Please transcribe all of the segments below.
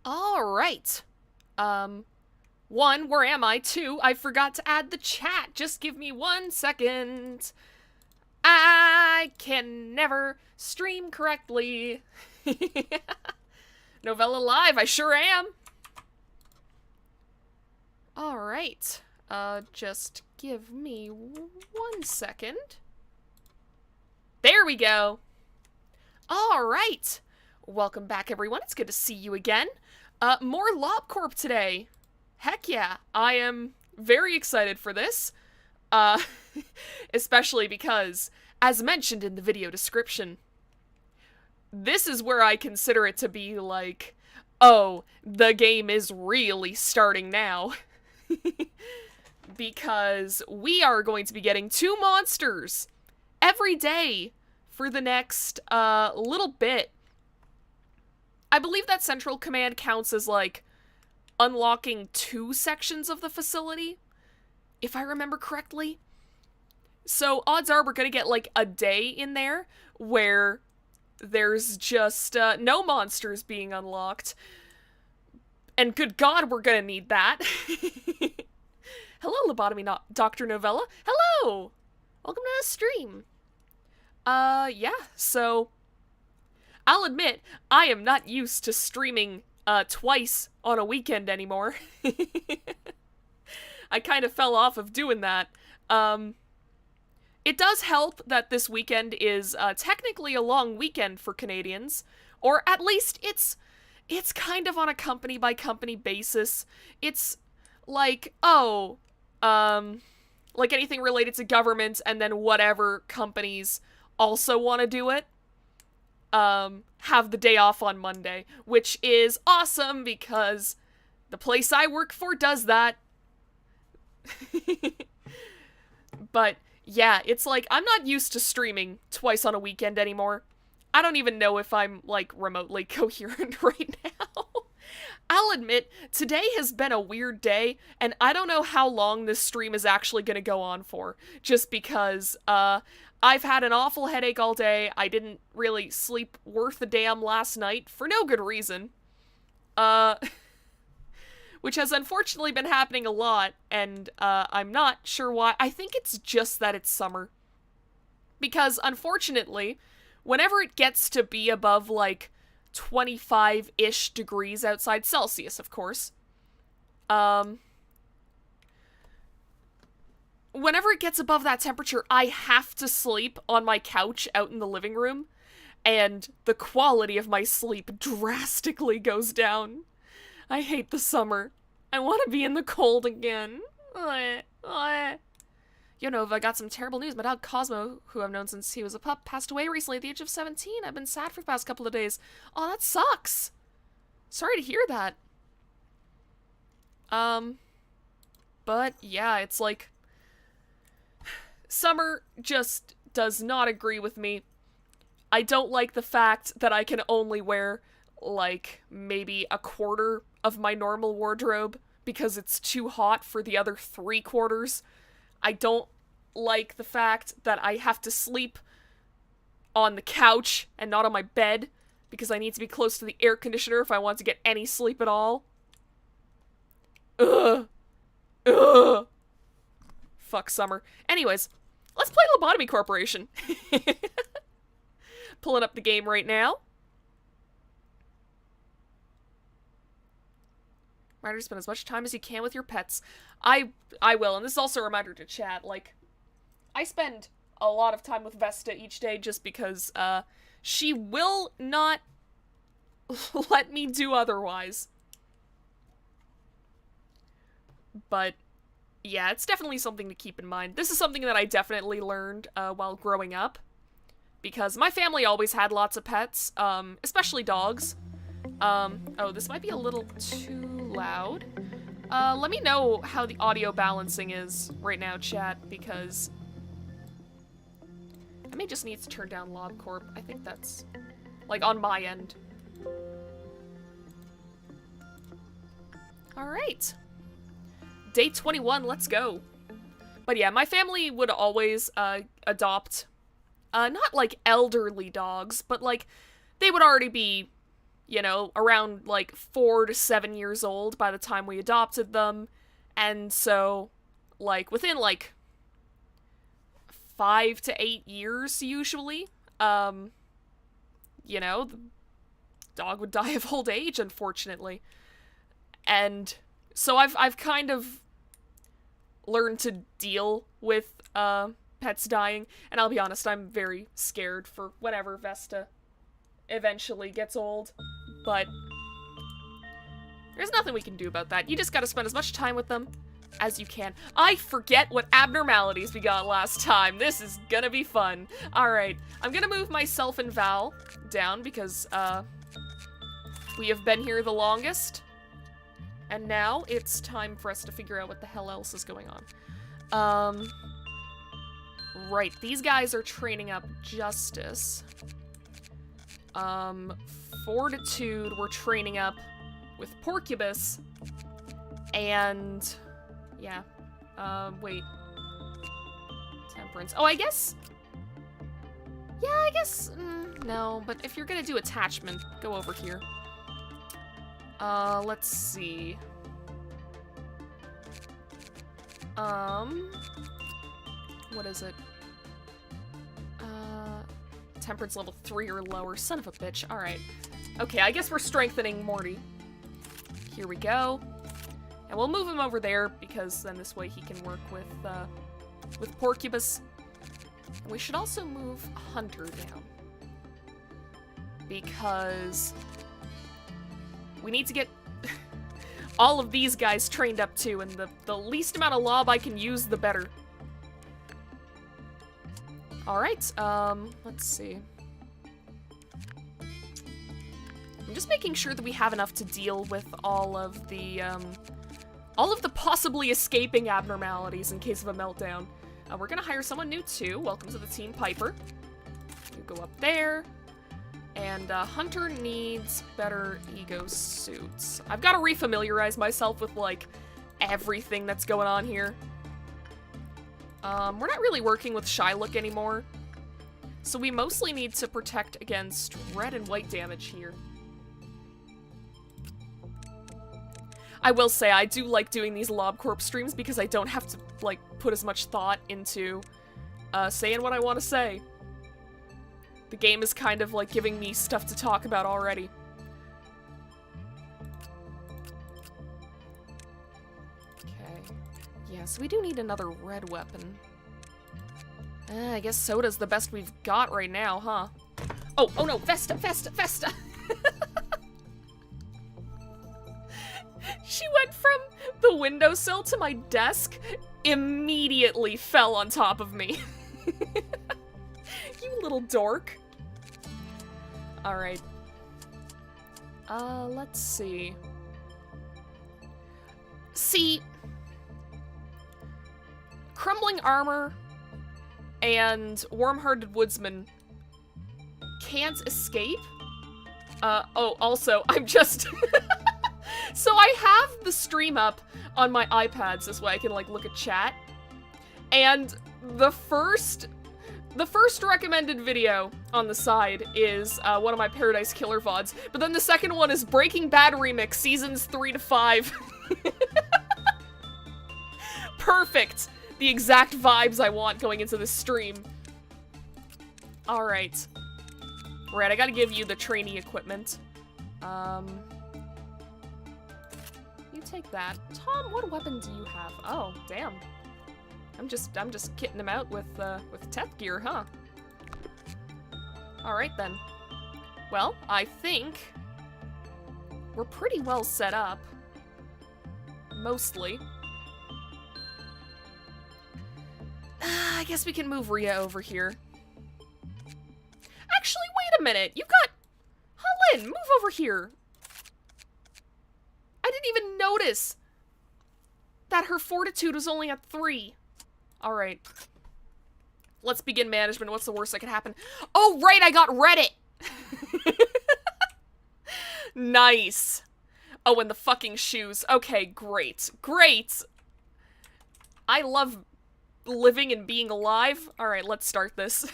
All right. One, where am I? Two, I forgot to add the chat. Just give me 1 second. I can never stream correctly. Novella Live, I sure am. All right. Just give me 1 second. There we go. All right. Welcome back, everyone. It's good to see you again. More LobCorp today. Heck yeah. I am very excited for this. Uh, especially because, as mentioned in the video description, this is where I consider it to be like, oh, the game is really starting now. Because we are going to be getting 2 monsters every day for the next little bit. I believe that Central Command counts as like unlocking 2 sections of the facility, if I remember correctly. So odds are we're gonna get like a day in there where there's just no monsters being unlocked. And good God, we're gonna need that. Hello, Lobotomy Dr. Novella. Hello! Welcome to the stream. Yeah, so I'll admit, I am not used to streaming twice on a weekend anymore. I kind of fell off of doing that. It does help that this weekend is technically a long weekend for Canadians, or at least it's kind of on a company by company basis. It's like, oh, like anything related to government, and then whatever companies also want to do it, have the day off on Monday, which is awesome because the place I work for does that. But yeah, it's like, I'm not used to streaming twice on a weekend anymore. I don't even know if I'm, like, remotely coherent right now. I'll admit, today has been a weird day, and I don't know how long this stream is actually gonna go on for, just because, I've had an awful headache all day. I didn't really sleep worth a damn last night, for no good reason. Which has unfortunately been happening a lot, and I'm not sure why. I think it's just that it's summer. Because, unfortunately, whenever it gets to be above, like, 25-ish degrees outside, Celsius, of course, whenever it gets above that temperature, I have to sleep on my couch out in the living room, and the quality of my sleep drastically goes down. I hate the summer. I want to be in the cold again. Yo, Nova, I got some terrible news. My dog Cosmo, who I've known since he was a pup, passed away recently at the age of 17. I've been sad for the past couple of days. Oh, that sucks. Sorry to hear that. But yeah, it's like, summer just does not agree with me. I don't like the fact that I can only wear, like, maybe a quarter of my normal wardrobe because it's too hot for the other 3/4. I don't like the fact that I have to sleep on the couch and not on my bed because I need to be close to the air conditioner if I want to get any sleep at all. Ugh. Ugh. Fuck summer. Anyways, let's play Lobotomy Corporation. Pulling up the game right now. Reminder to spend as much time as you can with your pets. I will, and this is also a reminder to chat, like, I spend a lot of time with Vesta each day just because, she will not let me do otherwise. But, yeah, it's definitely something to keep in mind. This is something that I definitely learned, while growing up. Because my family always had lots of pets, especially dogs. Oh, this might be a little too loud. Let me know how the audio balancing is right now, chat, because I may just need to turn down LobCorp. I think that's, like, on my end. Alright. Day 21, let's go. But yeah, my family would always, adopt, not, like, elderly dogs, but, like, they would already be, you know, around like 4 to 7 years old by the time we adopted them. And so, like, within like 5 to 8 years, usually, you know, the dog would die of old age, unfortunately. And so I've kind of learned to deal with, pets dying, and I'll be honest, I'm very scared for whenever Vesta eventually gets old, but there's nothing we can do about that. You just gotta spend as much time with them as you can. I forget what abnormalities we got last time. This is gonna be fun. Alright, I'm gonna move myself and Val down because, we have been here the longest, and now it's time for us to figure out what the hell else is going on. Right, these guys are training up Justice. Fortitude, we're training up with Porcubus. And, yeah. Wait. Temperance. Oh, I guess... Yeah, I guess... no, but if you're gonna do attachment, go over here. Let's see. What is it? Temperance level 3 or lower. Son of a bitch. Alright. Okay, I guess we're strengthening Morty. Here we go. And we'll move him over there, because then this way he can work with Porcubus. And we should also move Hunter down. Because we need to get all of these guys trained up too, and the least amount of lob I can use, the better. Alright, let's see. I'm just making sure that we have enough to deal with all of the possibly escaping abnormalities in case of a meltdown. We're gonna hire someone new too. Welcome to the team, Piper. You go up there. And, Hunter needs better ego suits. I've gotta refamiliarize myself with, like, everything that's going on here. We're not really working with Shylock anymore. So we mostly need to protect against red and white damage here. I will say, I do like doing these LobCorp streams because I don't have to, like, put as much thought into, saying what I want to say. The game is kind of, like, giving me stuff to talk about already. Okay. Yeah, so we do need another red weapon. I guess soda's the best we've got right now, huh? Oh no, Vesta! She went from the windowsill to my desk, immediately fell on top of me. You little dork. Alright. Let's see. See, Crumbling Armor and Warm-Hearted Woodsman can't escape. Oh, also, I'm just... So I have the stream up on my iPad, so this way I can, like, look at chat. And the first recommended video on the side is one of my Paradise Killer VODs, but then the second one is Breaking Bad Remix, Seasons 3 to 5. Perfect! The exact vibes I want going into this stream. Alright. Right, I gotta give you the trainee equipment. You take that. Tom, what weapon do you have? Oh, damn. I'm just kitting him out with Teth gear, huh? Alright then. Well, I think we're pretty well set up. Mostly. I guess we can move Rhea over here. Actually, wait a minute. You've got... Holland, move over here. I didn't even notice that her fortitude was only at 3. Alright. Let's begin management. What's the worst that could happen? Oh, right, I got Reddit! Nice. Oh, and the fucking shoes. Okay, great. Great! I love living and being alive. Alright, let's start this.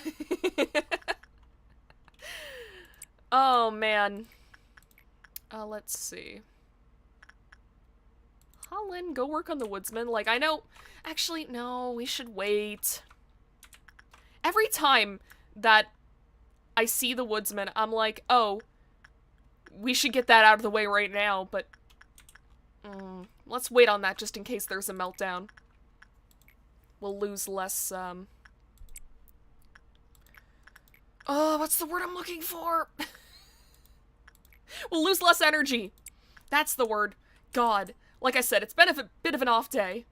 Oh, man. Let's see. Holland, go work on the woodsman. Like, I know... Actually, no, we should wait. Every time that I see the woodsman, I'm like, oh, we should get that out of the way right now, but... let's wait on that just in case there's a meltdown. We'll lose less, Oh, what's the word I'm looking for? We'll lose less energy. That's the word. God. Like I said, it's been a bit of an off day.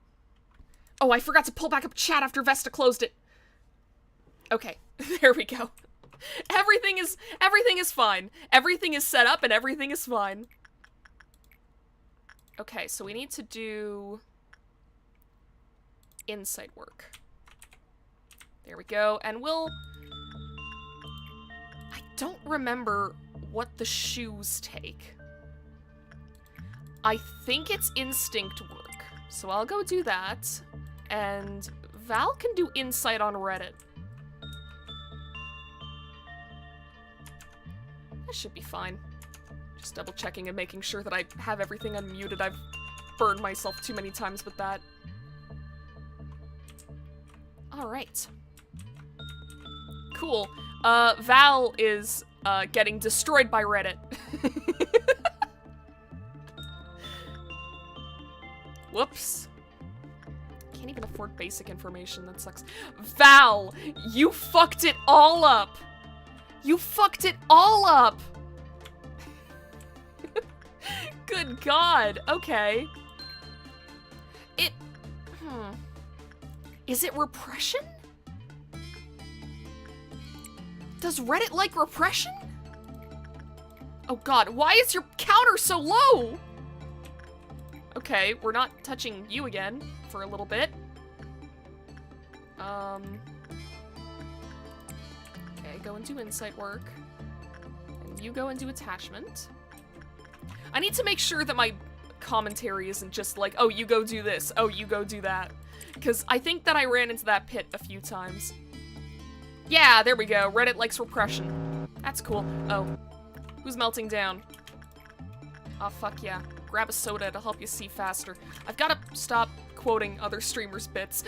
Oh, I forgot to pull back up chat after Vesta closed it. Okay, there we go. Everything is fine. Everything is set up and everything is fine. Okay, so we need to do insight work. There we go, and we'll... I don't remember what the shoes take. I think it's instinct work, so I'll go do that, and Val can do insight on Reddit. That should be fine. Just double checking and making sure that I have everything unmuted. I've burned myself too many times with that. Alright. Cool. Val is, getting destroyed by Reddit. Whoops. Can't even afford basic information, that sucks. Val! You fucked it all up! You fucked it all up! Good God, okay. Is it repression? Does Reddit like repression? Oh God, why is your counter so low? Okay, we're not touching you again for a little bit. Okay, go and do insight work. And you go and do attachment. I need to make sure that my commentary isn't just like, oh, you go do this, oh, you go do that. Because I think that I ran into that pit a few times. Yeah, there we go. Reddit likes repression. That's cool. Oh. Who's melting down? Oh, fuck yeah. Grab a soda to help you see faster. I've got to stop quoting other streamers' bits.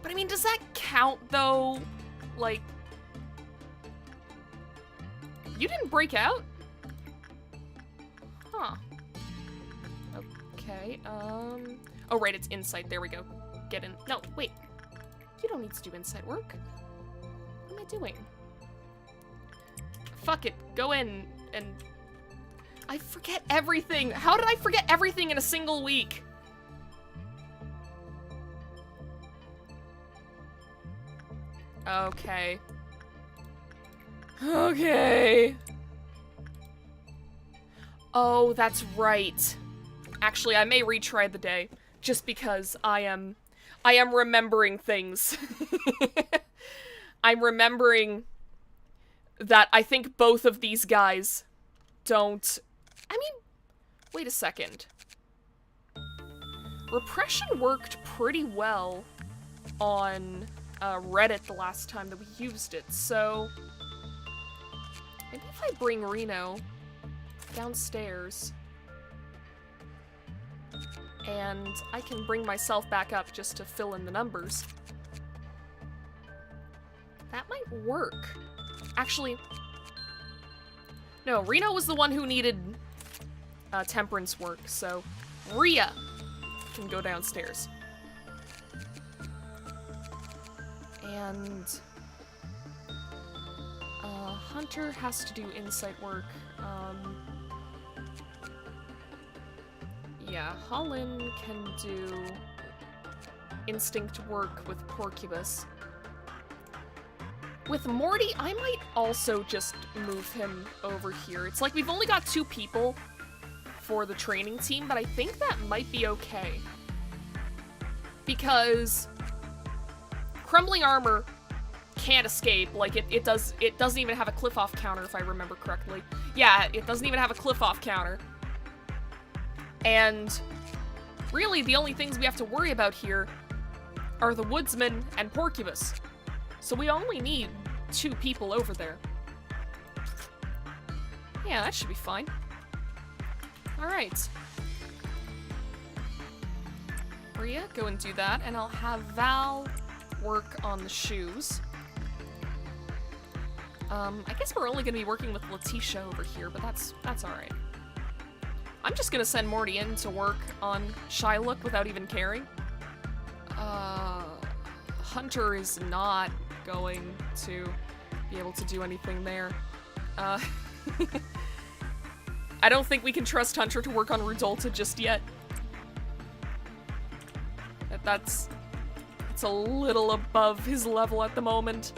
But I mean, does that count, though? Like... You didn't break out? Huh. Okay, Oh, right, it's insight. There we go. Get in. No, wait. You don't need to do insight work. What am I doing? Fuck it. Go in and... I forget everything. How did I forget everything in a single week? Okay. Okay. Oh, that's right. Actually, I may retry the day, just because I am remembering things. I'm remembering that I think both of these guys don't... I mean, wait a second. Repression worked pretty well on Reddit the last time that we used it, so... Maybe if I bring Reno downstairs... and I can bring myself back up just to fill in the numbers. That might work. Actually, no, Reno was the one who needed temperance work, so Rhea can go downstairs. And Hunter has to do insight work. Yeah, Holland can do instinct work with Porcubus. With Morty, I might also just move him over here. It's like we've only got 2 people for the training team, but I think that might be okay. Because Crumbling Armor can't escape. Like, it doesn't even have a cliff-off counter, if I remember correctly. Yeah, it doesn't even have a cliff-off counter. And really, the only things we have to worry about here are the Woodsman and Porcubus. So we only need 2 people over there. Yeah, that should be fine. Alright. Maria, go and do that, and I'll have Val work on the shoes. I guess we're only gonna be working with Letitia over here, but that's alright. I'm just gonna send Morty in to work on Shylock without even caring. Hunter is not going to be able to do anything there. I don't think we can trust Hunter to work on Rudolta just yet. That's a little above his level at the moment.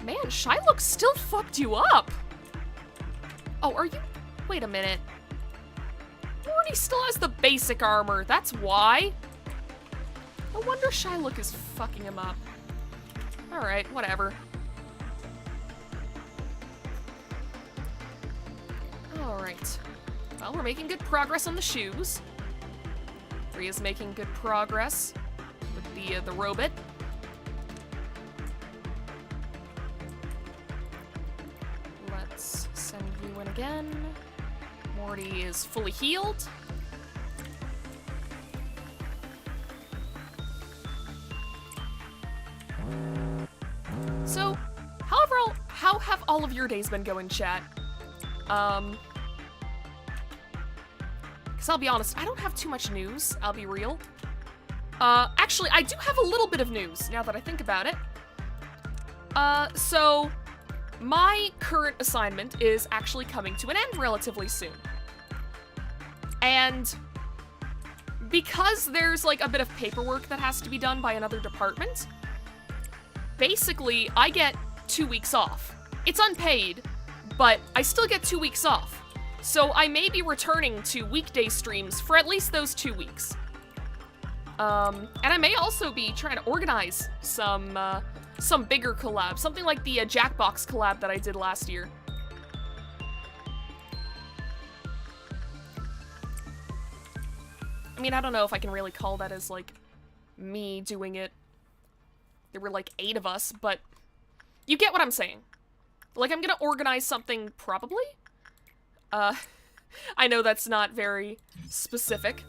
Man, Shylock still fucked you up! Oh, are you... Wait a minute. Morty still has the basic armor, that's why. No wonder Shylock is fucking him up. Alright, whatever. Alright. Well, we're making good progress on the shoes. Ria's making good progress with the robot. Let's send you in again. Morty is fully healed. So, how have all of your days been going, chat? Because I'll be honest, I don't have too much news, I'll be real. Actually, I do have a little bit of news, now that I think about it. So, my current assignment is actually coming to an end relatively soon. And because there's, like, a bit of paperwork that has to be done by another department, basically, I get 2 weeks off. It's unpaid, but I still get 2 weeks off. So I may be returning to weekday streams for at least those 2 weeks. And I may also be trying to organize some bigger collabs, something like the Jackbox collab that I did last year. I mean, I don't know if I can really call that as, like, me doing it. There were, like, 8 of us, but you get what I'm saying. Like, I'm gonna organize something, probably? I know that's not very specific.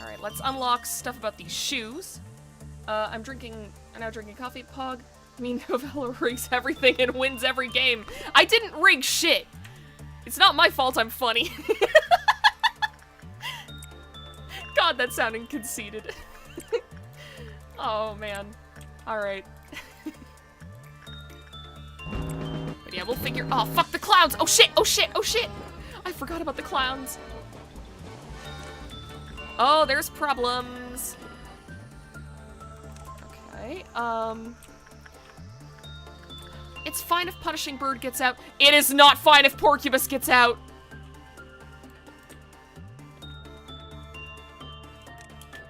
Alright, let's unlock stuff about these shoes. I'm now drinking coffee. Pog. I mean, Novella rigs everything and wins every game. I didn't rig shit! It's not my fault I'm funny. God, that sounded conceited. Oh, man. Alright. But yeah, we'll figure- Oh, fuck the clowns! Oh shit! Oh shit! Oh shit! I forgot about the clowns. Oh, there's problems. Okay, It's fine if Punishing Bird gets out. It is not fine if Porcupus gets out!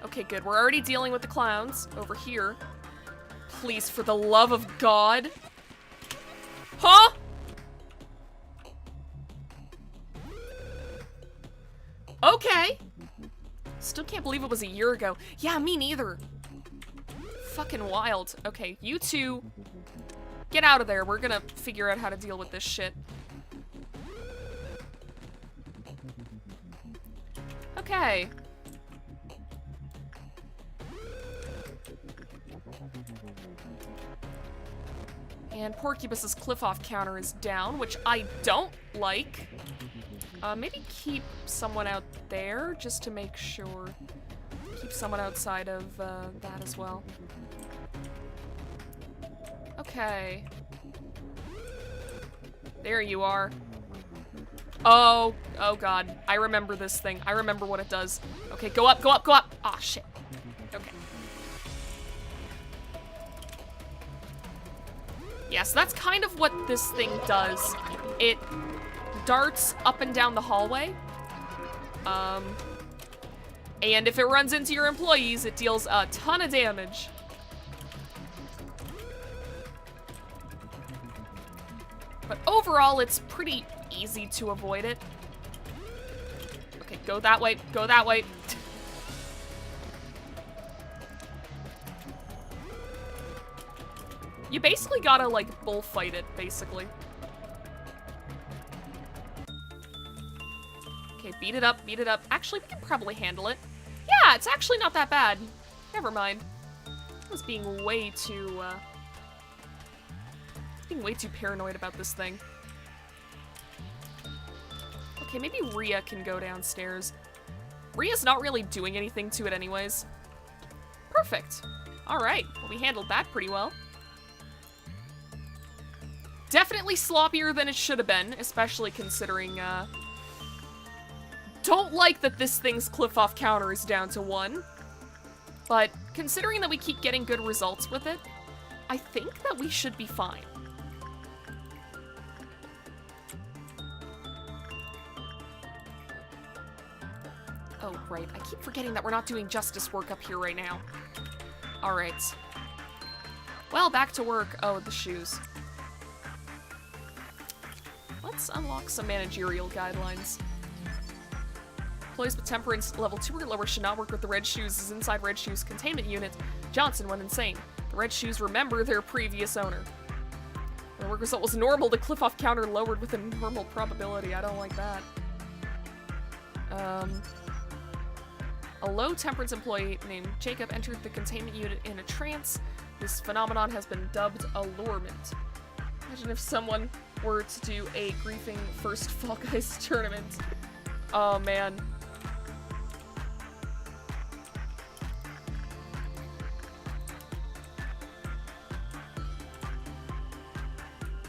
Okay, good. We're already dealing with the clowns over here. Please, for the love of God. Huh? Okay. Still can't believe it was a year ago. Yeah, me neither. Fucking wild. Okay, you two, get out of there. We're gonna figure out how to deal with this shit. Okay. And Porcupus's cliff-off counter is down, which I don't like. Maybe keep someone out there, just to make sure. Keep someone outside of that as well. Okay. There you are. Oh god. I remember this thing. I remember what it does. Okay, go up, go up, go up! Ah, shit. Okay. Yeah, so that's kind of what this thing does. It darts up and down the hallway. And if it runs into your employees, it deals a ton of damage. But overall, it's pretty easy to avoid it. Okay, go that way. Go that way. You basically gotta, like, bullfight it, basically. Okay, beat it up, beat it up. Actually, we can probably handle it. Yeah, it's actually not that bad. Never mind. I was being way too paranoid about this thing. Okay, maybe Rhea can go downstairs. Rhea's not really doing anything to it anyways. Perfect. Alright, well, we handled that pretty well. Definitely sloppier than it should have been, especially considering, don't like that this thing's cliff-off counter is down to 1. But considering that we keep getting good results with it, I think that we should be fine. Oh, right. I keep forgetting that we're not doing justice work up here right now. Alright. Well, back to work. Oh, the shoes. Let's unlock some managerial guidelines. Employees with temperance level 2 or lower should not work with the Red Shoes as inside Red Shoes containment unit. Johnson went insane. The Red Shoes remember their previous owner. The work result was normal. The cliff-off counter lowered with a normal probability. I don't like that. A low temperance employee named Jacob entered the containment unit in a trance. This phenomenon has been dubbed allurement. Imagine if someone were to do a griefing first Fall Guys tournament. Oh, man.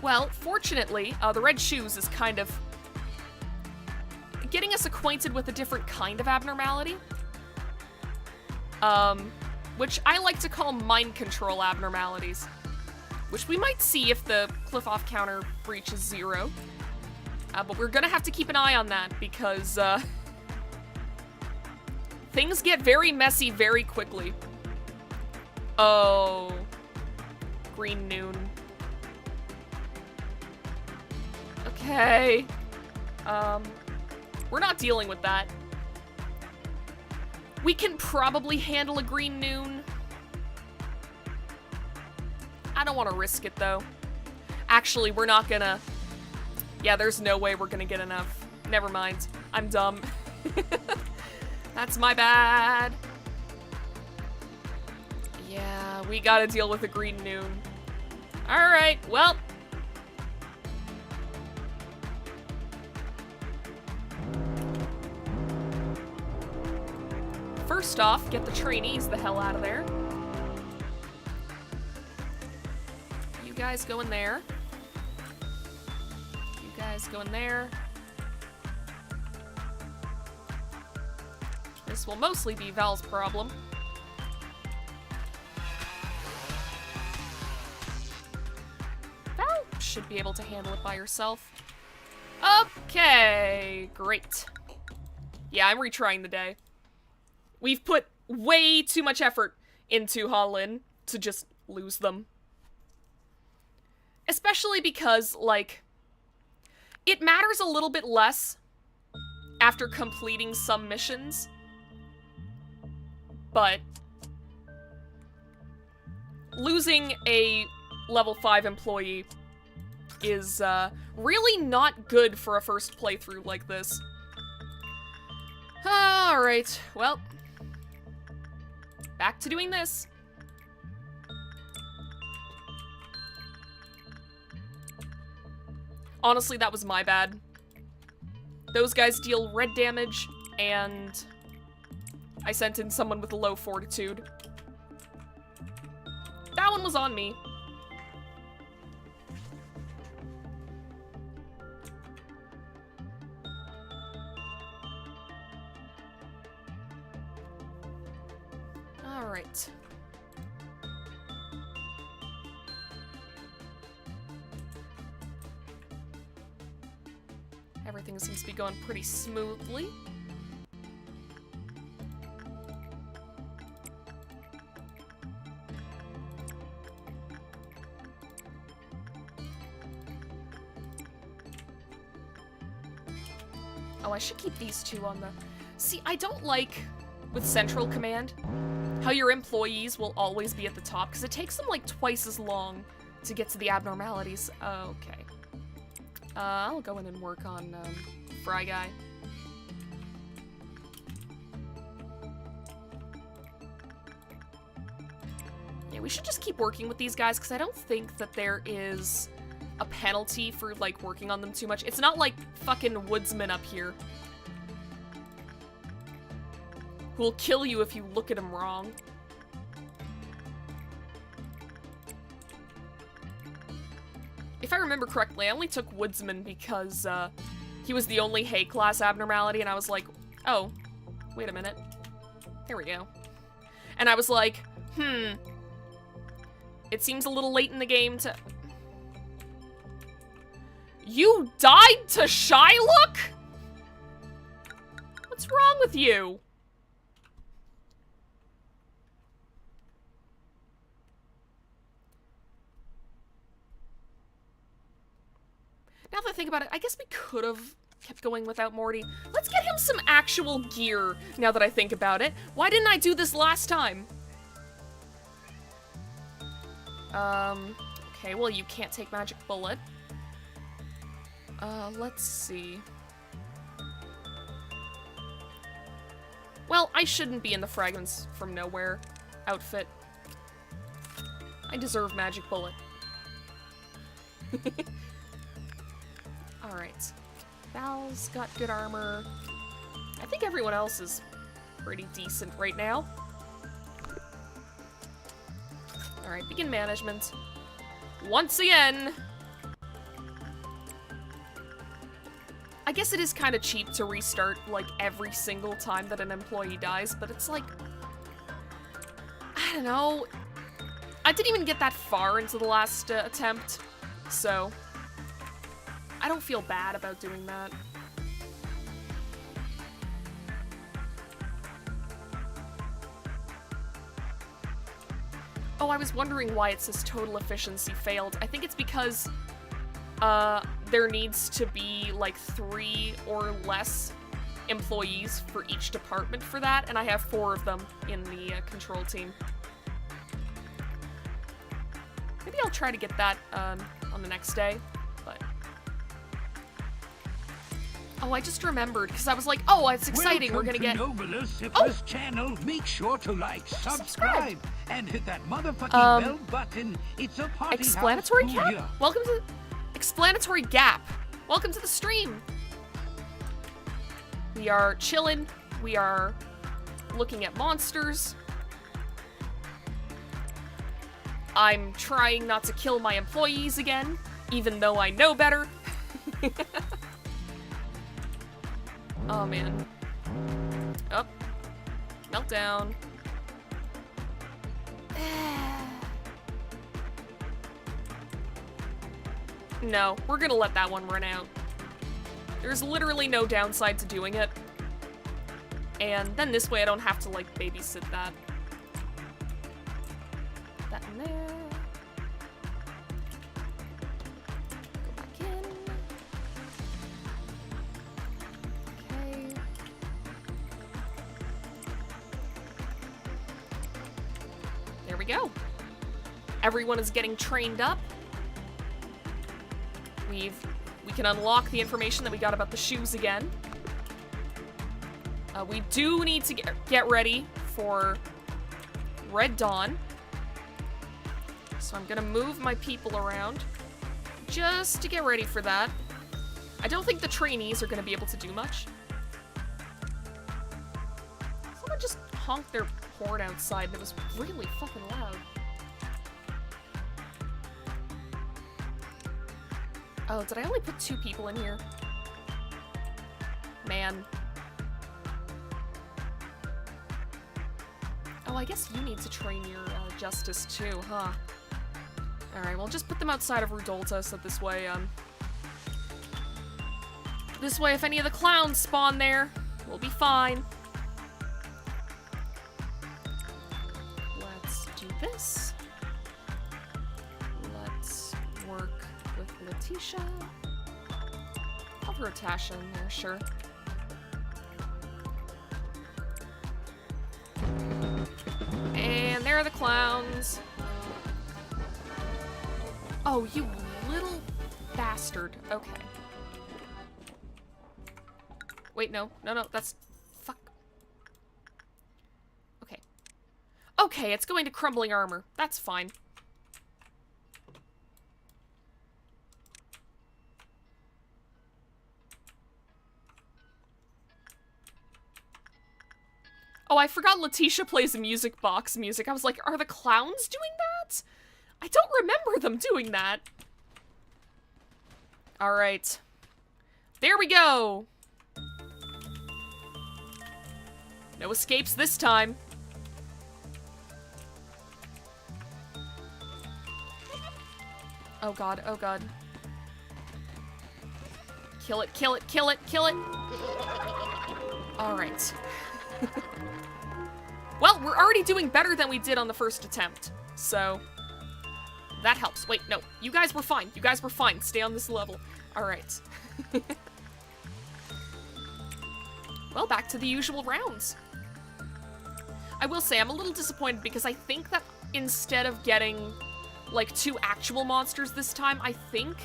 Well, fortunately, the Red Shoes is kind of getting us acquainted with a different kind of abnormality. Which I like to call mind control abnormalities. Which we might see if the cliff-off counter reaches 0. But we're gonna have to keep an eye on that because, things get very messy very quickly. Oh. Green Noon. Okay. We're not dealing with that. We can probably handle a Green Noon. I don't want to risk it, though. Actually, we're not gonna... Yeah, there's no way we're gonna get enough. Never mind. I'm dumb. That's my bad. Yeah, we gotta deal with a Green Noon. Alright, well... First off, get the trainees the hell out of there. You guys go in there. You guys go in there. This will mostly be Val's problem. Val should be able to handle it by herself. Okay, great. Yeah, I'm retrying the day. We've put way too much effort into Holland to just lose them. Especially because, like, it matters a little bit less after completing some missions. But losing a level 5 employee is really not good for a first playthrough like this. Alright, well, back to doing this. Honestly, that was my bad. Those guys deal red damage, and I sent in someone with a low fortitude. That one was on me. Alright. Everything seems to be going pretty smoothly. Oh, I should keep these two on the... See, I don't like, with Central Command, how your employees will always be at the top, because it takes them, like, twice as long to get to the abnormalities. Okay. I'll go in and work on, Fry Guy. Yeah, we should just keep working with these guys, because I don't think that there is a penalty for, like, working on them too much. It's not like fucking woodsman up here, who will kill you if you look at him wrong. If I remember correctly, I only took woodsman because, he was the only hay class abnormality, and I was like, oh, wait a minute. Here we go. And I was like, it seems a little late in the game to... You died to Shylock? What's wrong with you? Now that I think about it, I guess we could have kept going without Morty. Let's get him some actual gear, now that I think about it. Why didn't I do this last time? Okay, well, you can't take Magic Bullet. Let's see. Well, I shouldn't be in the Fragments from Nowhere outfit. I deserve Magic Bullet. Alright. Val's got good armor. I think everyone else is pretty decent right now. Alright, begin management. Once again! I guess it is kind of cheap to restart, like, every single time that an employee dies, but it's like... I don't know. I didn't even get that far into the last attempt, so... I don't feel bad about doing that. Oh, I was wondering why it says total efficiency failed. I think it's because there needs to be like 3 or less employees for each department for that, and I have 4 of them in the control team. Maybe I'll try to get that on the next day, but... Oh, I just remembered, because I was like, oh, it's exciting, we're gonna get... Novella Cipher's channel. Make sure to like, subscribe, and hit that motherfucking bell button. It's a party Explanatory house. Gap? Booyah. Welcome to... Explanatory Gap. Welcome to the stream. We are chilling. We are looking at monsters. I'm trying not to kill my employees again, even though I know better. Oh, man. Up. Meltdown. No, we're gonna let that one run out. There's literally no downside to doing it. And then this way I don't have to, like, babysit that. That in there. Go back in. Okay. There we go. Everyone is getting trained up. We can unlock the information that we got about the shoes again. We do need to get ready for Red Dawn. So I'm gonna move my people around just to get ready for that. I don't think the trainees are gonna be able to do much. Someone just honked their horn outside and it was really fucking loud. Oh, did I only put 2 people in here? Man. Oh, I guess you need to train your Justice too, huh? Alright, well, just put them outside of Rudolta so this way, if any of the clowns spawn there, we'll be fine. Let's do this. Let's work with Letitia. I'll throw Tasha in there, sure. there, the clowns. Oh, you little bastard. Okay. Wait, no. No, that's... Fuck. Okay. Okay, it's going to crumbling armor. That's fine. Oh, I forgot Letitia plays music box music. I was like, are the clowns doing that? I don't remember them doing that. Alright. There we go! No escapes this time. Oh god, oh god. Kill it, kill it, kill it, kill it! Alright. Well, we're already doing better than we did on the first attempt, so that helps. Wait, no, you guys were fine. You guys were fine. Stay on this level. Alright. Well, back to the usual rounds. I will say, I'm a little disappointed because I think that instead of getting, like, 2 actual monsters this time, I think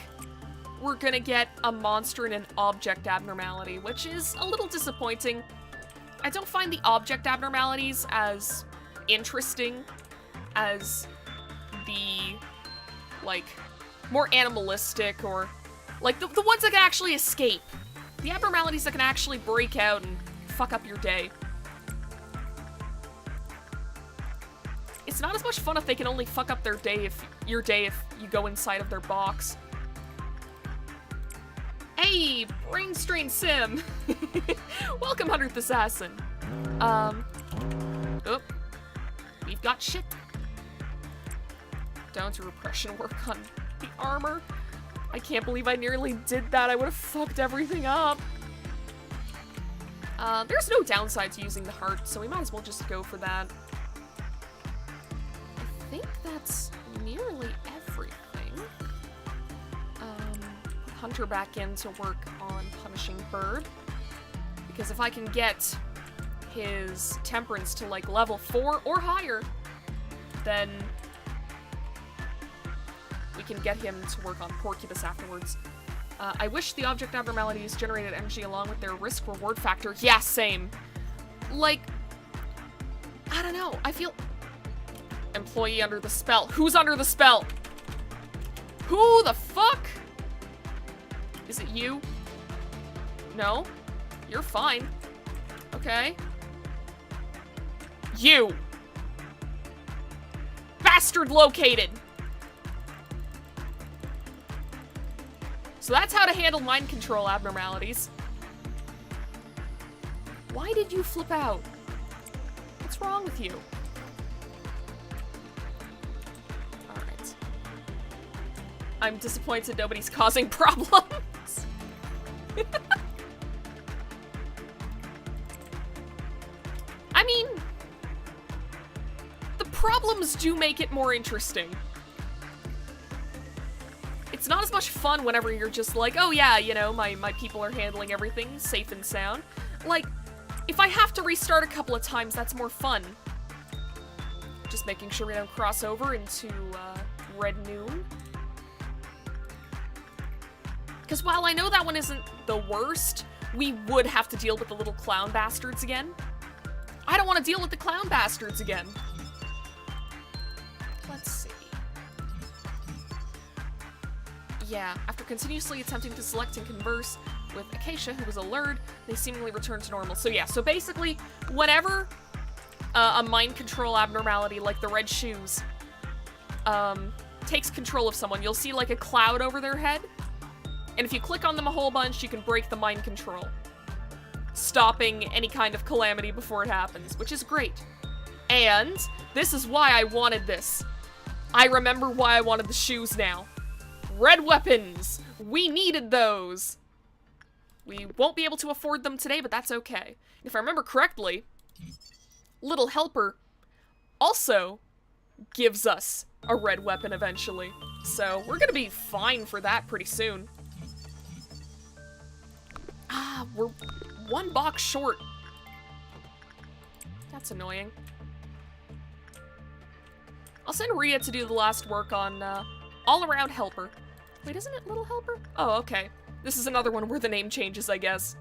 we're gonna get a monster and an object abnormality, which is a little disappointing. I don't find the object abnormalities as interesting as the, like, more animalistic or, like, the ones that can actually escape. The abnormalities that can actually break out and fuck up your day. It's not as much fun if they can only fuck up your day if you go inside of their box. Hey, brain strain sim! Welcome, 100th Assassin. Oh, we've got shit. Down to repression work on the armor. I can't believe I nearly did that. I would have fucked everything up. There's no downside to using the heart, so we might as well just go for that. I think that's nearly everything. Hunter back in to work on punishing Bird. Because if I can get his temperance to, like, level 4 or higher, then we can get him to work on Porcupus afterwards. I wish the object abnormalities generated energy along with their risk-reward factor. Yeah, same. Like, I don't know. I feel... Employee under the spell. Who's under the spell? Who the fuck? Is it you? No? You're fine. Okay. You! Bastard located! So that's how to handle mind control abnormalities. Why did you flip out? What's wrong with you? Alright. I'm disappointed nobody's causing problems. I mean, the problems do make it more interesting. It's not as much fun whenever you're just like, oh yeah, you know, my people are handling everything safe and sound. Like, if I have to restart a couple of times, that's more fun. Just making sure we don't cross over into Red Noon. Because while I know that one isn't the worst, we would have to deal with the little clown bastards again. I don't want to deal with the clown bastards again. Let's see. Yeah, after continuously attempting to select and converse with Acacia, who was allured, they seemingly returned to normal. So yeah, so basically, whenever a mind control abnormality like the red shoes takes control of someone, you'll see like a cloud over their head. And if you click on them a whole bunch, you can break the mind control, stopping any kind of calamity before it happens, which is great. And this is why I wanted this. I remember why I wanted the shoes now. Red weapons! We needed those! We won't be able to afford them today, but that's okay. If I remember correctly, Little Helper also gives us a red weapon eventually. So we're gonna be fine for that pretty soon. Ah, we're 1 box short. That's annoying. I'll send Rhea to do the last work on, all-around helper. Wait, isn't it little helper? Oh, okay. This is another one where the name changes, I guess.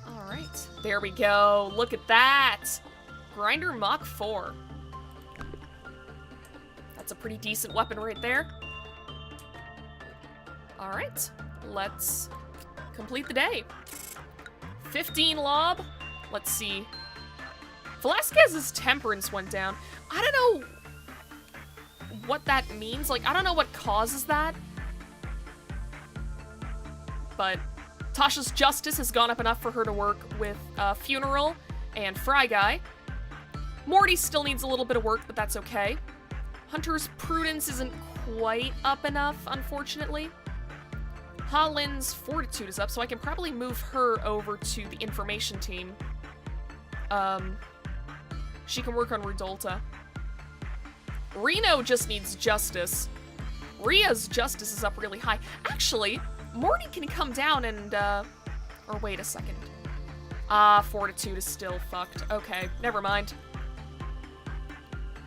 Alright, there we go. Look at that! Grinder Mach 4. That's a pretty decent weapon right there. Alright, let's complete the day. 15 lob. Let's see. Velasquez's temperance went down. I don't know what that means. Like, I don't know what causes that. But Tasha's justice has gone up enough for her to work with Funeral and Fry Guy. Morty still needs a little bit of work, but that's okay. Hunter's prudence isn't quite up enough, unfortunately. Ha-Lin's fortitude is up, so I can probably move her over to the information team. She can work on Rudolta. Reno just needs justice. Rhea's justice is up really high. Actually, Morty can come down and, or wait a second. Fortitude is still fucked. Okay, never mind.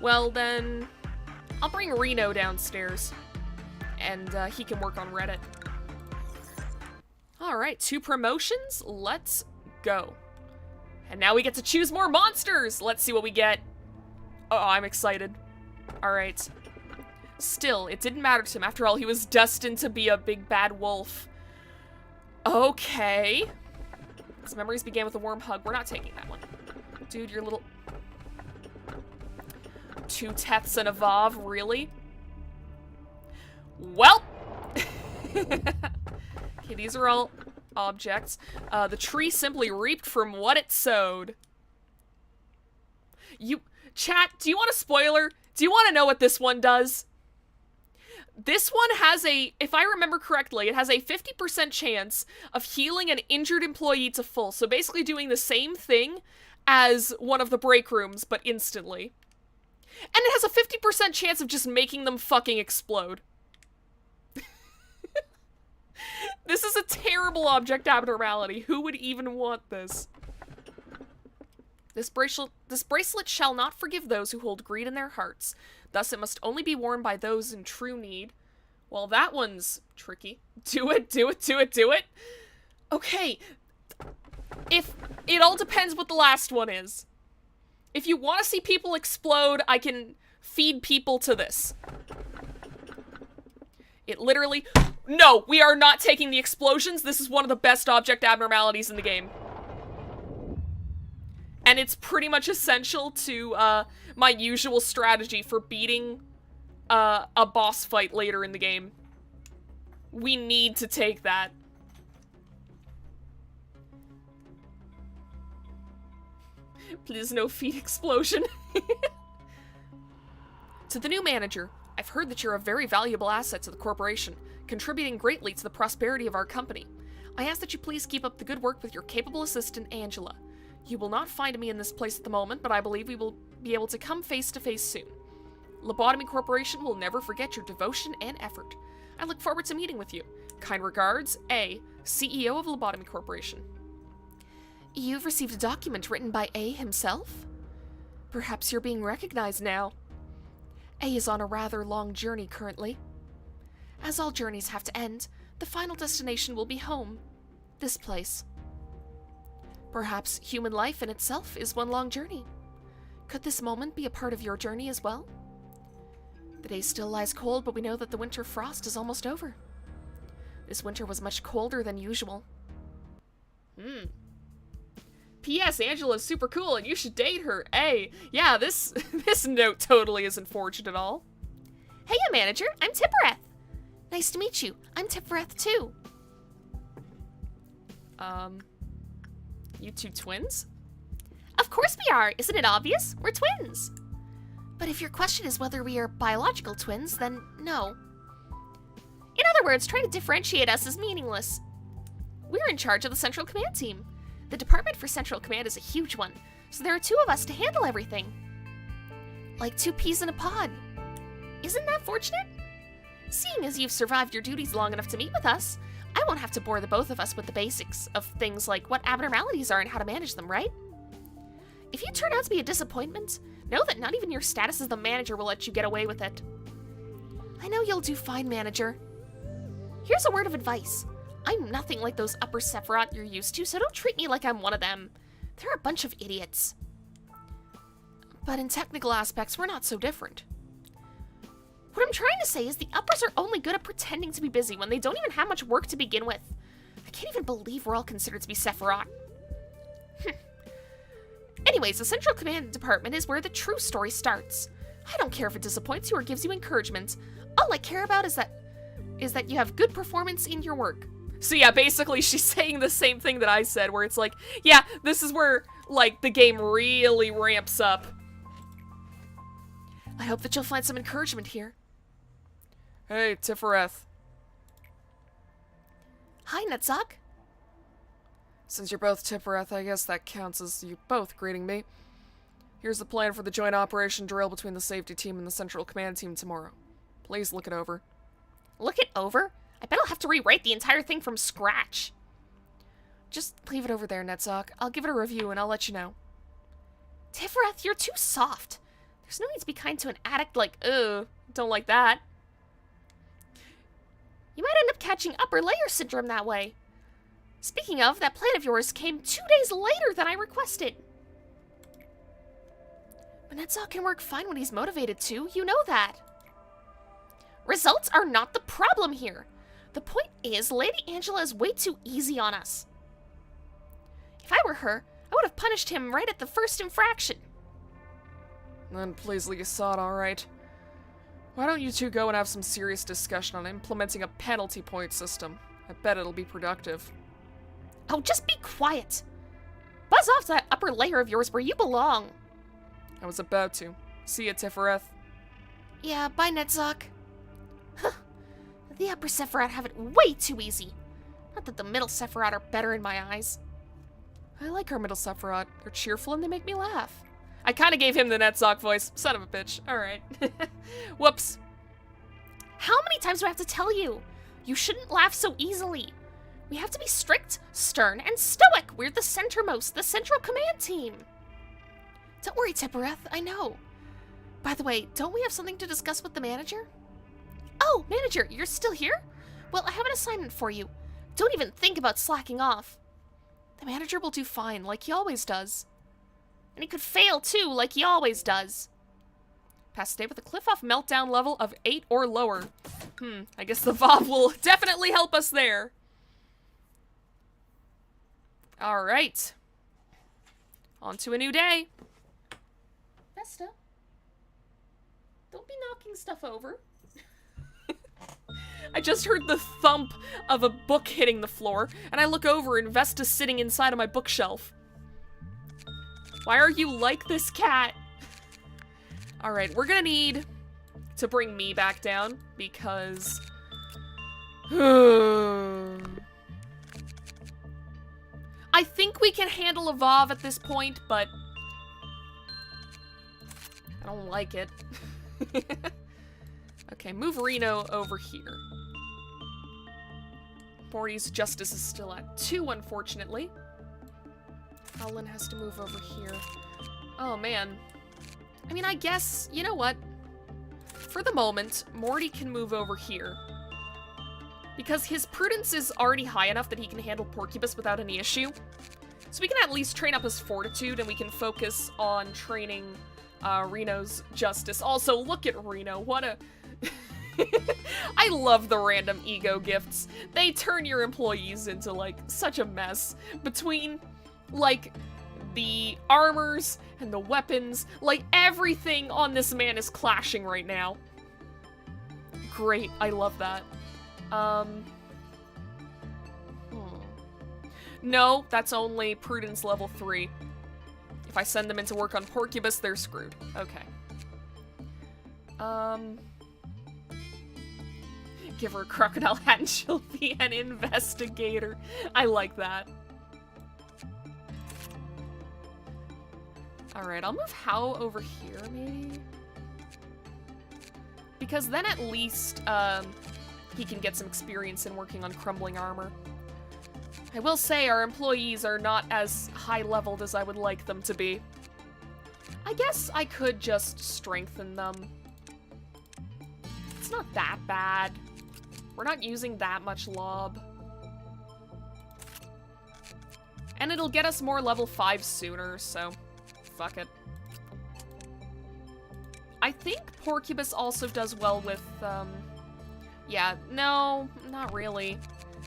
Well then, I'll bring Reno downstairs. And, he can work on Reddit. Alright, 2 promotions. Let's go. And now we get to choose more monsters! Let's see what we get. Oh, I'm excited. Alright. Still, it didn't matter to him. After all, he was destined to be a big bad wolf. Okay. His memories began with a warm hug. We're not taking that one. Dude, your little... 2 Teths and a Vav, really? Well! Okay, these are all objects. The tree simply reaped from what it sowed. Chat, do you want a spoiler? Do you want to know what this one does? This one has a, if I remember correctly, it has a 50% chance of healing an injured employee to full. So basically doing the same thing as one of the break rooms, but instantly. And it has a 50% chance of just making them fucking explode. This is a terrible object abnormality. Who would even want this? This bracelet shall not forgive those who hold greed in their hearts. Thus, it must only be worn by those in true need. Well, that one's tricky. Do it, do it, do it, do it. Okay. If it all depends what the last one is. If you want to see people explode, I can feed people to this. It literally... No, we are not taking the explosions. This is one of the best object abnormalities in the game. And it's pretty much essential to my usual strategy for beating a boss fight later in the game. We need to take that. Please no feed explosion. To the new manager, I've heard that you're a very valuable asset to the corporation, contributing greatly to the prosperity of our company. I ask that you please keep up the good work with your capable assistant, Angela. You will not find me in this place at the moment, but I believe we will be able to come face to face soon. Lobotomy Corporation will never forget your devotion and effort. I look forward to meeting with you. Kind regards, A, CEO of Lobotomy Corporation. You've received a document written by A himself? Perhaps you're being recognized now. A is on a rather long journey currently. As all journeys have to end, the final destination will be home. This place. Perhaps human life in itself is one long journey. Could this moment be a part of your journey as well? The day still lies cold, but we know that the winter frost is almost over. This winter was much colder than usual. P.S. Angela's super cool and you should date her. A. Yeah, this note totally isn't forged at all. Hey, manager, I'm Tippereth. Nice to meet you. I'm Tippereth too. You two twins? Of course we are. Isn't it obvious? We're twins. But if your question is whether we are biological twins, then no. In other words, trying to differentiate us is meaningless. We're in charge of the Central Command team. The department for Central Command is a huge one, so there are 2 of us to handle everything. Like 2 peas in a pod. Isn't that fortunate? Seeing as you've survived your duties long enough to meet with us, I won't have to bore the both of us with the basics of things like what abnormalities are and how to manage them, right? If you turn out to be a disappointment, know that not even your status as the manager will let you get away with it. I know you'll do fine, manager. Here's a word of advice. I'm nothing like those upper Sephiroth you're used to, so don't treat me like I'm one of them. They're a bunch of idiots. But in technical aspects, we're not so different. What I'm trying to say is the uppers are only good at pretending to be busy when they don't even have much work to begin with. I can't even believe we're all considered to be Sephiroth. Anyways, the Central Command Department is where the true story starts. I don't care if it disappoints you or gives you encouragement. All I care about is that you have good performance in your work. So yeah, basically she's saying the same thing that I said, where it's like, yeah, this is where, like, the game really ramps up. I hope that you'll find some encouragement here. Hey, Tifereth. Hi, Netzok. Since you're both Tifereth, I guess that counts as you both greeting me. Here's the plan for the joint operation drill between the safety team and the Central Command team tomorrow. Please look it over. Look it over? I bet I'll have to rewrite the entire thing from scratch. Just leave it over there, Netzok. I'll give it a review and I'll let you know. Tifereth, you're too soft. There's no need to be kind to an addict like, ugh, don't like that. You might end up catching upper layer syndrome that way. Speaking of, that plan of yours came 2 days later than I requested. But Netzok can work fine when he's motivated to, you know that. Results are not the problem here. The point is, Lady Angela is way too easy on us. If I were her, I would have punished him right at the first infraction. Then please let you saw it, alright. Why don't you two go and have some serious discussion on implementing a penalty point system? I bet it'll be productive. Oh, just be quiet. Buzz off to that upper layer of yours where you belong. I was about to. See ya, Tifereth. Yeah, bye, Netzok. Huh. The upper Sephiroth have it way too easy. Not that the middle Sephiroth are better in my eyes. I like our middle Sephiroth. They're cheerful and they make me laugh. I kind of gave him the Netzok voice. Son of a bitch. Alright. Whoops. How many times do I have to tell you? You shouldn't laugh so easily. We have to be strict, stern, and stoic. We're the centermost, the Central Command team. Don't worry, Tifereth. I know. By the way, don't we have something to discuss with the manager? Oh, manager, you're still here? Well, I have an assignment for you. Don't even think about slacking off. The manager will do fine, like he always does. And he could fail, too, like he always does. Pass today with a cliff-off meltdown level of 8 or lower. I guess the VOV will definitely help us there. Alright. On to a new day. Vesta, don't be knocking stuff over. I just heard the thump of a book hitting the floor, and I look over and Vesta's sitting inside of my bookshelf. Why are you like this, cat? Alright, we're gonna need to bring me back down, because... I think we can handle a VOV at this point, but... I don't like it. Okay, move Reno over here. Morty's justice is still at 2, unfortunately. Howlin has to move over here. Oh, man. I mean, I guess, you know what? For the moment, Morty can move over here. Because his prudence is already high enough that he can handle Porcupus without any issue. So we can at least train up his fortitude, and we can focus on training Reno's justice. Also, look at Reno. What a... I love the random ego gifts. They turn your employees into, like, such a mess. Between, like, the armors and the weapons, like, everything on this man is clashing right now. Great, I love that. No, that's only Prudence level 3. If I send them into work on Porcupus, they're screwed. Okay. Give her a crocodile hat and she'll be an investigator. I like that. Alright, I'll move How over here, maybe? because then at least, he can get some experience in working on crumbling armor. I will say our employees are not as high-leveled as I would like them to be. I guess I could just strengthen them. It's not that bad. We're not using that much lob. And it'll get us more level 5 sooner, so fuck it. I think Porcubus also does well with, yeah, no, not really.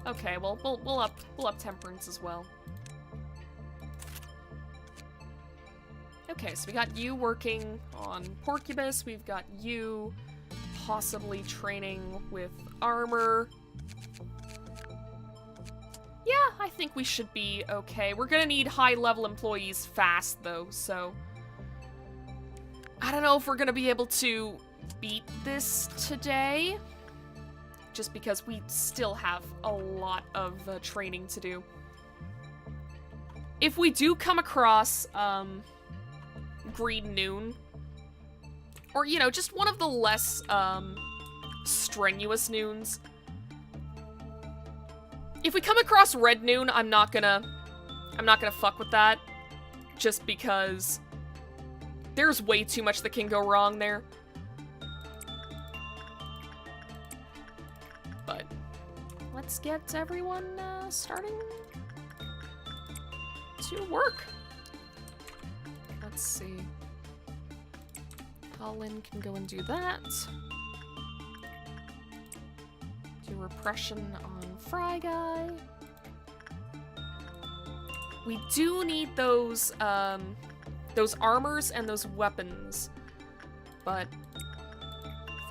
Okay, well, we'll up Temperance as well. Okay, so we got you working on Porcubus, we've got you possibly training with armor. Yeah, I think we should be okay. We're gonna need high-level employees fast, though, so... I don't know if we're gonna be able to beat this today, just because we still have a lot of training to do. If we do come across, Green Noon, or, you know, just one of the less, strenuous noons. If we come across Red Noon, I'm not gonna fuck with that, just because there's way too much that can go wrong there. But let's get everyone starting to work. Let's see. Colin can go and do that. Do repression on Fry Guy. We do need those armors and those weapons. But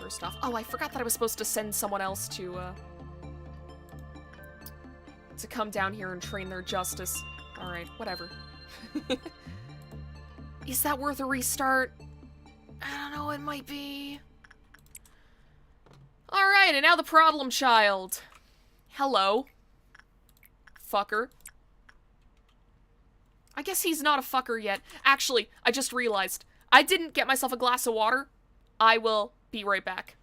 first off, oh, I forgot that I was supposed to send someone else to come down here and train their justice. Alright, whatever. Is that worth a restart? I don't know, it might be. Alright, and now the problem child. Hello. Fucker. I guess he's not a fucker yet. Actually, I just realized. I didn't get myself a glass of water. I will be right back.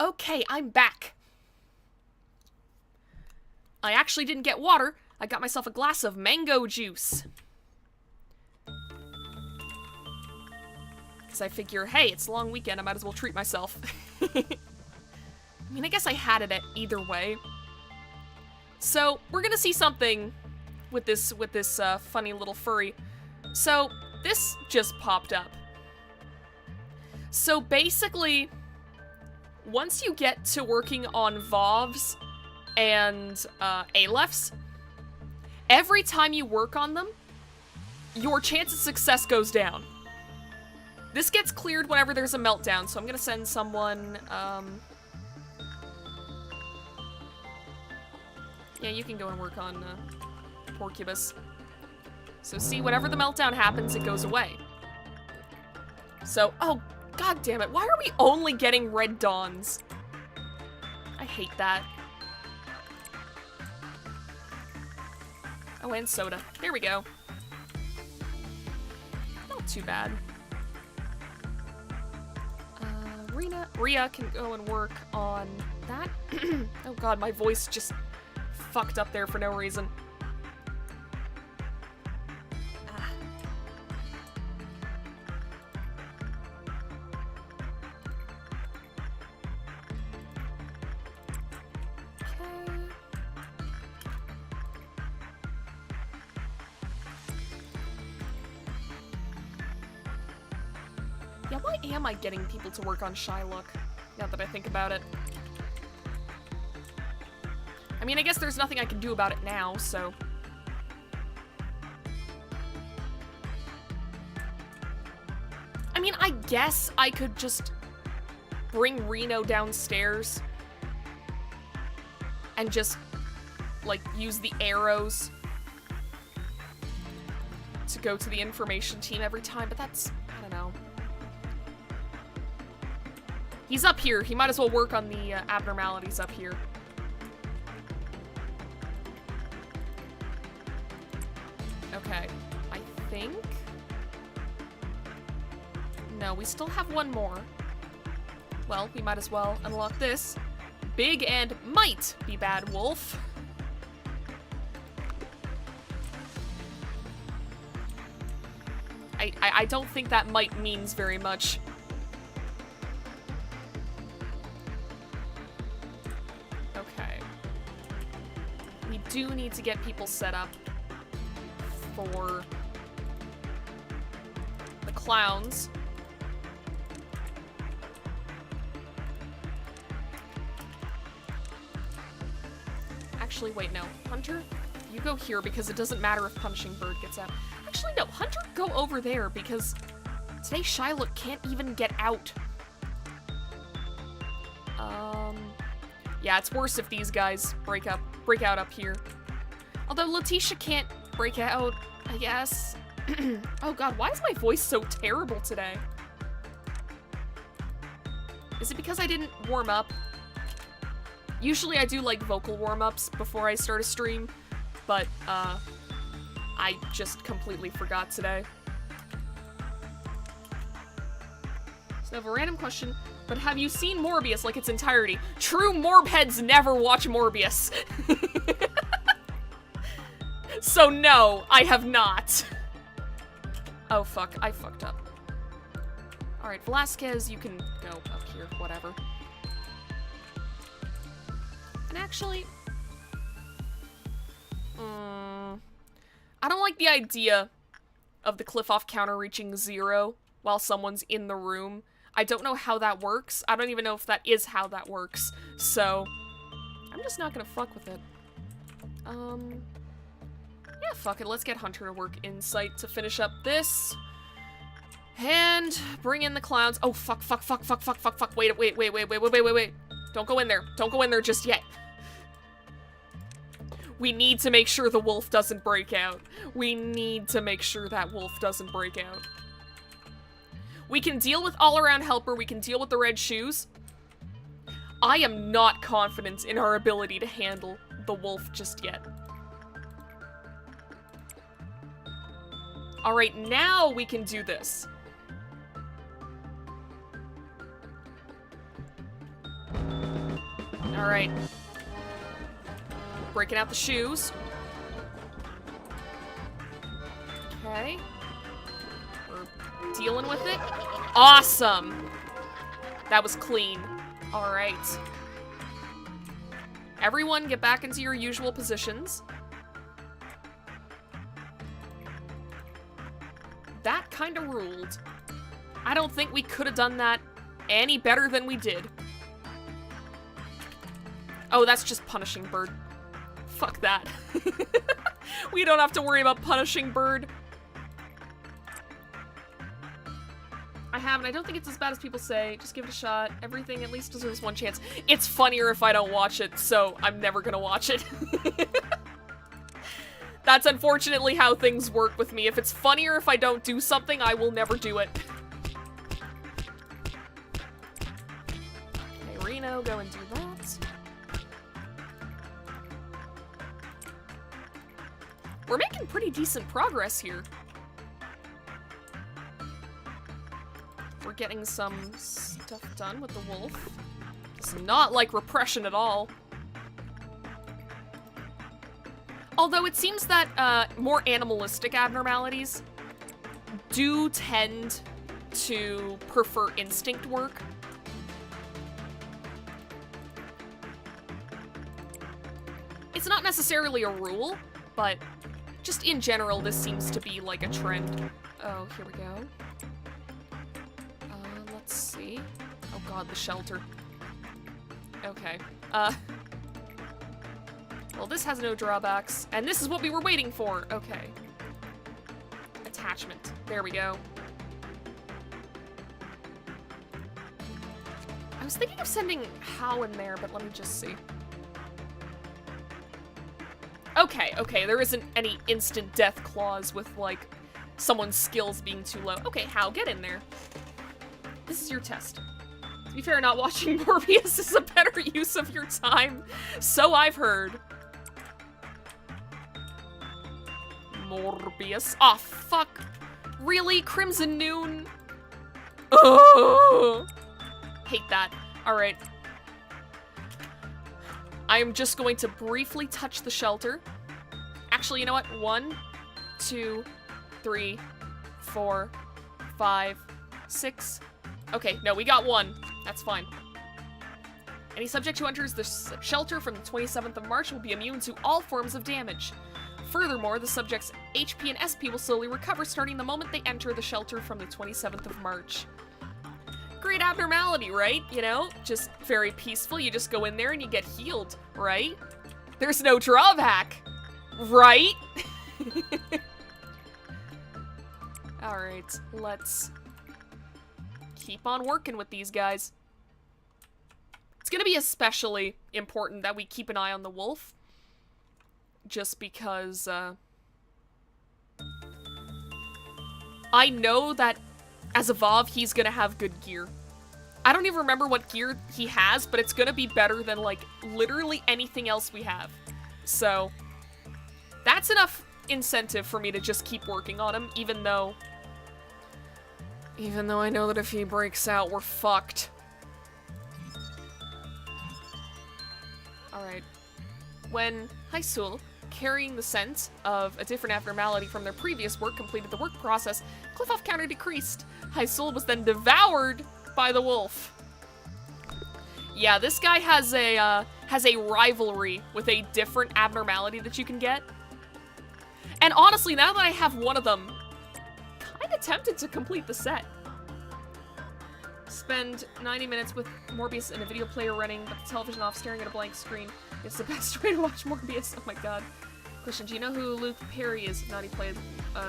Okay, I'm back. I actually didn't get water. I got myself a glass of mango juice. Because I figure, hey, it's a long weekend, I might as well treat myself. I mean, I guess I had it either way. So, we're gonna see something with this funny little furry. So, this just popped up. So, basically, once you get to working on VOVs and Alephs, every time you work on them, your chance of success goes down. This gets cleared whenever there's a meltdown, so I'm gonna send someone, yeah, you can go and work on Porcubus. So see, whenever the meltdown happens, it goes away. So, oh, god damn it, why are we only getting red dawns? I hate that. Oh, and soda. There we go. Not too bad. Rhea can go and work on that. Oh god, my voice just fucked up there for no reason. Yeah, why am I getting people to work on Shylock? Now that I think about it. I mean, I guess there's nothing I can do about it now, so... I mean, I guess I could just bring Reno downstairs and just, like, use the arrows to go to the information team every time, but that's, I don't know. He's up here. He might as well work on the abnormalities up here. Okay, I think... No, we still have one more. Well, we might as well unlock this. Big and might be bad wolf. I don't think that might means very much. Okay. We do need to get people set up for the clowns. Actually, wait, no. Hunter, you go here because it doesn't matter if Punishing Bird gets out. Actually, no. Hunter, go over there because today Shylock can't even get out. Yeah, it's worse if these guys break out up here. Although Letitia can't break out, I guess. Oh god, why is my voice so terrible today? Is it because I didn't warm up? Usually I do, like, vocal warm-ups before I start a stream, but, I just completely forgot today. So I have a random question, but have you seen Morbius like its entirety? True Morbheads never watch Morbius. So no, I have not. Oh fuck, I fucked up. Alright, Velasquez, you can go up here, whatever. And actually... I don't like the idea of the cliff-off counter reaching 0 while someone's in the room. I don't know how that works. I don't even know if that is how that works. So, I'm just not gonna fuck with it. Yeah, fuck it. Let's get Hunter to work Insight to finish up this. And bring in the clowns. Oh, fuck. Wait. Don't go in there. Don't go in there just yet. We need to make sure the wolf doesn't break out. We need to make sure that wolf doesn't break out. We can deal with all-around helper. We can deal with the red shoes. I am not confident in our ability to handle the wolf just yet. Alright, now we can do this. Alright. Breaking out the shoes. Okay. We're dealing with it. Awesome! That was clean. Alright. Everyone get back into your usual positions. That kind of ruled. I don't think we could have done that any better than we did. Oh, that's just Punishing Bird. Fuck that. We don't have to worry about Punishing Bird. I haven't. I don't think it's as bad as people say. Just give it a shot. Everything at least deserves one chance. It's funnier if I don't watch it, so I'm never gonna watch it. That's unfortunately how things work with me. If it's funnier if I don't do something, I will never do it. Okay, Reno, go and do that. We're making pretty decent progress here. We're getting some stuff done with the wolf. It's not like repression at all. Although it seems that more animalistic abnormalities do tend to prefer instinct work. It's not necessarily a rule, but just in general, this seems to be like a trend. Oh, here we go. let's see. Oh god, the shelter. Okay. Well, this has no drawbacks, and this is what we were waiting for. Okay. Attachment. There we go. I was thinking of sending How in there, but let me just see. Okay, okay, there isn't any instant death clause with, like, someone's skills being too low. Okay, How, get in there. This is your test. To be fair, not watching Morbius is a better use of your time. So I've heard. Morbius. Aw, fuck. Really? Crimson Noon? Ugh. Hate that. Alright. I am just going to briefly touch the shelter. Actually, you know what? 1, 2, 3, 4, 5, 6. Okay, no, we got 1. That's fine. Any subject who enters the shelter from the 27th of March will be immune to all forms of damage. Furthermore, the subject's HP and SP will slowly recover starting the moment they enter the shelter from the 27th of March. Great abnormality, right? You know, just very peaceful. You just go in there and you get healed, right? There's no drawback, right? Alright, let's keep on working with these guys. It's gonna be especially important that we keep an eye on the wolf. Just because, I know that as a Vav, he's gonna have good gear. I don't even remember what gear he has, but it's gonna be better than, like, literally anything else we have. So, that's enough incentive for me to just keep working on him, even though I know that if he breaks out, we're fucked. Alright. When Haisul, carrying the scent of a different abnormality from their previous work, completed the work process, cliff-off counter decreased. Haisul was then devoured by the wolf. Yeah, this guy has a rivalry with a different abnormality that you can get. And honestly, now that I have one of them, kinda tempted to complete the set. Spend 90 minutes with Morbius in a video player running, but the television off, staring at a blank screen. It's the best way to watch Morbius. Oh my god. Question, do you know who Luke Perry is? If not, he played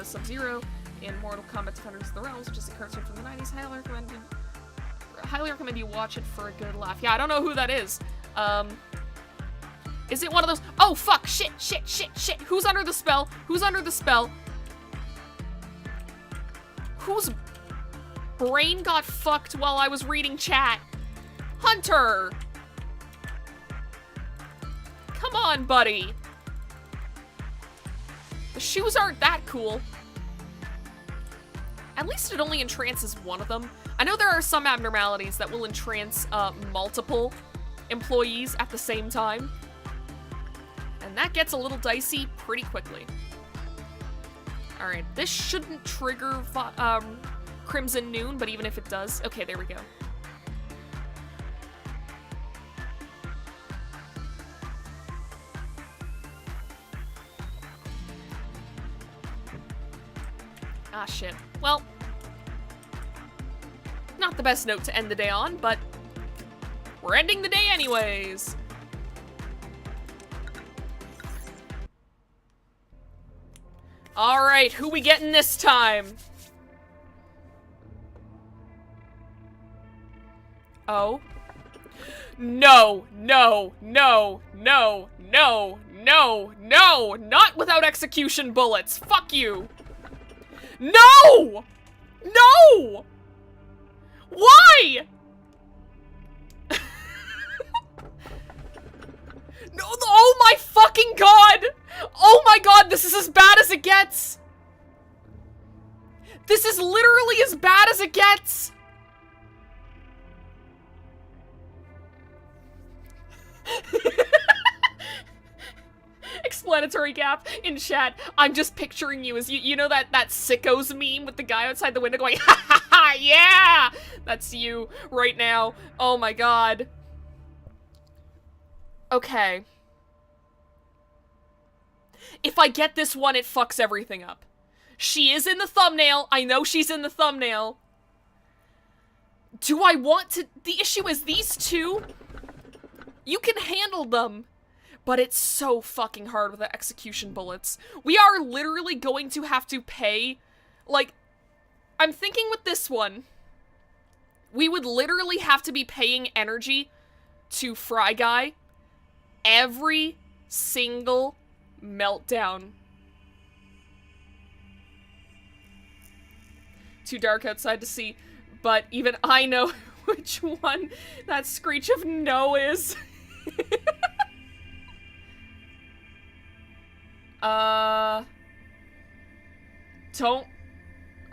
Sub-Zero in Mortal Kombat Defenders of the Realms, which is a cartoon from the 90s. Highly recommend you watch it for a good laugh. Yeah, I don't know who that is. Is it one of those? Oh, fuck! Shit! Who's under the spell? Who's under the spell? Whose brain got fucked while I was reading chat? Hunter! Come on, buddy. The shoes aren't that cool. At least it only entrances one of them. I know there are some abnormalities that will entrance multiple employees at the same time. And that gets a little dicey pretty quickly. Alright, this shouldn't trigger Crimson Noon, but even if it does... Okay, there we go. Ah, shit. Well, not the best note to end the day on, but we're ending the day anyways. Alright, who we getting this time? Oh. No, no, no, no, no, no, no, not without execution bullets. Fuck you. No! No! Why? No, oh my fucking god! Oh my god, this is as bad as it gets! This is literally as bad as it gets! Explanatory gap in chat. I'm just picturing you as you know that sickos meme with the guy outside the window going, ha ha ha, yeah! That's you right now. Oh my god. Okay. If I get this one, it fucks everything up. She is in the thumbnail. I know she's in the thumbnail. Do I want to... The issue is these two, you can handle them, but it's so fucking hard with the execution bullets. We are literally going to have to pay, like, I'm thinking with this one, we would literally have to be paying energy to Fry Guy every single meltdown. Too dark outside to see, but even I know which one that screech of no is. Don't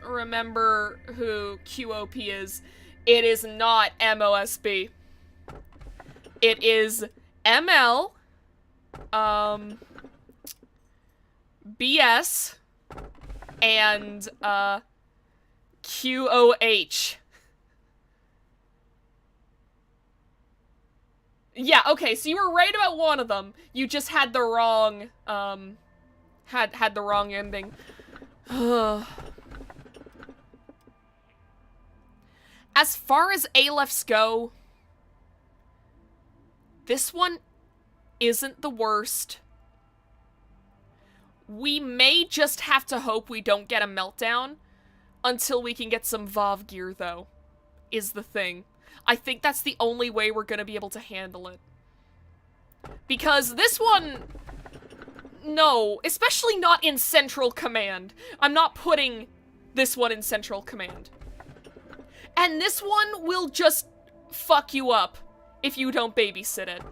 remember who QOP is. It is not MOSB. It is ML, BS, and, QOH. Yeah, okay, so you were right about one of them. You just had the wrong, had the wrong ending. As far as Alephs go, this one isn't the worst. We may just have to hope we don't get a meltdown until we can get some Vav gear, though, is the thing. I think that's the only way we're gonna be able to handle it. Because this one... No, especially not in Central Command. I'm not putting this one in Central Command. And this one will just fuck you up if you don't babysit it.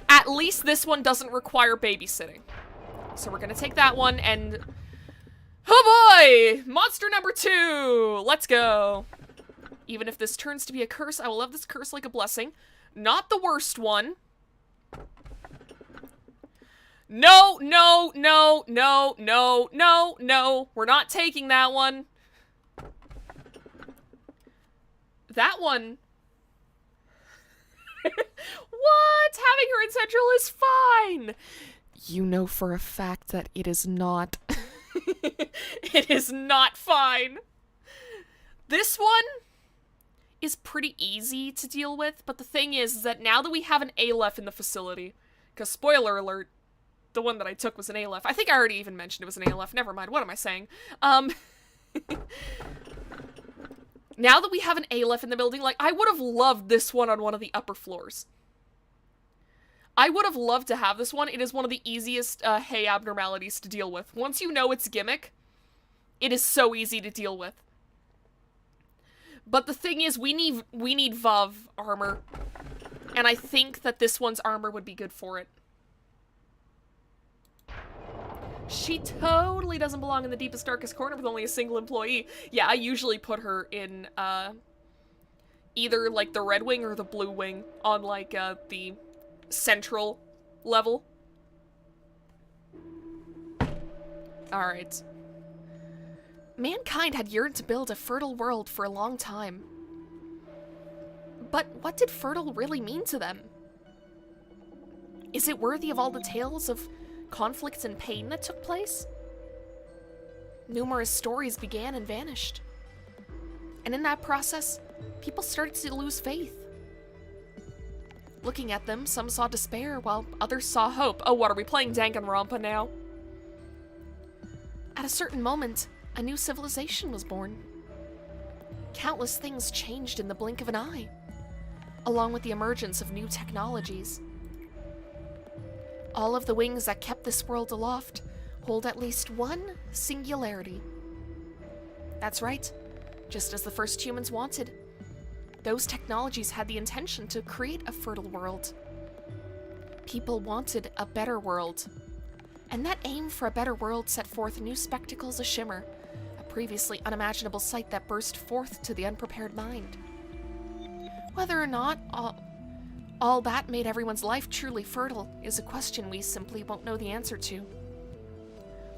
At least this one doesn't require babysitting. So we're gonna take that one and... Oh boy! Monster number 2! Let's go! Even if this turns to be a curse, I will love this curse like a blessing. Not the worst one. No, no, no, no, no, no, no. We're not taking that one. That one. What? Having her in Central is fine. You know for a fact that it is not. It is not fine. This one is pretty easy to deal with, but the thing is that now that we have an Aleph in the facility, because spoiler alert, the one that I took was an Aleph. I think I already even mentioned it was an Aleph. Never mind. What am I saying? Now that we have an Aleph in the building, like, I would have loved this one on one of the upper floors. I would have loved to have this one. It is one of the easiest hay abnormalities to deal with. Once you know its gimmick, it is so easy to deal with. But the thing is, we need Vav armor. And I think that this one's armor would be good for it. She totally doesn't belong in the deepest, darkest corner with only a single employee. Yeah, I usually put her in, either, like, the Red Wing or the Blue Wing on, like, the central level. Alright. Mankind had yearned to build a fertile world for a long time. But what did fertile really mean to them? Is it worthy of all the tales of conflicts and pain that took place? Numerous stories began and vanished. And in that process, people started to lose faith. Looking at them, some saw despair, while others saw hope. Oh, what, are we playing Danganronpa now? At a certain moment, a new civilization was born. Countless things changed in the blink of an eye, along with the emergence of new technologies. All of the wings that kept this world aloft hold at least one singularity. That's right, just as the first humans wanted. Those technologies had the intention to create a fertile world. People wanted a better world. And that aim for a better world set forth new spectacles ashimmer, a previously unimaginable sight that burst forth to the unprepared mind. Whether or not all that made everyone's life truly fertile is a question we simply won't know the answer to.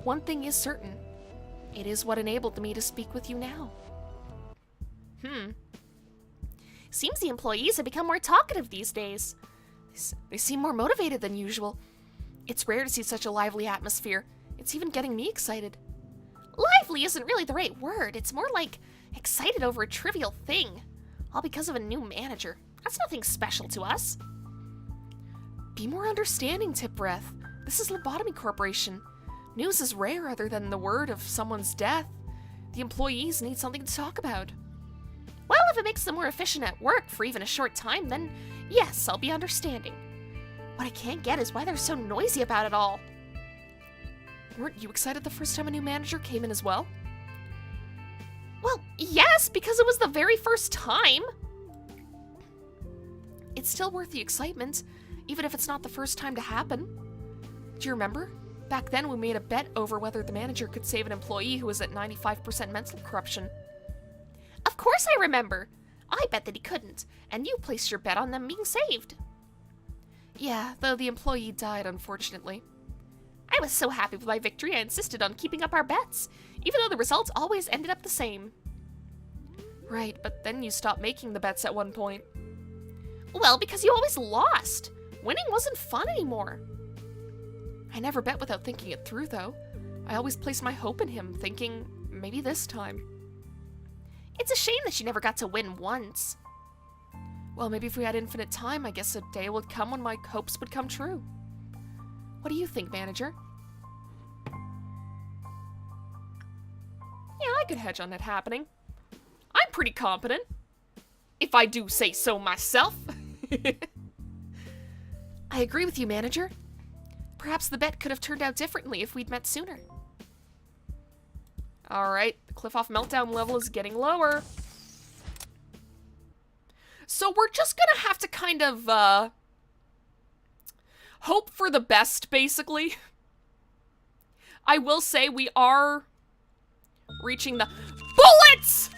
One thing is certain. It is what enabled me to speak with you now. Seems the employees have become more talkative these days. They seem more motivated than usual. It's rare to see such a lively atmosphere. It's even getting me excited. Lively isn't really the right word. It's more like excited over a trivial thing. All because of a new manager. That's nothing special to us. Be more understanding, Tip Breath. This is Lobotomy Corporation. News is rare other than the word of someone's death. The employees need something to talk about. Well, if it makes them more efficient at work for even a short time, then yes, I'll be understanding. What I can't get is why they're so noisy about it all. Weren't you excited the first time a new manager came in as well? Well, yes, because it was the very first time. It's still worth the excitement, even if it's not the first time to happen. Do you remember? Back then we made a bet over whether the manager could save an employee who was at 95% mental corruption. Of course I remember. I bet that he couldn't, and you placed your bet on them being saved. Yeah, though the employee died, unfortunately. I was so happy with my victory I insisted on keeping up our bets, even though the results always ended up the same. Right, but then you stopped making the bets at one point. Well, because you always lost. Winning wasn't fun anymore. I never bet without thinking it through, though. I always placed my hope in him, thinking, maybe this time. It's a shame that you never got to win once. Well, maybe if we had infinite time, I guess a day would come when my hopes would come true. What do you think, manager? Yeah, I could hedge on that happening. I'm pretty competent. If I do say so myself. I agree with you, manager. Perhaps the bet could have turned out differently if we'd met sooner. Alright, the cliff-off meltdown level is getting lower. So we're just gonna have to kind of, hope for the best, basically. I will say we are reaching the... Bullets!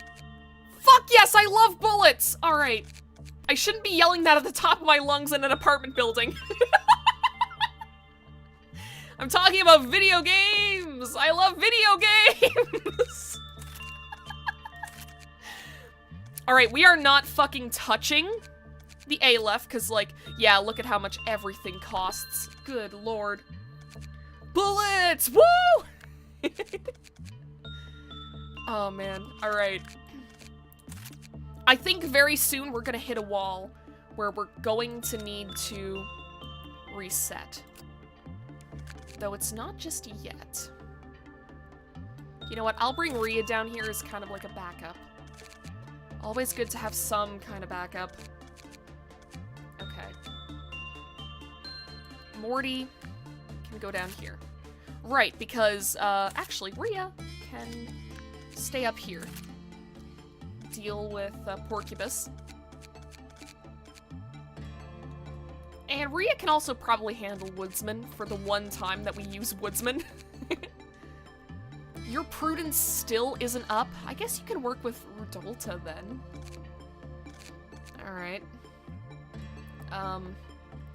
Fuck yes, I love bullets! Alright. I shouldn't be yelling that at the top of my lungs in an apartment building. I'm talking about video games! I love video games! Alright, we are not fucking touching the Aleph, because, like, yeah, look at how much everything costs. Good lord. Bullets! Woo! Oh, man. Alright. I think very soon we're gonna hit a wall where we're going to need to reset. Though it's not just yet. You know what? I'll bring Rhea down here as kind of like a backup. Always good to have some kind of backup. Okay. Morty can go down here. Right, because, actually, Rhea can stay up here. Deal with Porcupus. And Rhea can also probably handle Woodsman for the one time that we use Woodsman. Your Prudence still isn't up. I guess you can work with Rudolta then. Alright.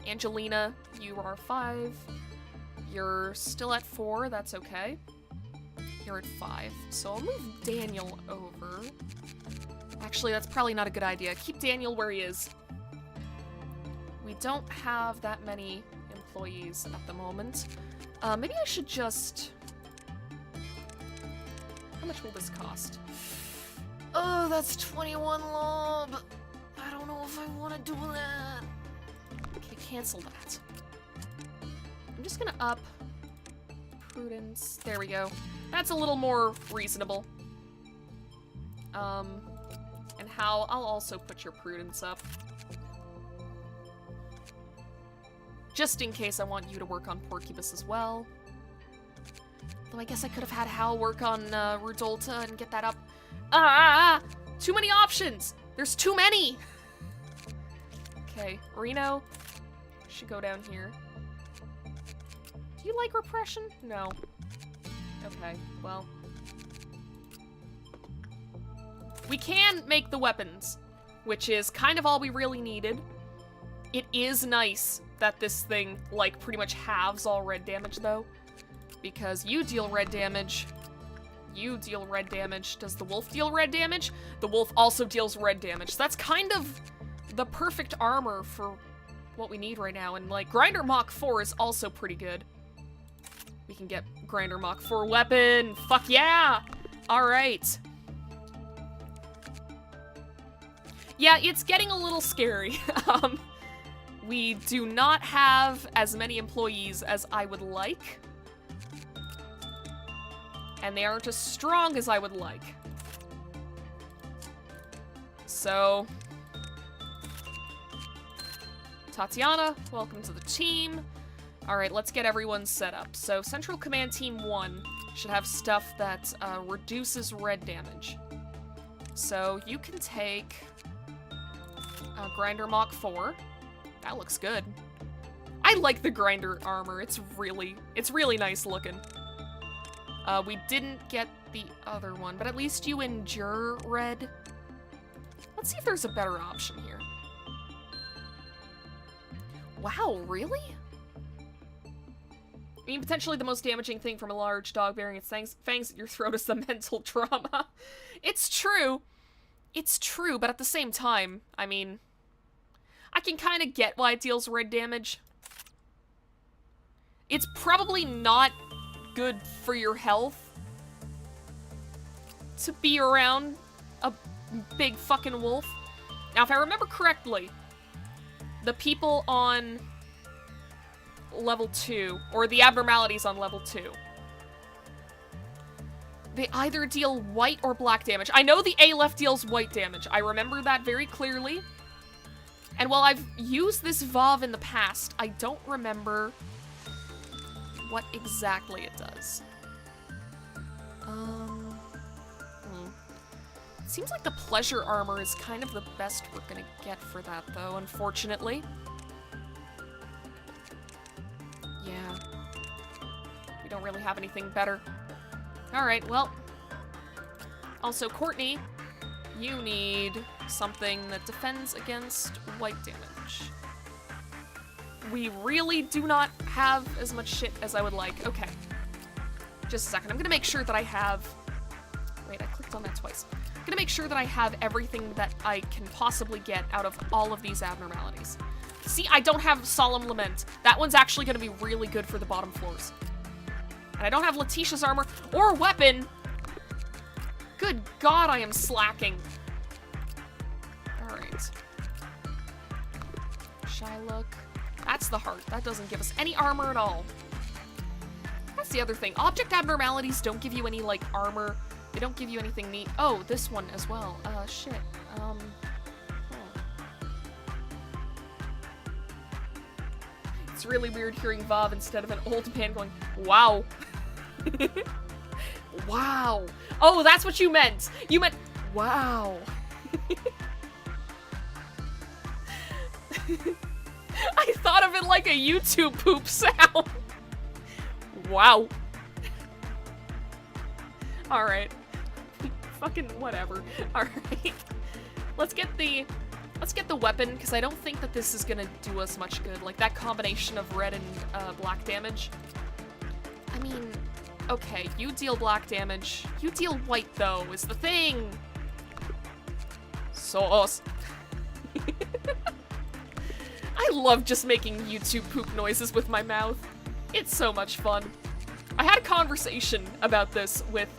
Angelina, you are 5. You're still at 4, that's okay. You're at 5. So I'll move Daniel over. Actually, that's probably not a good idea. Keep Daniel where he is. We don't have that many employees at the moment. Maybe I should just... How much will this cost? Oh, that's 21 lob. I don't know if I want to do that. Okay, cancel that. I'm just gonna up Prudence. There we go. That's a little more reasonable. And Hal, I'll also put your Prudence up. Just in case I want you to work on Porcupus as well. Though I guess I could have had Hal work on Rudolta and get that up. Too many options! There's too many! Okay, Reno should go down here. Do you like repression? No. Okay, well. We can make the weapons, which is kind of all we really needed. It is nice that this thing, like, pretty much halves all red damage, though. Because you deal red damage. You deal red damage. Does the wolf deal red damage? The wolf also deals red damage. So that's kind of the perfect armor for what we need right now. And, like, Grinder Mach 4 is also pretty good. We can get Grinder Mach 4 weapon. Fuck yeah! Alright. Yeah, it's getting a little scary. We do not have as many employees as I would like. And they aren't as strong as I would like. So... Tatiana, welcome to the team. Alright, let's get everyone set up. So, Central Command Team 1 should have stuff that reduces red damage. So, you can take Grinder Mach 4. That looks good. I like the Grinder armor. It's really nice looking. We didn't get the other one, but at least you endure red. Let's see if there's a better option here. Wow, really? I mean, potentially the most damaging thing from a large dog bearing its fangs at your throat is the mental trauma. It's true. It's true, but at the same time, I mean, I can kind of get why it deals red damage. It's probably not good for your health to be around a big fucking wolf. Now, if I remember correctly, the people on level 2, or the abnormalities on level 2, they either deal white or black damage. I know the Aleph deals white damage. I remember that very clearly. And while I've used this VOV in the past, I don't remember what exactly it does. It seems like the pleasure armor is kind of the best we're gonna get for that, though, unfortunately. Yeah. We don't really have anything better. Alright, well. Also, Courtney, you need something that defends against white damage. We really do not have as much shit as I would like. Okay. Just a second. I'm gonna make sure that I have... Wait, I clicked on that twice. I'm gonna make sure that I have everything that I can possibly get out of all of these abnormalities. See, I don't have Solemn Lament. That one's actually gonna be really good for the bottom floors. And I don't have Letitia's armor or weapon. Good God, I am slacking. Alright. Shylock. That's the heart. That doesn't give us any armor at all. That's the other thing. Object abnormalities don't give you any, like, armor. They don't give you anything neat. Oh, this one as well. Shit. It's really weird hearing VOV instead of an old man going, wow. Wow. Oh, that's what you meant. You meant, wow. I thought of it like a YouTube poop sound. Wow. Alright. Fucking whatever. Alright. Let's get the weapon, because I don't think that this is gonna do us much good. Like, that combination of red and black damage. I mean, okay, you deal black damage. You deal white, though, is the thing. Sauce. I love just making YouTube poop noises with my mouth. It's so much fun. I had a conversation about this with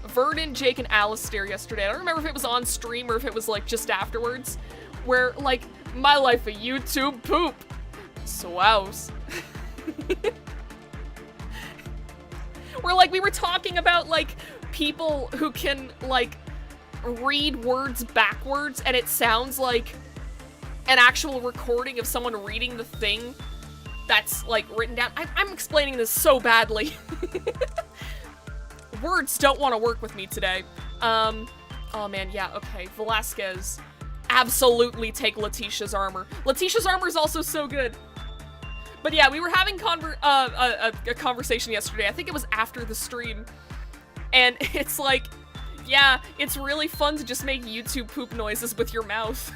Vernon, Jake, and Alistair yesterday. I don't remember if it was on stream or if it was, like, just afterwards. Where, like, my life a YouTube poop. Swouse. Where, like, we were talking about, like, people who can, like, read words backwards and it sounds like an actual recording of someone reading the thing that's, like, written down. I'm explaining this so badly. Words don't want to work with me today. Oh man, yeah, okay. Velasquez. Absolutely take Letitia's armor. Letitia's armor is also so good. But yeah, we were having a conversation yesterday. I think it was after the stream. And it's like, yeah, it's really fun to just make YouTube poop noises with your mouth.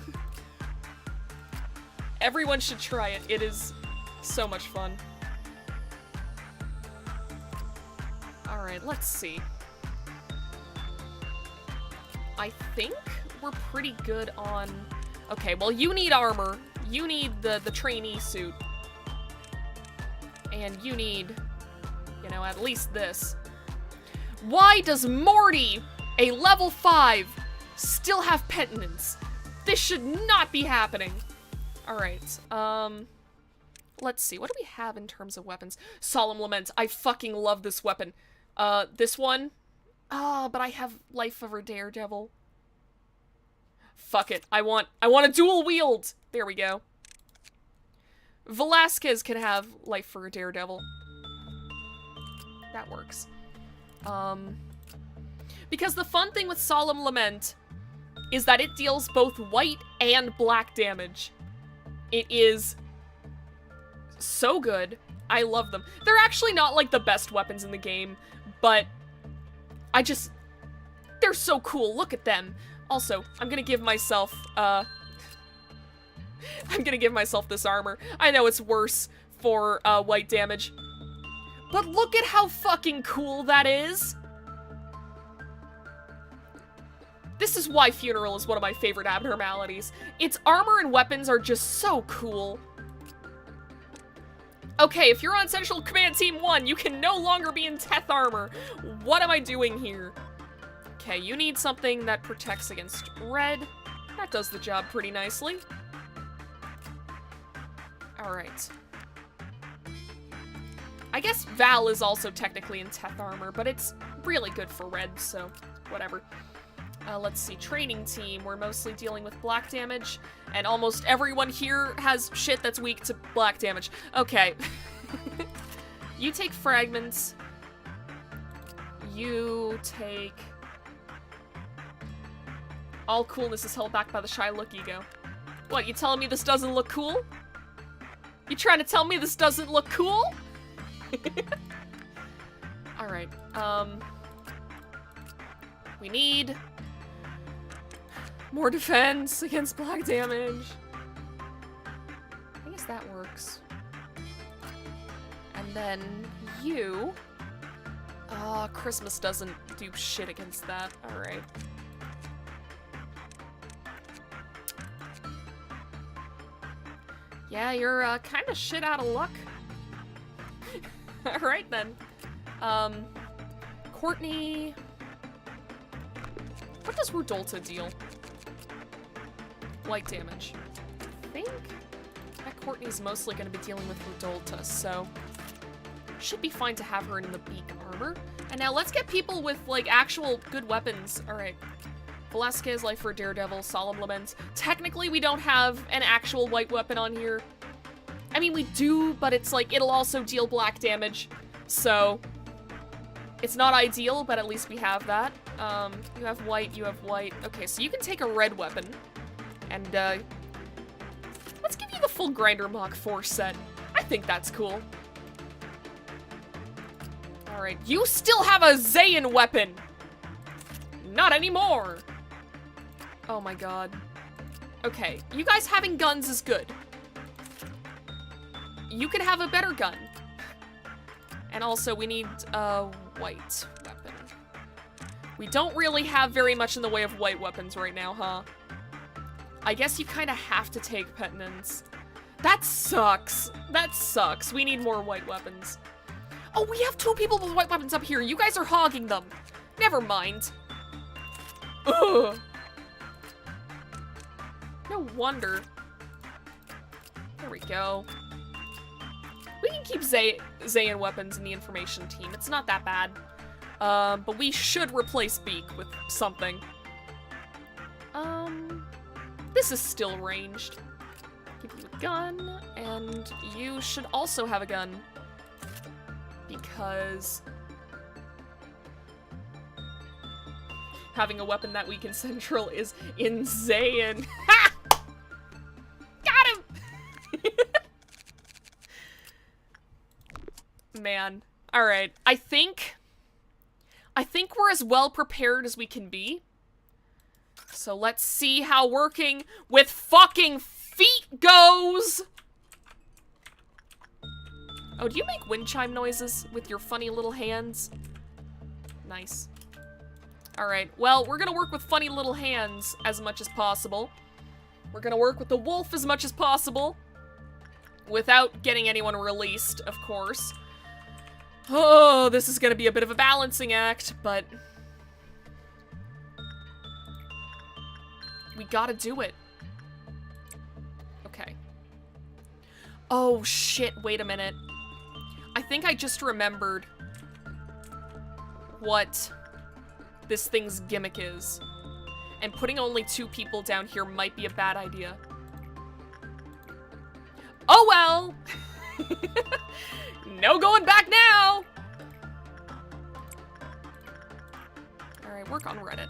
Everyone should try it. It is so much fun. Alright, let's see. I think we're pretty good on... Okay, well, you need armor. You need the trainee suit. And you need, you know, at least this. Why does Morty, a level 5, still have penitence? This should not be happening. Alright, let's see. What do we have in terms of weapons? Solemn Lament. I fucking love this weapon. This one. Oh, but I have Life of a Daredevil. Fuck it. I want a dual wield. There we go. Velasquez can have Life for a Daredevil. That works. Because the fun thing with Solemn Lament is that it deals both white and black damage. It is so good. I love them. They're actually not like the best weapons in the game, but they're so cool. Look at them. Also, I'm gonna give myself, this armor. I know it's worse for, white damage. But look at how fucking cool that is! This is why Funeral is one of my favorite abnormalities. Its armor and weapons are just so cool. Okay, if you're on Central Command Team 1, you can no longer be in Teth armor. What am I doing here? Okay, you need something that protects against red. That does the job pretty nicely. Alright. I guess Val is also technically in Teth armor, but it's really good for red, so whatever. Let's see, training team, we're mostly dealing with black damage, and almost everyone here has shit that's weak to black damage. Okay. You take fragments. You take... All coolness is held back by the shy look ego. What, you telling me this doesn't look cool? You trying to tell me this doesn't look cool? Alright, we need more defense against black damage. I guess that works. And then you... Christmas doesn't do shit against that. Alright. Yeah, you're, kinda shit out of luck. Alright then. Courtney... What does Rudolta deal? White damage. I think that Courtney's mostly gonna be dealing with Rudolta, so... Should be fine to have her in the beak armor. And now let's get people with, like, actual good weapons. Alright. Velasquez, Life for Daredevil, Solemn Lament. Technically, we don't have an actual white weapon on here. I mean, we do, but it's like, it'll also deal black damage. So, it's not ideal, but at least we have that. You have white, you have white. Okay, so you can take a red weapon. And, let's give you the full Grinder Mach 4 set. I think that's cool. Alright, you still have a Zayn weapon! Not anymore! Oh my god. Okay, you guys having guns is good. You can have a better gun. And also, we need a white weapon. We don't really have very much in the way of white weapons right now, huh? I guess you kind of have to take Penitence. That sucks. That sucks. We need more white weapons. Oh, we have 2 people with white weapons up here. You guys are hogging them. Never mind. Ugh. No wonder. There we go. We can keep Zayn weapons in the information team. It's not that bad. But we should replace Beak with something. This is still ranged. Give you a gun, and you should also have a gun. Because... having a weapon that weak in Central is insane. Ha! Got him! Man. Alright. I think we're as well prepared as we can be. So let's see how working with fucking feet goes! Oh, do you make wind chime noises with your funny little hands? Nice. Alright, well, we're gonna work with funny little hands as much as possible. We're gonna work with the wolf as much as possible. Without getting anyone released, of course. Oh, this is gonna be a bit of a balancing act, but... we gotta do it. Oh, shit, wait a minute. I think I just remembered what this thing's gimmick is. And putting only 2 people down here might be a bad idea. Oh well! No going back now! Alright, work on Reddit.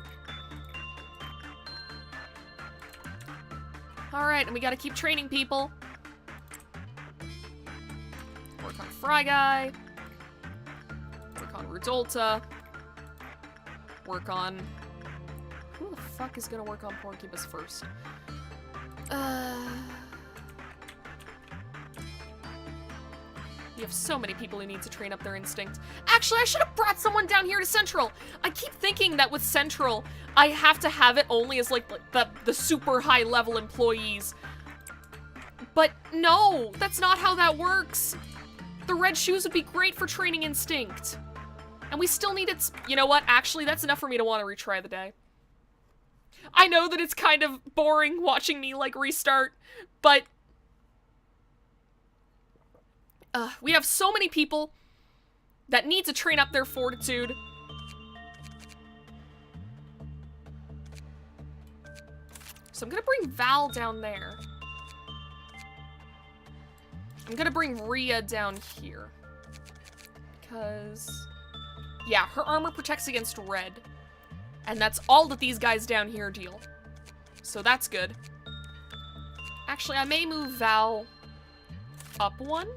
Alright, and we gotta keep training people. Work on Fry Guy. Work on Rudolta. Work on... Who the fuck is gonna work on Porcupus first? We have so many people who need to train up their instinct. Actually, I should have brought someone down here to Central. I keep thinking that with Central, I have to have it only as like the super high level employees. But no, that's not how that works. The red shoes would be great for training instinct. And we still need it. You know what? Actually, that's enough for me to want to retry the day. I know that it's kind of boring watching me like restart, but we have so many people that need to train up their fortitude. So I'm gonna bring Val down there. I'm gonna bring Rhea down here. Because, yeah, her armor protects against red. And that's all that these guys down here deal. So that's good. Actually, I may move Val up 1.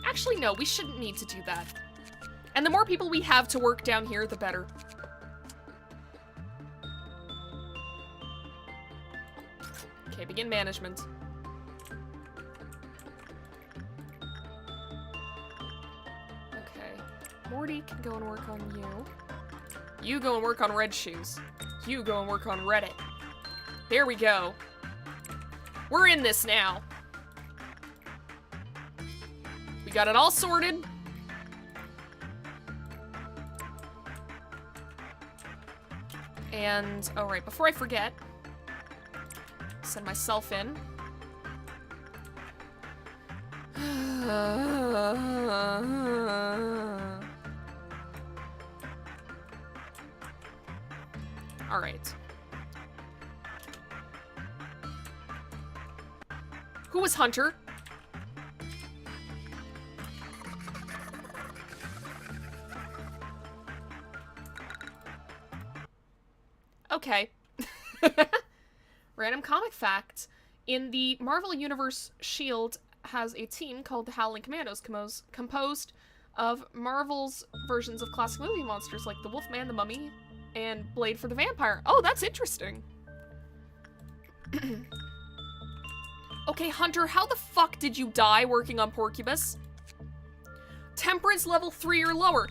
Actually, no, we shouldn't need to do that. And the more people we have to work down here, the better. Okay, begin management. Okay, Morty can go and work on you. You go and work on red shoes. You go and work on Reddit. There we go. We're in this now. We got it all sorted. And, oh right, before I forget, send myself in. All right. Who was Hunter? Okay. Random comic fact. In the Marvel Universe, S.H.I.E.L.D. has a team called the Howling Commandos, composed of Marvel's versions of classic movie monsters like the Wolfman, the Mummy, and Blade for the Vampire. Oh, that's interesting. Okay, Hunter, how the fuck did you die working on Porcupus? Temperance level 3 or lower.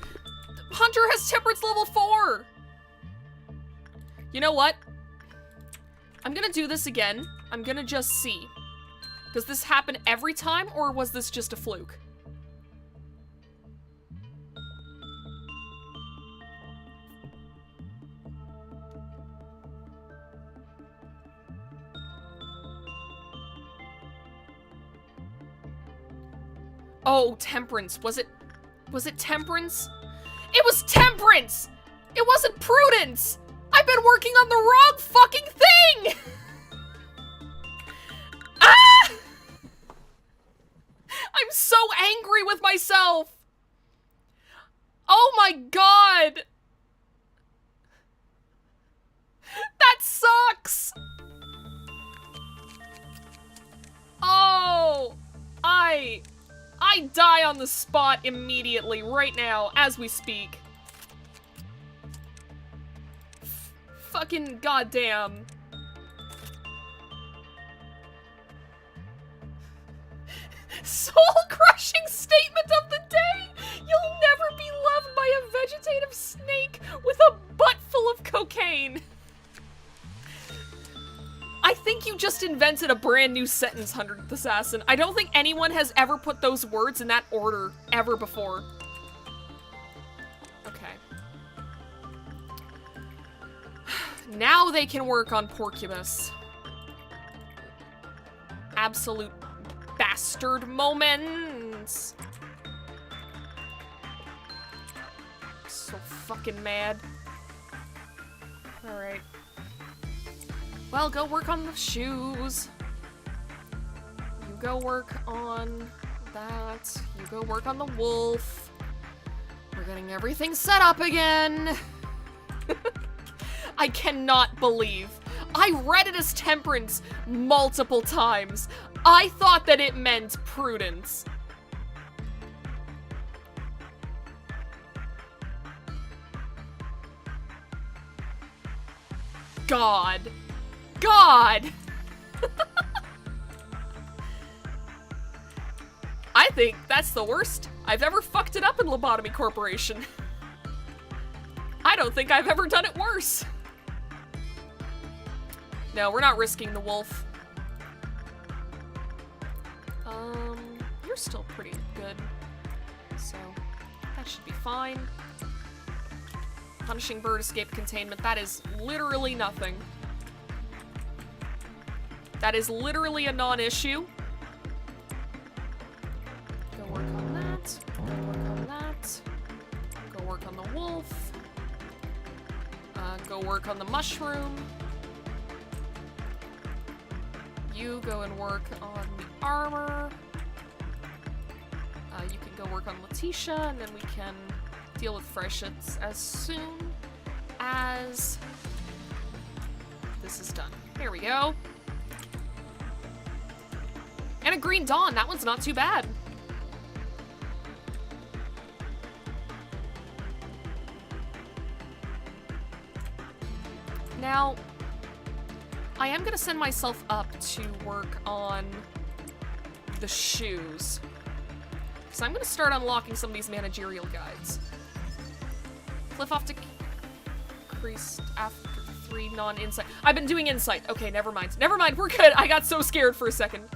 Hunter has temperance level 4! You know what? I'm gonna do this again. I'm gonna just see. Does this happen every time, or was this just a fluke? Oh, temperance. Was it temperance? It was temperance! It wasn't prudence! I've been working on the wrong fucking thing! Ah! I'm so angry with myself! Oh my god! That sucks! Oh! I die on the spot immediately, right now, as we speak. Fucking goddamn. Soul-crushing statement of the day! You'll never be loved by a vegetative snake with a butt full of cocaine. I think you just invented a brand new sentence, 100th Assassin. I don't think anyone has ever put those words in that order ever before. Okay. Now they can work on Porcupus. absolute bastard moments. So fucking mad. Alright. Well, go work on the shoes. You go work on that. You go work on the wolf. We're getting everything set up again. I cannot believe. I read it as temperance multiple times. I thought that it meant prudence. God. God! I think that's the worst I've ever fucked it up in Lobotomy Corporation. I don't think I've ever done it worse. No, we're not risking the wolf. You're still pretty good. So, that should be fine. Punishing bird escape containment, that is literally nothing. That is literally a non-issue. Go work on that. Go work on that. Go work on the wolf. Go work on the mushroom. You go and work on the armor. You can go work on Letitia, and then we can deal with Freshets as soon as this is done. Here we go. And a Green Dawn, that one's not too bad. Now, I am gonna send myself up to work on the shoes. So I'm gonna start unlocking some of these managerial guides. Cliff off to increased after 3 non-insight. I've been doing insight. Okay, never mind. Never mind, we're good. I got so scared for a second.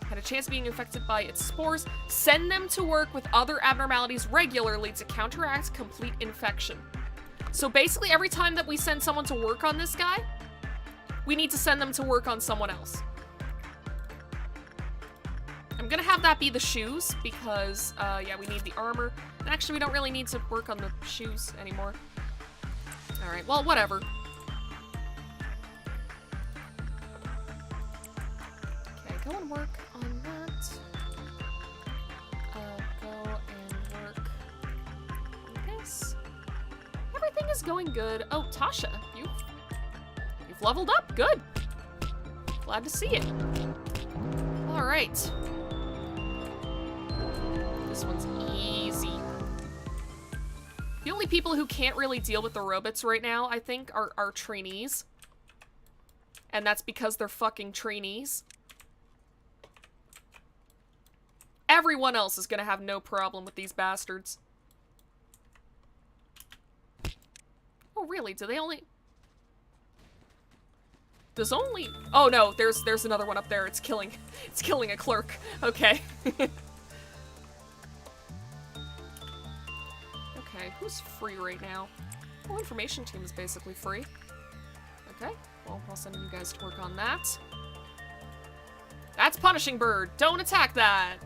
Had a chance of being infected by its spores. Send them to work with other abnormalities regularly to counteract complete infection. So basically, every time that we send someone to work on this guy, we need to send them to work on someone else. I'm gonna have that be the shoes, because, yeah, we need the armor. And actually, we don't really need to work on the shoes anymore. Alright, well, whatever. Okay, go and work on that. Go and work on this. Everything is going good. Oh, Tasha, you've leveled up. Good. Glad to see it. Alright. This one's easy. The only people who can't really deal with the robots right now, I think, are trainees. And that's because they're fucking trainees. Everyone else is gonna have no problem with these bastards. Oh, really? Do they only... Does only... Oh, no, there's another one up there. It's killing a clerk. Okay. Okay, who's free right now? Well, information team is basically free. Okay, well, I'll send you guys to work on that. That's Punishing Bird. Don't attack that.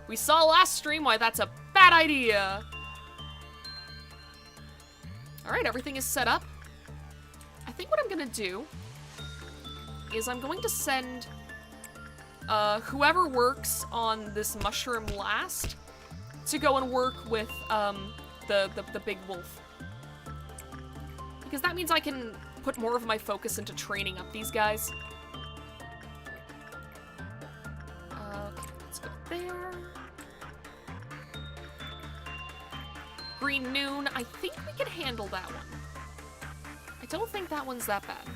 We saw last stream why that's a bad idea. Alright, everything is set up. I think what I'm gonna do is I'm going to send whoever works on this mushroom last to go and work with the big wolf. Because that means I can put more of my focus into training up these guys. Okay, let's go there. Green Noon, I think we can handle that one. I don't think that one's that bad.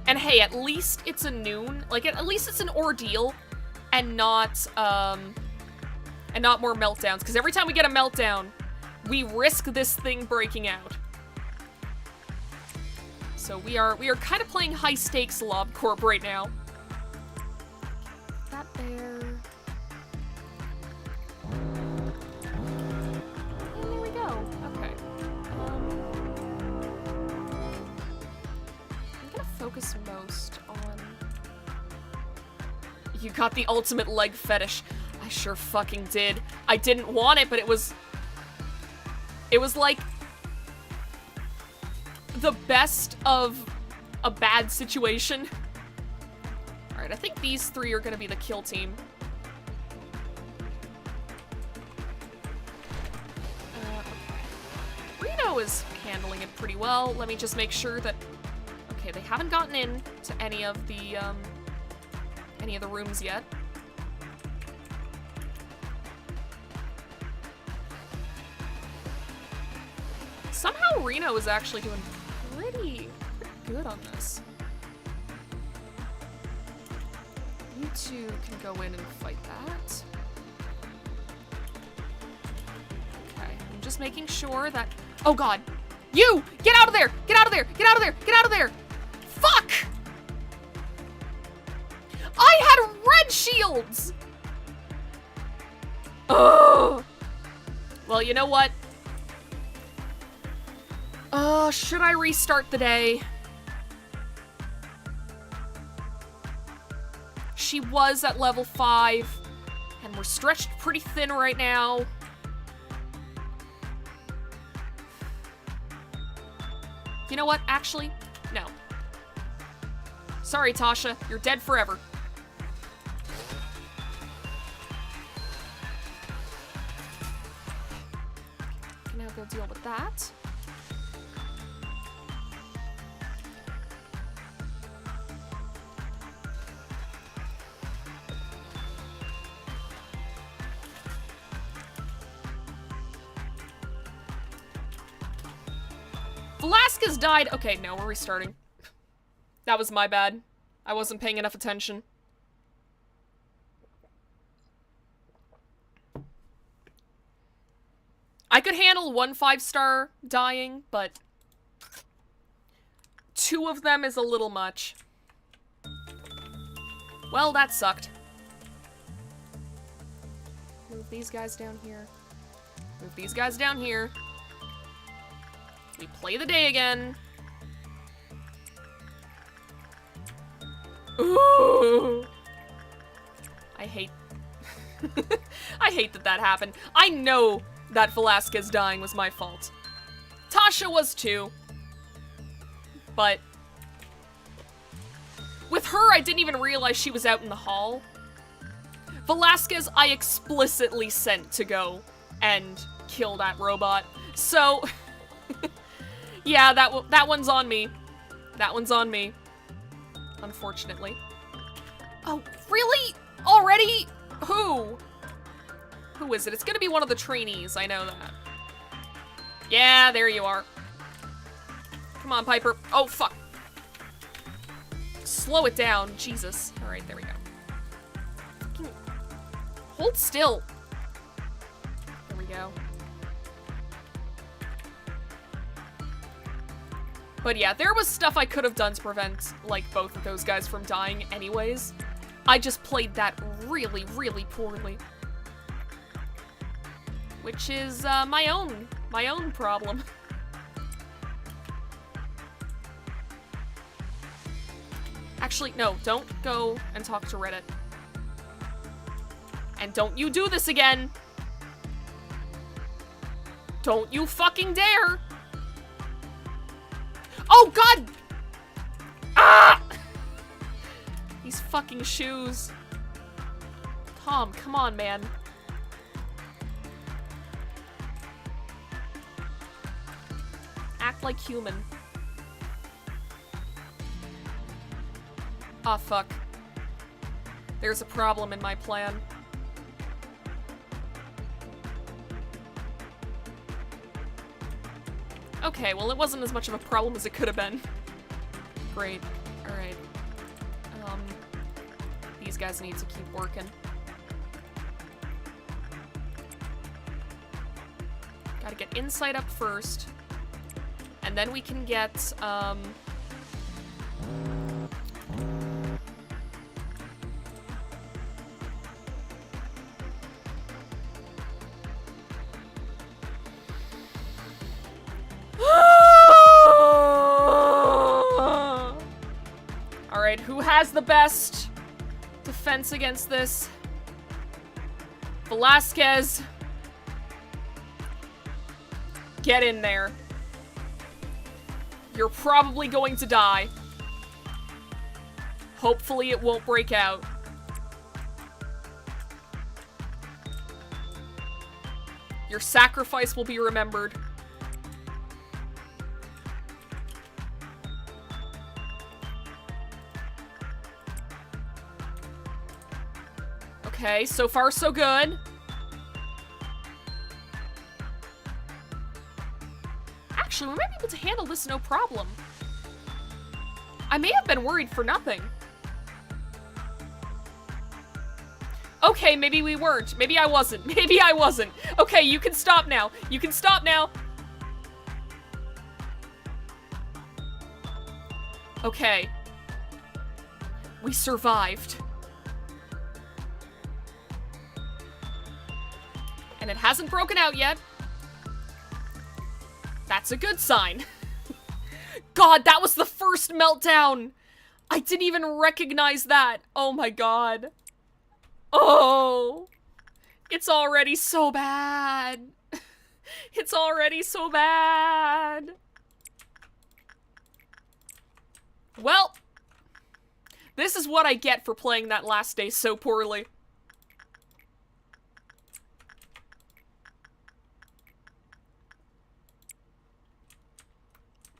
And hey, at least it's a noon. Like, at least it's an ordeal and not more meltdowns. Because every time we get a meltdown, we risk this thing breaking out. So we are kind of playing high stakes LobCorp right now. there. And there we go. Okay. I'm gonna focus most on... You got the ultimate leg fetish. I sure fucking did. I didn't want it, but it was like the best of a bad situation. Alright, I think these three are gonna be the kill team. Okay. Reno is handling it pretty well. Let me just make sure that... Okay, they haven't gotten in to any of the rooms yet. Somehow Reno is actually doing pretty good on this. You two can go in and fight that. Okay, I'm just making sure that... Oh god! You! Get out of there! Get out of there! Get out of there! Get out of there! Fuck! I had red shields! Ugh! Well, you know what? Should I restart the day? She was at level 5, and we're stretched pretty thin right now. You know what? Actually, no. Sorry, Tasha. You're dead forever. Can now go deal with that. Velasquez died. Okay, no, we're restarting. That was my bad. I wasn't paying enough attention. I could handle 1 5-star dying, but 2 of them is a little much. Well, that sucked. Move these guys down here. Move these guys down here. We play the day again. Ooh. I hate... I hate that happened. I know that Velasquez dying was my fault. Tasha was too. But... with her, I didn't even realize she was out in the hall. Velasquez, I explicitly sent to go and kill that robot. So... yeah, that one's on me. That one's on me. Unfortunately. Oh, really? Already? Who? Who is it? It's gonna be one of the trainees, I know that. Yeah, there you are. Come on, Piper. Oh, fuck. Slow it down. Jesus. Alright, there we go. Hold still. There we go. But yeah, there was stuff I could have done to prevent, like, both of those guys from dying anyways. I just played that really, really poorly. Which is, my own problem. Actually, no, don't go and talk to Reddit. And don't you do this again! Don't you fucking dare! Oh, God! Ah! These fucking shoes. Tom, come on, man. Act like human. Ah, fuck. There's a problem in my plan. Okay, well, it wasn't as much of a problem as it could have been. Great. Alright. These guys need to keep working. Gotta get insight up first. And then we can get, has the best defense against this. Velasquez. Get in there. You're probably going to die. Hopefully it won't break out. Your sacrifice will be remembered. Okay, so far so good. Actually, we might be able to handle this no problem. I may have been worried for nothing. Okay, maybe we weren't. Maybe I wasn't. Maybe I wasn't. Okay, you can stop now. You can stop now. Okay. We survived. And it hasn't broken out yet. That's a good sign. God, that was the first meltdown! I didn't even recognize that. Oh my god. Oh. It's already so bad. It's already so bad. Well, this is what I get for playing that last day so poorly.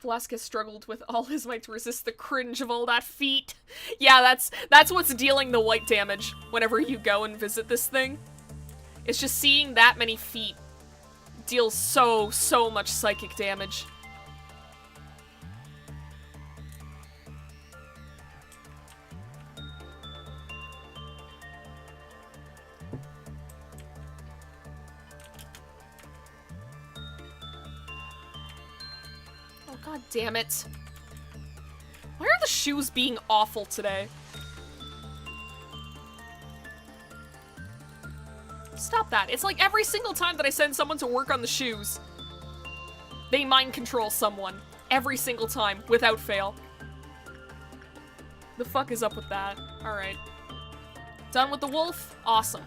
Velasquez struggled with all his might to resist the cringe of all that feet. Yeah, that's what's dealing the white damage whenever you go and visit this thing. It's just seeing that many feet deals so much psychic damage. God damn it. Why are the shoes being awful today? Stop that. It's like every single time that I send someone to work on the shoes, they mind control someone. Every single time, without fail. The fuck is up with that? Alright. Done with the wolf? Awesome.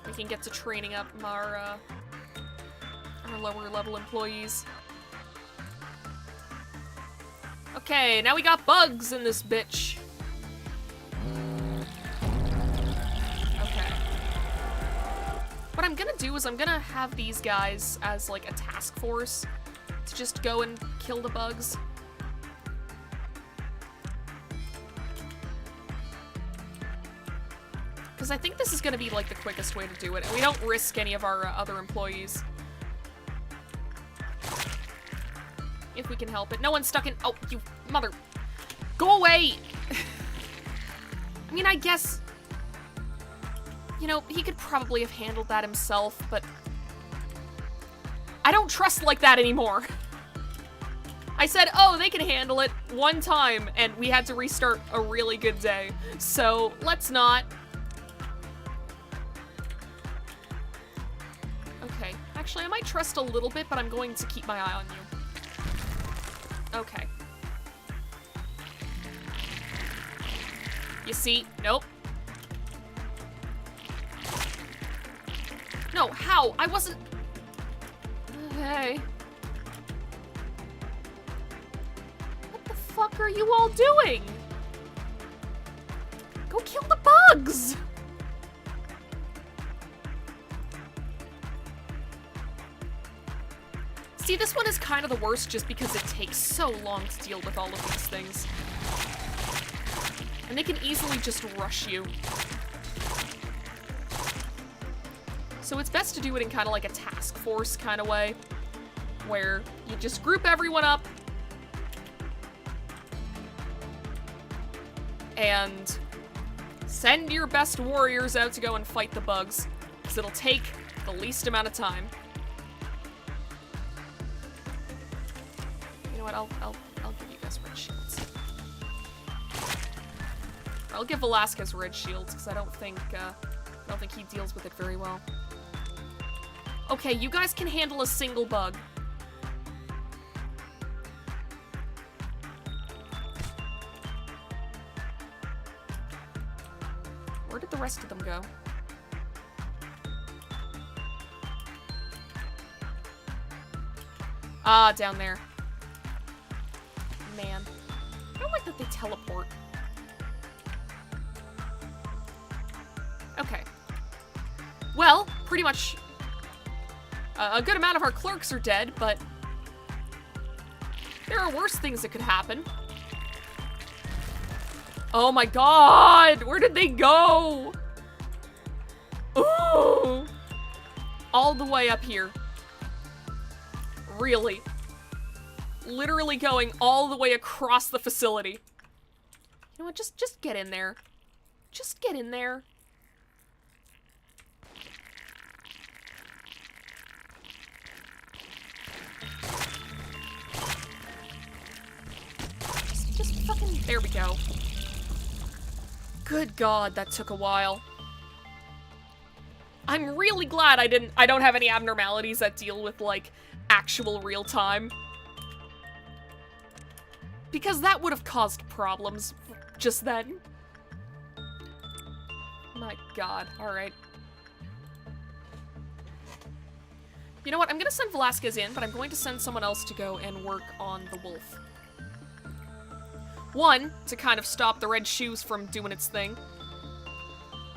We can get to training up our lower level employees. Okay, now we got bugs in this bitch. Okay. What I'm gonna do is I'm gonna have these guys as, like, a task force to just go and kill the bugs. Because I think this is gonna be, like, the quickest way to do it, and we don't risk any of our other employees. If we can help it. No one's stuck in- oh, you mother- Go away! I mean, I guess... You know, he could probably have handled that himself, but... I don't trust like that anymore. I said, oh, they can handle it one time, and we had to restart a really good day. So, let's not. Okay. Actually, I might trust a little bit, but I'm going to keep my eye on you. Okay. You see? Nope. No, how? I wasn't... Okay. What the fuck are you all doing? Go kill the bugs! See, this one is kind of the worst just because it takes so long to deal with all of these things. And they can easily just rush you. So it's best to do it in kind of like a task force kind of way, where you just group everyone up and send your best warriors out to go and fight the bugs, because it'll take the least amount of time. You know what, I'll give you guys red shields. I'll give Velasquez red shields, because I don't think he deals with it very well. Okay, you guys can handle a single bug. Where did the rest of them go? Ah, down there. Man. I don't like that they teleport. Okay. Well, pretty much a good amount of our clerks are dead, but there are worse things that could happen. Oh my god! Where did they go? Ooh! All the way up here. Really. Literally going all the way across the facility. You know what? Just get in there. Just get in there. Just fucking... There we go. Good god, that took a while. I'm really glad I don't have any abnormalities that deal with, like, actual real time. Because that would have caused problems just then. My god, alright. You know what, I'm gonna send Velasquez in, but I'm going to send someone else to go and work on the wolf. One, to kind of stop the red shoes from doing its thing.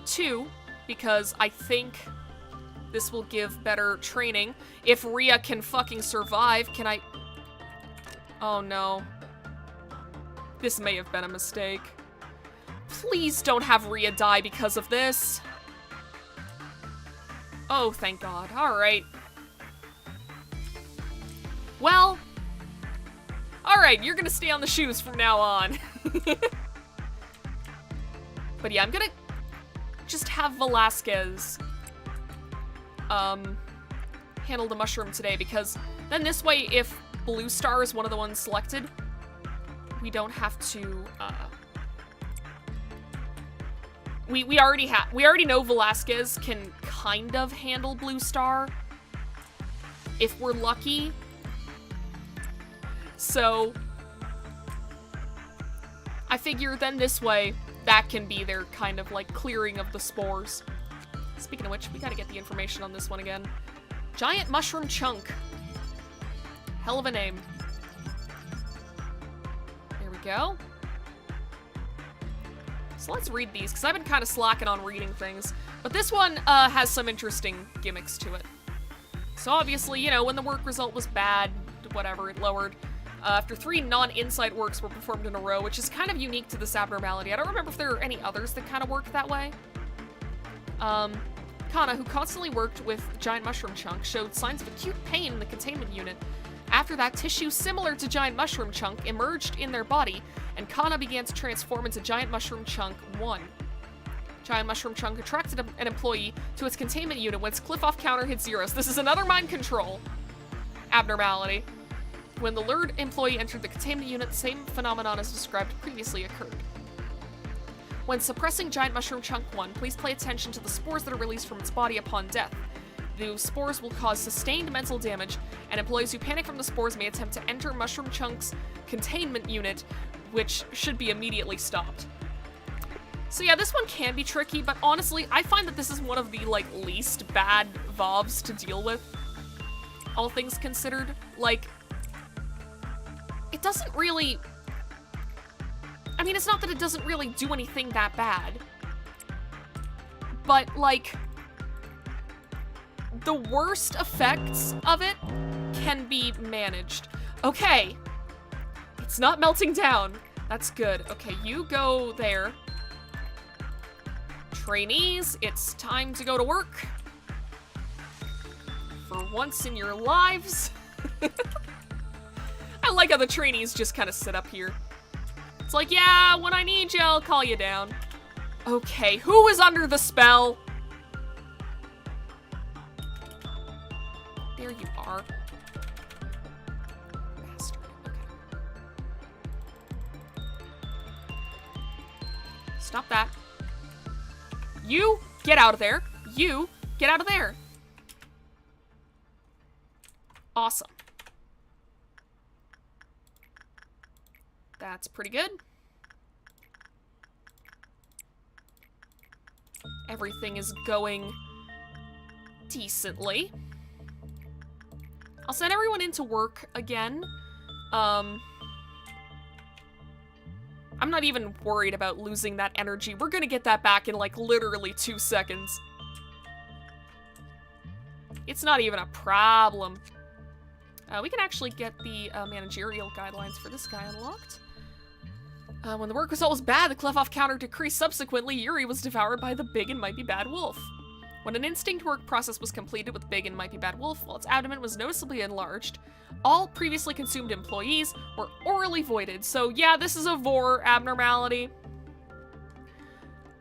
Two, because I think this will give better training. If Rhea can fucking survive, can I... Oh no. This may have been a mistake. Please don't have Rhea die because of this. Oh, thank God. Alright. Well... Alright, you're gonna stay on the shoes from now on. But yeah, I'm gonna just have Velasquez handle the mushroom today, because then this way, if Blue Star is one of the ones selected, we don't have to, we already know Velasquez can kind of handle Blue Star if we're lucky. So I figure then this way, that can be their kind of like clearing of the spores. Speaking of which, we gotta get the information on this one again. Giant Mushroom Chunk. Hell of a name. There we go. So let's read these, because I've been kind of slacking on reading things. But this one has some interesting gimmicks to it. So obviously, you know, when the work result was bad, whatever, it lowered. After 3 non-insight works were performed in a row, which is kind of unique to this abnormality. I don't remember if there are any others that kind of worked that way. Kana, who constantly worked with Giant Mushroom Chunk, showed signs of acute pain in the containment unit. After that, tissue similar to Giant Mushroom Chunk emerged in their body, and Kana began to transform into Giant Mushroom Chunk 1. Giant Mushroom Chunk attracted an employee to its containment unit when its cliff-off counter hit zeros. This is another mind control abnormality. When the lured employee entered the containment unit, the same phenomenon as described previously occurred. When suppressing Giant Mushroom Chunk 1, please pay attention to the spores that are released from its body upon death. Those spores will cause sustained mental damage, and employees who panic from the spores may attempt to enter Mushroom Chunk's containment unit, which should be immediately stopped. So yeah, this one can be tricky, but honestly, I find that this is one of the, like, least bad VOVs to deal with. All things considered. Like, it doesn't really... I mean, it's not that it doesn't really do anything that bad. But, like, the worst effects of it can be managed. Okay. It's not melting down. That's good. Okay, you go there. Trainees, it's time to go to work. For once in your lives. I like how the trainees just kind of sit up here. It's like, yeah, when I need you, I'll call you down. Okay, who is under the spell? There you are. Bastard. Okay. Stop that. You, get out of there. You, get out of there. Awesome. That's pretty good. everything is going decently. I'll send everyone into work again. I'm not even worried about losing that energy. We're gonna get that back in, like, literally 2 seconds. It's not even a problem. We can actually get the managerial guidelines for this guy unlocked. When the work result was bad, the Clef-Off counter decreased. Subsequently, Yuri was devoured by the Big and Mighty Bad Wolf. When an instinct work process was completed with Big and Mighty Bad Wolf, while its abdomen was noticeably enlarged, all previously consumed employees were orally voided. So yeah, this is a vor abnormality.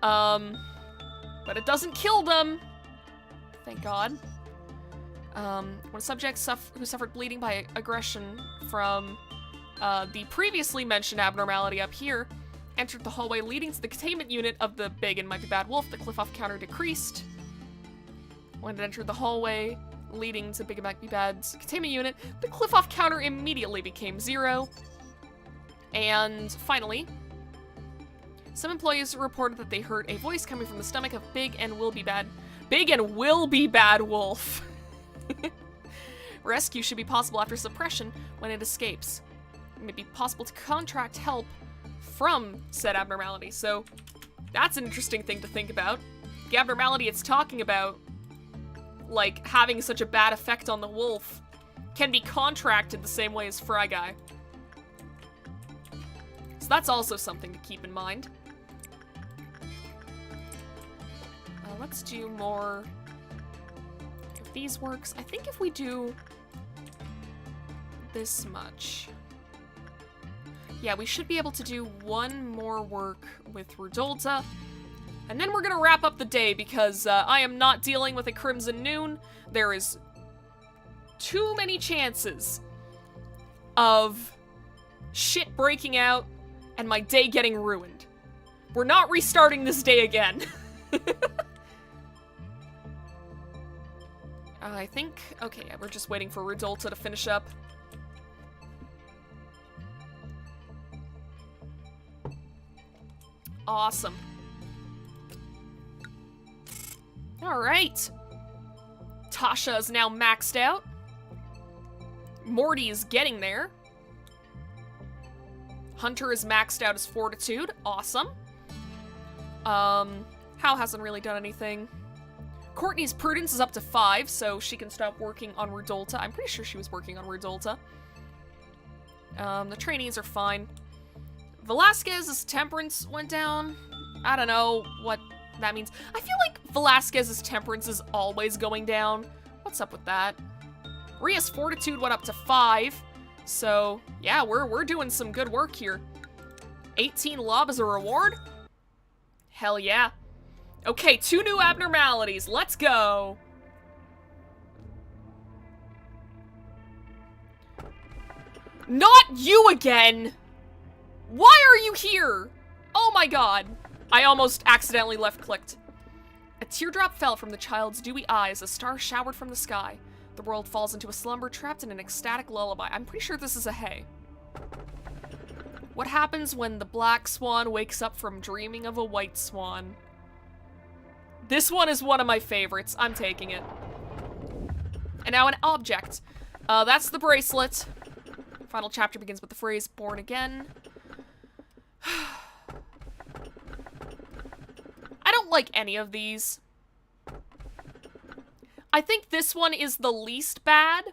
But it doesn't kill them. Thank God. When a subject who suffered bleeding by aggression from the previously mentioned abnormality up here entered the hallway leading to the containment unit of the Big and Mighty Bad Wolf, the Cliff-Off counter decreased. When it entered the hallway leading to Big and Mighty Bad's containment unit, the Cliff-Off counter immediately became 0. And finally, some employees reported that they heard a voice coming from the stomach of Big and Will Be Bad Wolf. Rescue should be possible after suppression when it escapes. It may be possible to contract help from said abnormality. So that's an interesting thing to think about. The abnormality it's talking about, like having such a bad effect on the wolf, can be contracted the same way as Fry Guy. So that's also something to keep in mind. Let's do more of these works. I think if we do this much, yeah, we should be able to do one more work with Rudolta, and then we're gonna wrap up the day because I am not dealing with a Crimson Noon. There is too many chances of shit breaking out and my day getting ruined. We're not restarting this day again. I think, okay, yeah, we're just waiting for Rudolta to finish up. Awesome. Alright. Tasha is now maxed out. Morty is getting there. Hunter is maxed out as Fortitude. Awesome. Hal hasn't really done anything. Courtney's Prudence is up to 5, so she can stop working on Rudolta. I'm pretty sure she was working on Rudolta. The trainees are fine. Velasquez's Temperance went down. I don't know what that means. I feel like Velasquez's Temperance is always going down. What's up with that? Ria's Fortitude went up to 5. So, yeah, we're doing some good work here. 18 lob as a reward? Hell yeah. Okay, 2 new abnormalities. Let's go. Not you again! Why are you here? Oh my god. I almost accidentally left-clicked. A teardrop fell from the child's dewy eye as a star showered from the sky. The world falls into a slumber trapped in an ecstatic lullaby. I'm pretty sure this is a hay. What happens when the black swan wakes up from dreaming of a white swan? This one is one of my favorites. I'm taking it. And now an object. That's the bracelet. Final chapter begins with the phrase, born again. I don't like any of these. I think this one is the least bad.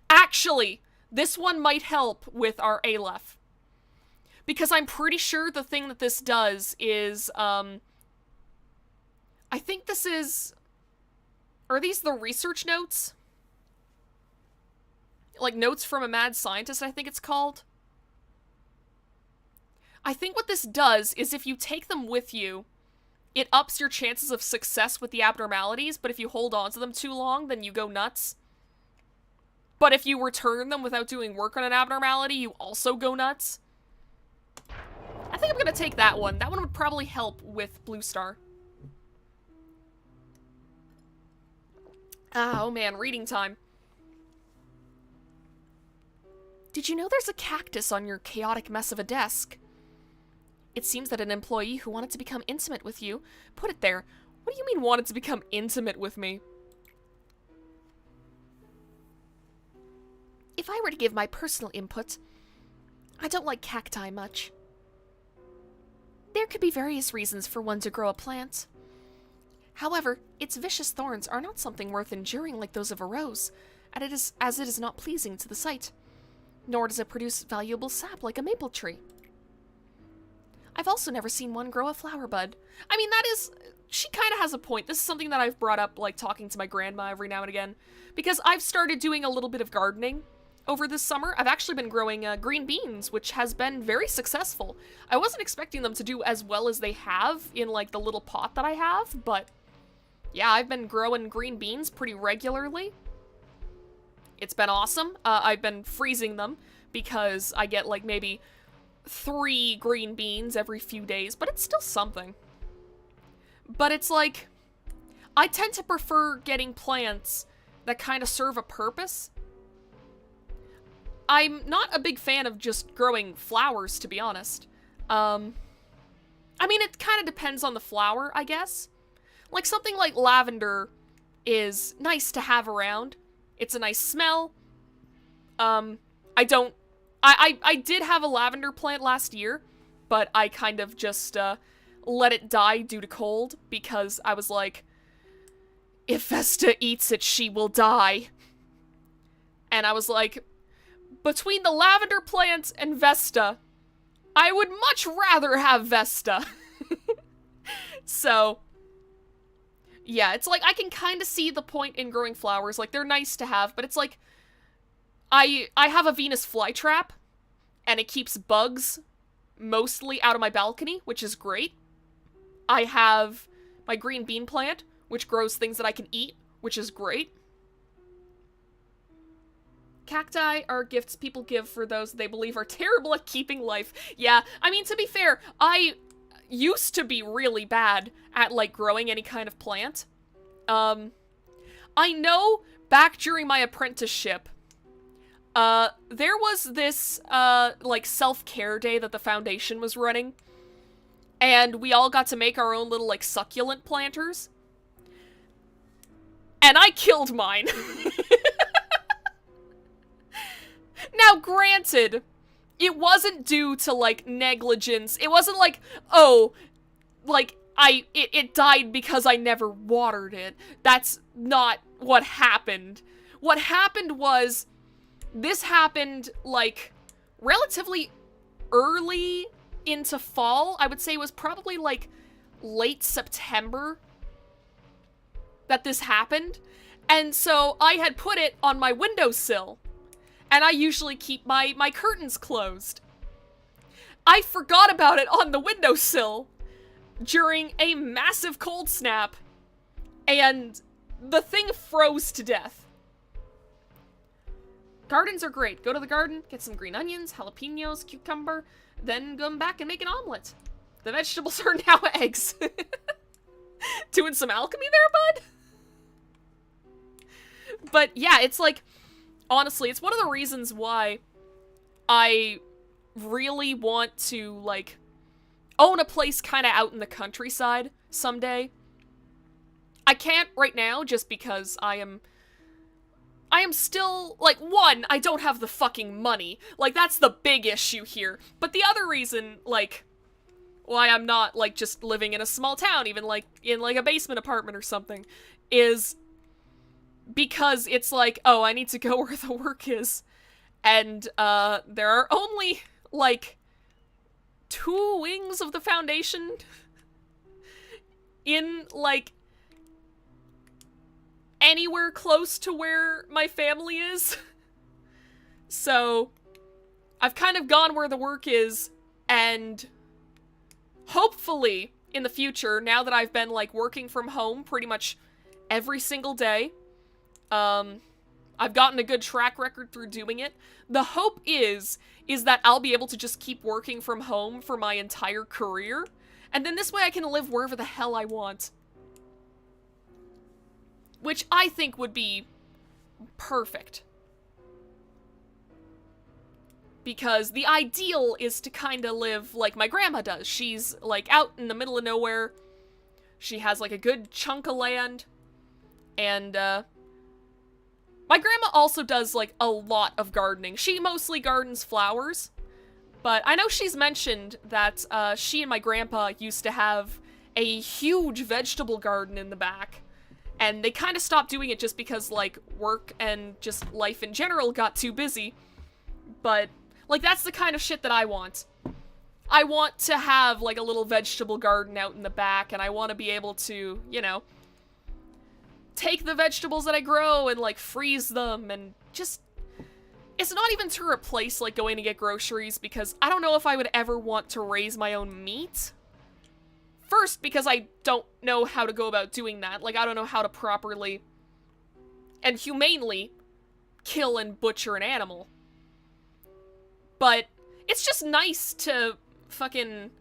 Actually, this one might help with our Aleph. Because I'm pretty sure the thing that this does is, I think this is... Are these the research notes? Like, notes from a mad scientist, I think it's called. I think what this does is if you take them with you, it ups your chances of success with the abnormalities, but if you hold on to them too long, then you go nuts. But if you return them without doing work on an abnormality, you also go nuts. I think I'm gonna take that one. That one would probably help with Blue Star. Oh man, reading time. Did you know there's a cactus on your chaotic mess of a desk? It seems that an employee who wanted to become intimate with you put it there. What do you mean wanted to become intimate with me? If I were to give my personal input, I don't like cacti much. There could be various reasons for one to grow a plant. However, its vicious thorns are not something worth enduring like those of a rose, as it is not pleasing to the sight, nor does it produce valuable sap like a maple tree. I've also never seen one grow a flower bud. I mean, she kind of has a point. This is something that I've brought up, like, talking to my grandma every now and again, because I've started doing a little bit of gardening over this summer. I've actually been growing green beans, which has been very successful. I wasn't expecting them to do as well as they have in, like, the little pot that I have, but yeah, I've been growing green beans pretty regularly. It's been awesome. I've been freezing them because I get, like, maybe 3 green beans every few days, but it's still something. But it's like, I tend to prefer getting plants that kind of serve a purpose. I'm not a big fan of just growing flowers, to be honest. I mean, it kind of depends on the flower, I guess. Like, something like lavender is nice to have around. It's a nice smell. I did have a lavender plant last year, but I kind of just, let it die due to cold, because I was like, if Vesta eats it, she will die. And I was like, between the lavender plant and Vesta, I would much rather have Vesta. So, yeah, it's like, I can kind of see the point in growing flowers. Like, they're nice to have, but it's like, I have a Venus flytrap, and it keeps bugs mostly out of my balcony, which is great. I have my green bean plant, which grows things that I can eat, which is great. Cacti are gifts people give for those they believe are terrible at keeping life. Yeah, I mean, to be fair, I used to be really bad at, like, growing any kind of plant. I know back during my apprenticeship, there was this, like, self-care day that the Foundation was running, and we all got to make our own little, like, succulent planters. And I killed mine. Now, granted, it wasn't due to, like, negligence. It wasn't like, oh, like, it died because I never watered it. That's not what happened. What happened was, this happened, like, relatively early into fall. I would say it was probably, like, late September that this happened. And so I had put it on my windowsill. And I usually keep my curtains closed. I forgot about it on the windowsill during a massive cold snap, and the thing froze to death. Gardens are great. Go to the garden, get some green onions, jalapenos, cucumber, then come back and make an omelet. The vegetables are now eggs. Doing some alchemy there, bud? But yeah, it's like, honestly, it's one of the reasons why I really want to, like, own a place kind of out in the countryside someday. I can't right now just because I am still, like, one, I don't have the fucking money. Like, that's the big issue here. But the other reason, like, why I'm not, like, just living in a small town, even, like, in, like, a basement apartment or something, is because it's like, oh, I need to go where the work is. And, there are only, like, 2 wings of the Foundation in, like, anywhere close to where my family is. So, I've kind of gone where the work is, and hopefully, in the future, now that I've been, like, working from home pretty much every single day, I've gotten a good track record through doing it. The hope is that I'll be able to just keep working from home for my entire career, and then this way I can live wherever the hell I want. Which I think would be perfect. because the ideal is to kind of live like my grandma does. She's, like, out in the middle of nowhere. She has, like, a good chunk of land. And, my grandma also does, like, a lot of gardening. She mostly gardens flowers. But I know she's mentioned that, she and my grandpa used to have a huge vegetable garden in the back. And they kind of stopped doing it just because, like, work and just life in general got too busy. But, like, that's the kind of shit that I want. I want to have, like, a little vegetable garden out in the back, and I want to be able to, you know, take the vegetables that I grow and, like, freeze them, and just... It's not even to replace, like, going to get groceries, because I don't know if I would ever want to raise my own meat. First, because I don't know how to go about doing that. Like, I don't know how to properly and humanely kill and butcher an animal. But it's just nice to fucking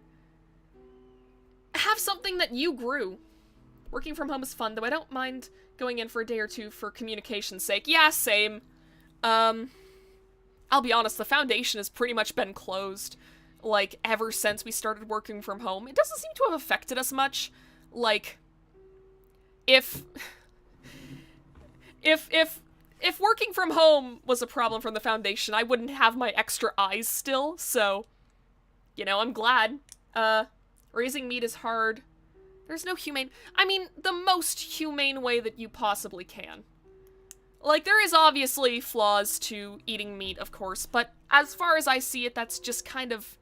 have something that you grew. Working from home is fun, though I don't mind going in for a day or two for communication's sake. Yeah, same. I'll be honest, the foundation has pretty much been closed, like, ever since we started working from home. It doesn't seem to have affected us much. Like, if working from home was a problem from the foundation, I wouldn't have my extra eyes still, so, you know, I'm glad. Raising meat is hard. There's no humane... I mean, the most humane way that you possibly can. Like, there is obviously flaws to eating meat, of course, but as far as I see it, that's just kind of...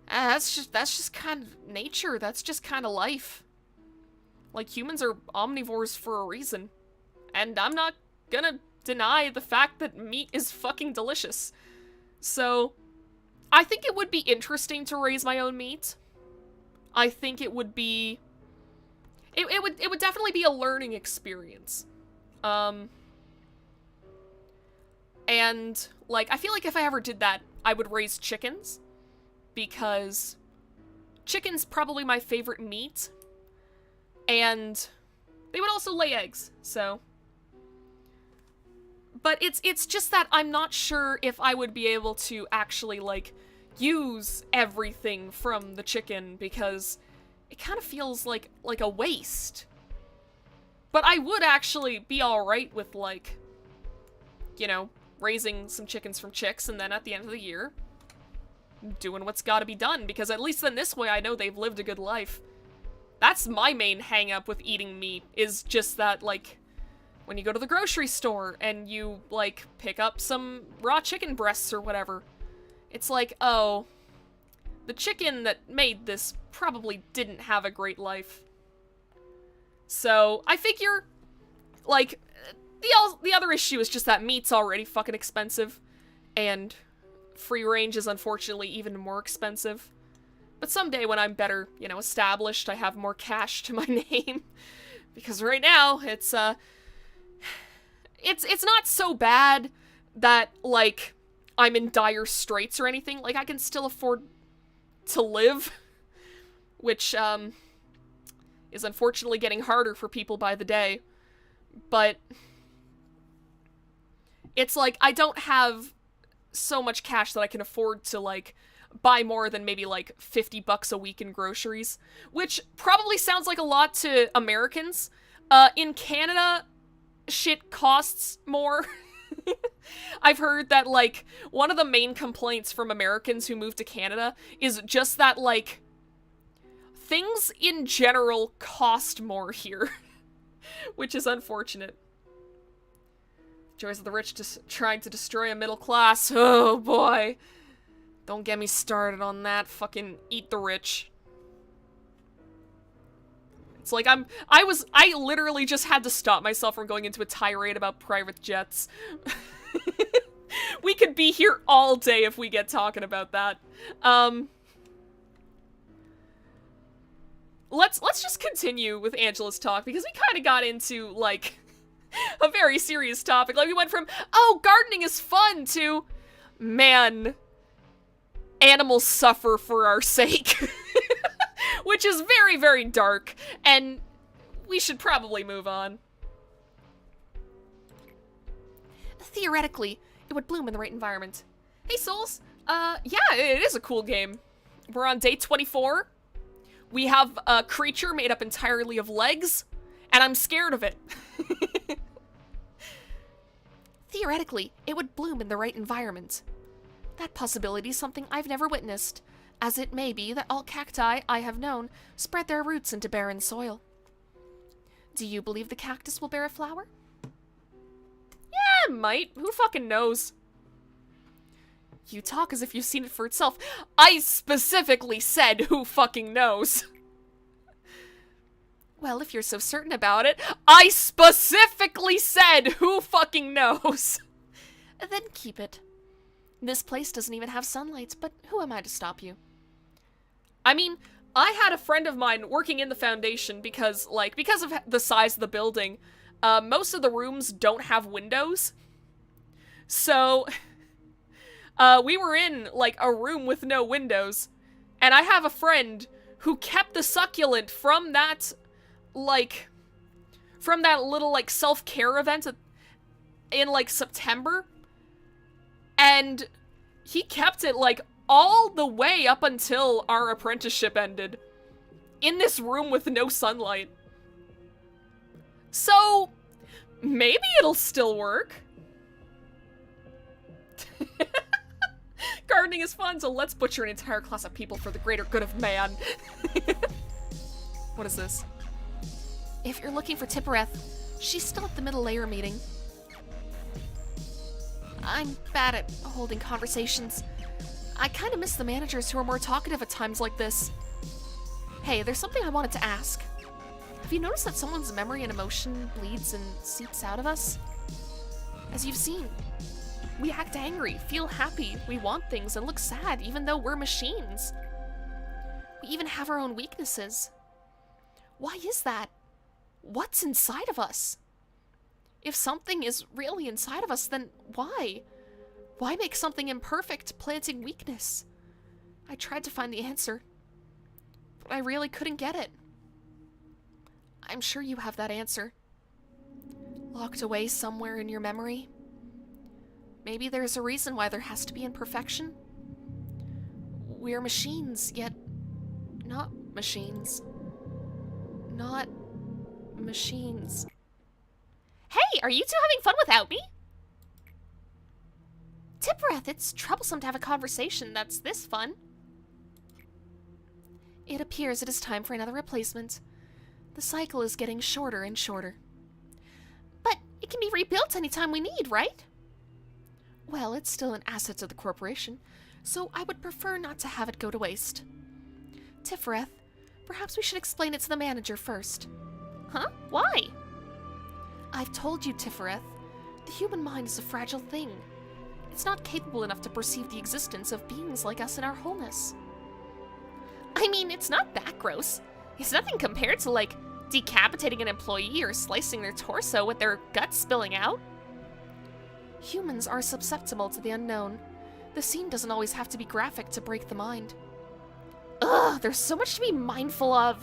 that's just kind of nature. That's just kind of life. Like, humans are omnivores for a reason. And I'm not gonna deny the fact that meat is fucking delicious. So, I think it would be interesting to raise my own meat. I think it would be... It would definitely be a learning experience. And, like, I feel like if I ever did that, I would raise chickens. Because chicken's probably my favorite meat. And they would also lay eggs, so... But it's just that I'm not sure if I would be able to actually, like, use everything from the chicken, because it kind of feels like a waste. But I would actually be alright with, like, you know, raising some chickens from chicks, and then at the end of the year, doing what's gotta be done, because at least then this way I know they've lived a good life. That's my main hang-up with eating meat, is just that, like, when you go to the grocery store and you, like, pick up some raw chicken breasts or whatever, it's like, oh, the chicken that made this probably didn't have a great life. So, I figure, like, the other issue is just that meat's already fucking expensive, and free range is unfortunately even more expensive. But someday when I'm better, you know, established, I have more cash to my name, because right now, it's not so bad that, like, I'm in dire straits or anything. Like, I can still afford to live, which, is unfortunately getting harder for people by the day. But it's like, I don't have so much cash that I can afford to, like, buy more than maybe, like, $50 a week in groceries, which probably sounds like a lot to Americans. In Canada, shit costs more. I've heard that, like, one of the main complaints from Americans who move to Canada is just that, like, things in general cost more here, which is unfortunate. Joys of the rich trying to destroy a middle class. Oh boy. Don't get me started on that. Fucking eat the rich. It's like I literally just had to stop myself from going into a tirade about private jets. We could be here all day if we get talking about that. Let's just continue with Angela's talk, because we kind of got into, like, a very serious topic. Like, we went from, oh, gardening is fun, to, man, animals suffer for our sake. Which is very, very dark, and we should probably move on. Theoretically, it would bloom in the right environment. Hey, Souls. Yeah, it is a cool game. We're on day 24. We have a creature made up entirely of legs, and I'm scared of it. Theoretically, it would bloom in the right environment. That possibility is something I've never witnessed, as it may be that all cacti I have known spread their roots into barren soil. Do you believe the cactus will bear a flower? Yeah, it might. Who fucking knows? You talk as if you've seen it for itself. I specifically said who fucking knows. Well, if you're so certain about About it. I specifically said who fucking knows. then keep it. This place doesn't even have sunlight, but who am I to stop you? I mean, I had a friend of mine working in the foundation because of the size of the building, most of the rooms don't have windows. So, we were in, like, a room with no windows, and I have a friend who kept the succulent from that, like, from that little, like, self-care event in, like, September, and he kept it, like, all the way up until our apprenticeship ended, in this room with no sunlight. So, maybe it'll still work. Gardening is fun, so let's butcher an entire class of people for the greater good of man. What is this? If you're looking for Tippereth, she's still at the middle layer meeting. I'm bad at holding conversations. I kind of miss the managers who are more talkative at times like this. Hey, there's something I wanted to ask. Have you noticed that someone's memory and emotion bleeds and seeps out of us? As you've seen, we act angry, feel happy, we want things, and look sad even though we're machines. We even have our own weaknesses. Why is that? What's inside of us? If something is really inside of us, then why? Why make something imperfect, planting weakness? I tried to find the answer, but I really couldn't get it. I'm sure you have that answer. Locked away somewhere in your memory. Maybe there's a reason why there has to be imperfection. We're machines, yet not machines. Not machines. Hey, are you two having fun without me? Tippereth, it's troublesome to have a conversation that's this fun. It appears it is time for another replacement. The cycle is getting shorter and shorter. But it can be rebuilt anytime we need, right? Well, it's still an asset to the corporation, so I would prefer not to have it go to waste. Tippereth, perhaps we should explain it to the manager first. Huh? Why? I've told you, Tippereth, the human mind is a fragile thing. It's not capable enough to perceive the existence of beings like us in our wholeness. I mean, it's not that gross. It's nothing compared to, like, decapitating an employee or slicing their torso with their guts spilling out. Humans are susceptible to the unknown. The scene doesn't always have to be graphic to break the mind. Ugh, there's so much to be mindful of.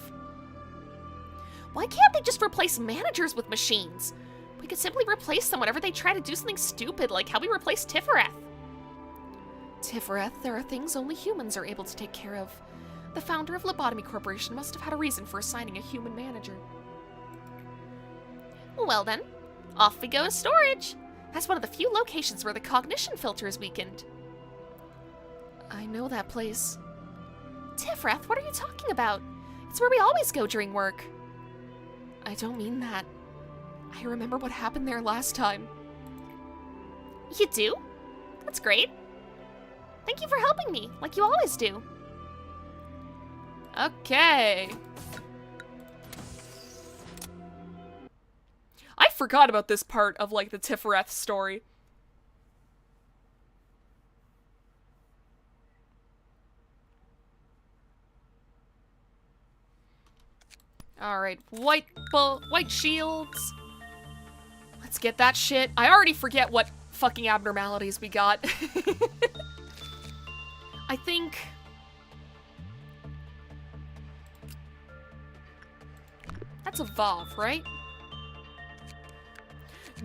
Why can't they just replace managers with machines? We could simply replace them whenever they try to do something stupid, like how we replaced Tippereth. Tippereth, there are things only humans are able to take care of. The founder of Lobotomy Corporation must have had a reason for assigning a human manager. Well then, off we go to storage. That's one of the few locations where the cognition filter is weakened. I know that place. Tippereth, what are you talking about? It's where we always go during work. I don't mean that. I remember what happened there last time. You do? That's great. Thank you for helping me, like you always do. Okay. I forgot about this part of, like, the Tippereth story. Alright, white shields. Let's get that shit. I already forget what fucking abnormalities we got. I think... That's a Vav, right?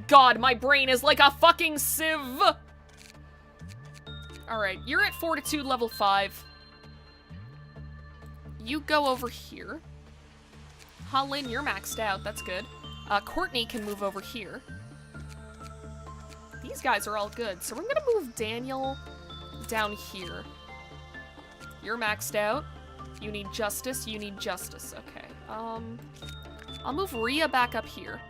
God, my brain is like a fucking sieve! Alright, you're at Fortitude level 5. You go over here. Holland, you're maxed out. That's good. Courtney can move over here. These guys are all good. So we're gonna move Daniel down here. You're maxed out. You need justice. You need justice. Okay. I'll move Rhea back up here.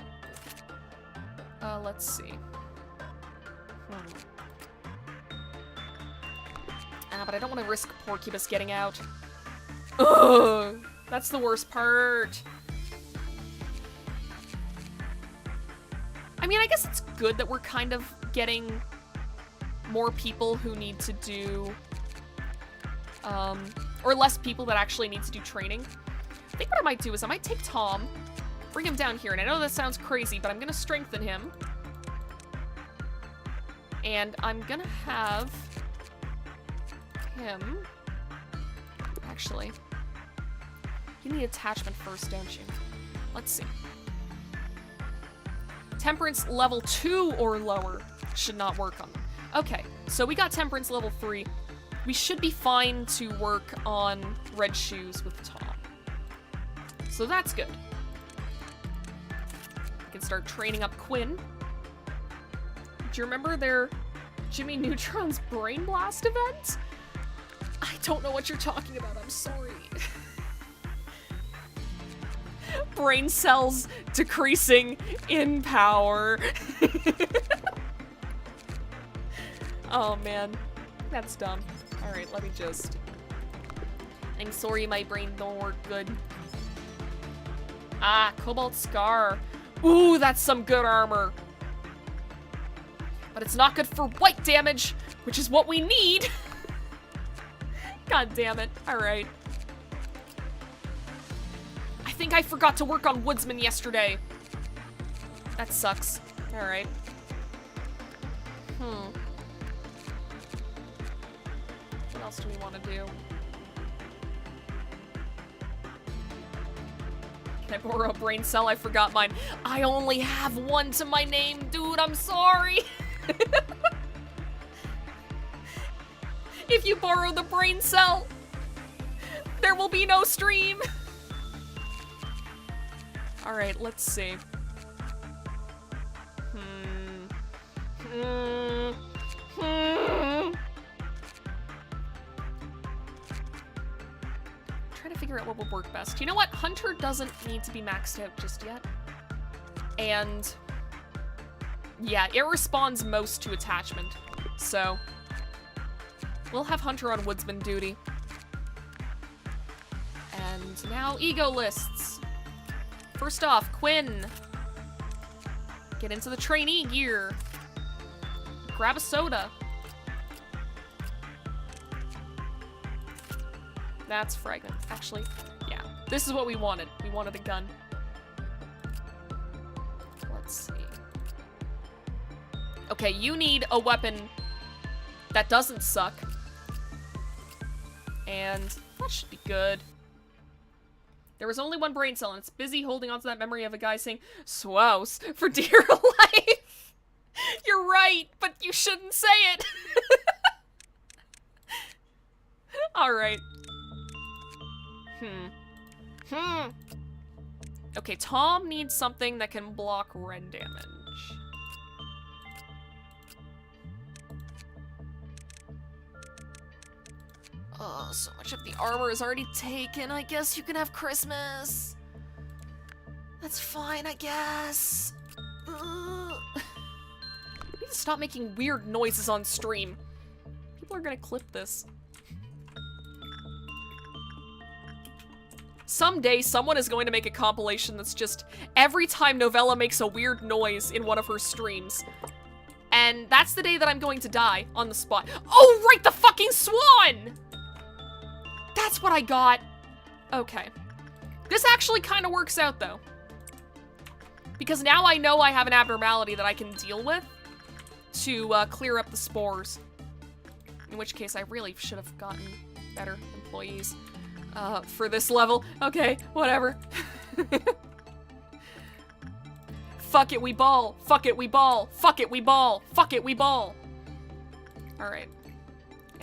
Let's see. But I don't want to risk Porcupus getting out. Ugh! That's the worst part. I mean, I guess it's good that we're kind of getting more people who need to do... or less people that actually need to do training. I think what I might do is I might take Tom, bring him down here, and I know that sounds crazy, but I'm gonna strengthen him. And I'm gonna have him... Actually, you need attachment first, don't you? Let's see. Temperance level 2 or lower should not work on them. Okay, so we got Temperance level 3. We should be fine to work on Red Shoes with Tom. So that's good. We can start training up Quinn. Do you remember their Jimmy Neutron's Brain Blast event? I don't know what you're talking about, I'm sorry. Brain cells decreasing in power. Oh man, that's dumb. Alright, let me just... I'm sorry my brain don't work good. Ah, Cobalt Scar. Ooh, that's some good armor. But it's not good for white damage, which is what we need. God damn it. Alright. I think I forgot to work on Woodsman yesterday. That sucks. Alright. What else do we want to do? Can I borrow a brain cell? I forgot mine. I only have one to my name, dude. I'm sorry. If you borrow the brain cell, there will be no stream. Alright, let's see. Trying to figure out what will work best. You know what? Hunter doesn't need to be maxed out just yet. And yeah, it responds most to attachment. So we'll have Hunter on Woodsman duty. And now ego lists. First off, Quinn. Get into the trainee gear. Grab a soda. That's fragment. Actually, yeah. This is what we wanted. We wanted a gun. Let's see. Okay, you need a weapon that doesn't suck. And that should be good. There was only one brain cell, and it's busy holding onto that memory of a guy saying, "Swouse," for dear life. You're right, but you shouldn't say it. Alright. Okay, Tom needs something that can block red damage. Oh, so much of the armor is already taken. I guess you can have Christmas. That's fine, I guess. Ugh. I need to stop making weird noises on stream. People are gonna clip this. Someday, someone is going to make a compilation that's just every time Novella makes a weird noise in one of her streams. And that's the day that I'm going to die on the spot. Oh, right, the fucking swan! That's what I got. Okay. This actually kind of works out, though. Because now I know I have an abnormality that I can deal with to clear up the spores. In which case, I really should have gotten better employees for this level. Okay, whatever. Fuck it, we ball. Fuck it, we ball. Fuck it, we ball. Fuck it, we ball. Alright.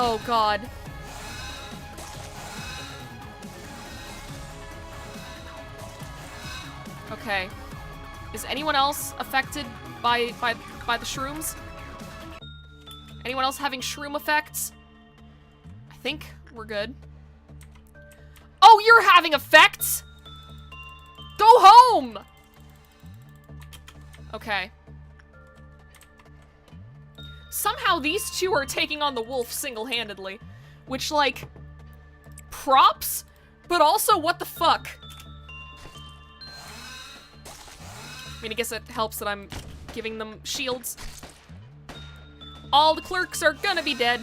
Oh, God. Okay. Is anyone else affected by the shrooms? Anyone else having shroom effects? I think we're good. Oh, you're having effects? Go home! Okay. Somehow these two are taking on the wolf single-handedly. Which, like, props? But also, what the fuck? I mean, I guess it helps that I'm giving them shields. All the clerks are gonna be dead.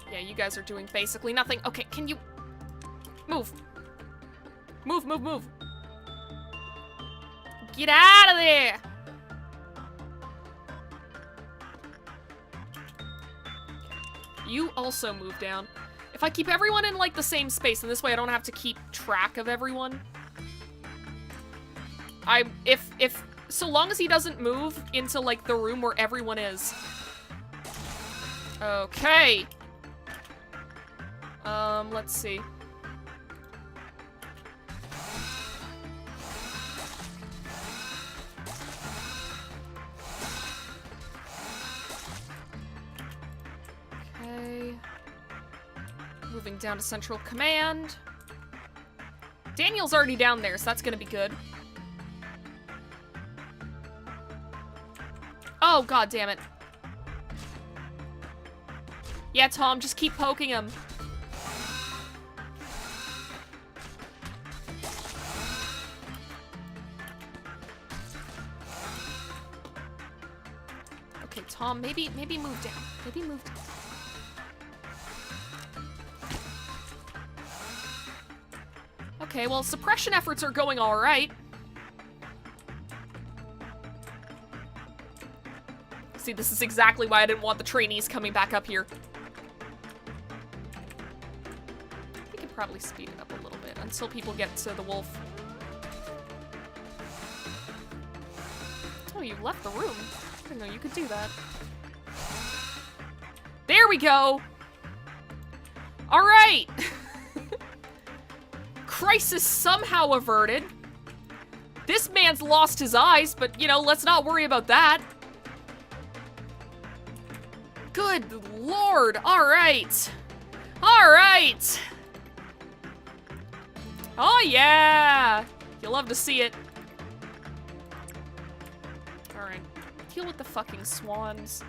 Yeah, you guys are doing basically nothing. Okay, can you... Move. Move, move, move. Get out of there! You also move down. If I keep everyone in, like, the same space, and this way I don't have to keep track of everyone. So long as he doesn't move into, like, the room where everyone is. Okay. Let's see. Okay. Moving down to Central Command. Daniel's already down there, so that's gonna be good. Oh, god damn it. Yeah, Tom, just keep poking him. Okay, Tom, maybe move down. Maybe move down. Okay, well, suppression efforts are going all right. See, this is exactly why I didn't want the trainees coming back up here. We could probably speed it up a little bit until people get to the wolf. Oh, you left the room. I didn't know you could do that. There we go! Alright! Crisis somehow averted. This man's lost his eyes, but, you know, let's not worry about that. Good lord, alright. Alright! Oh yeah! You love to see it. Alright, deal with the fucking swans.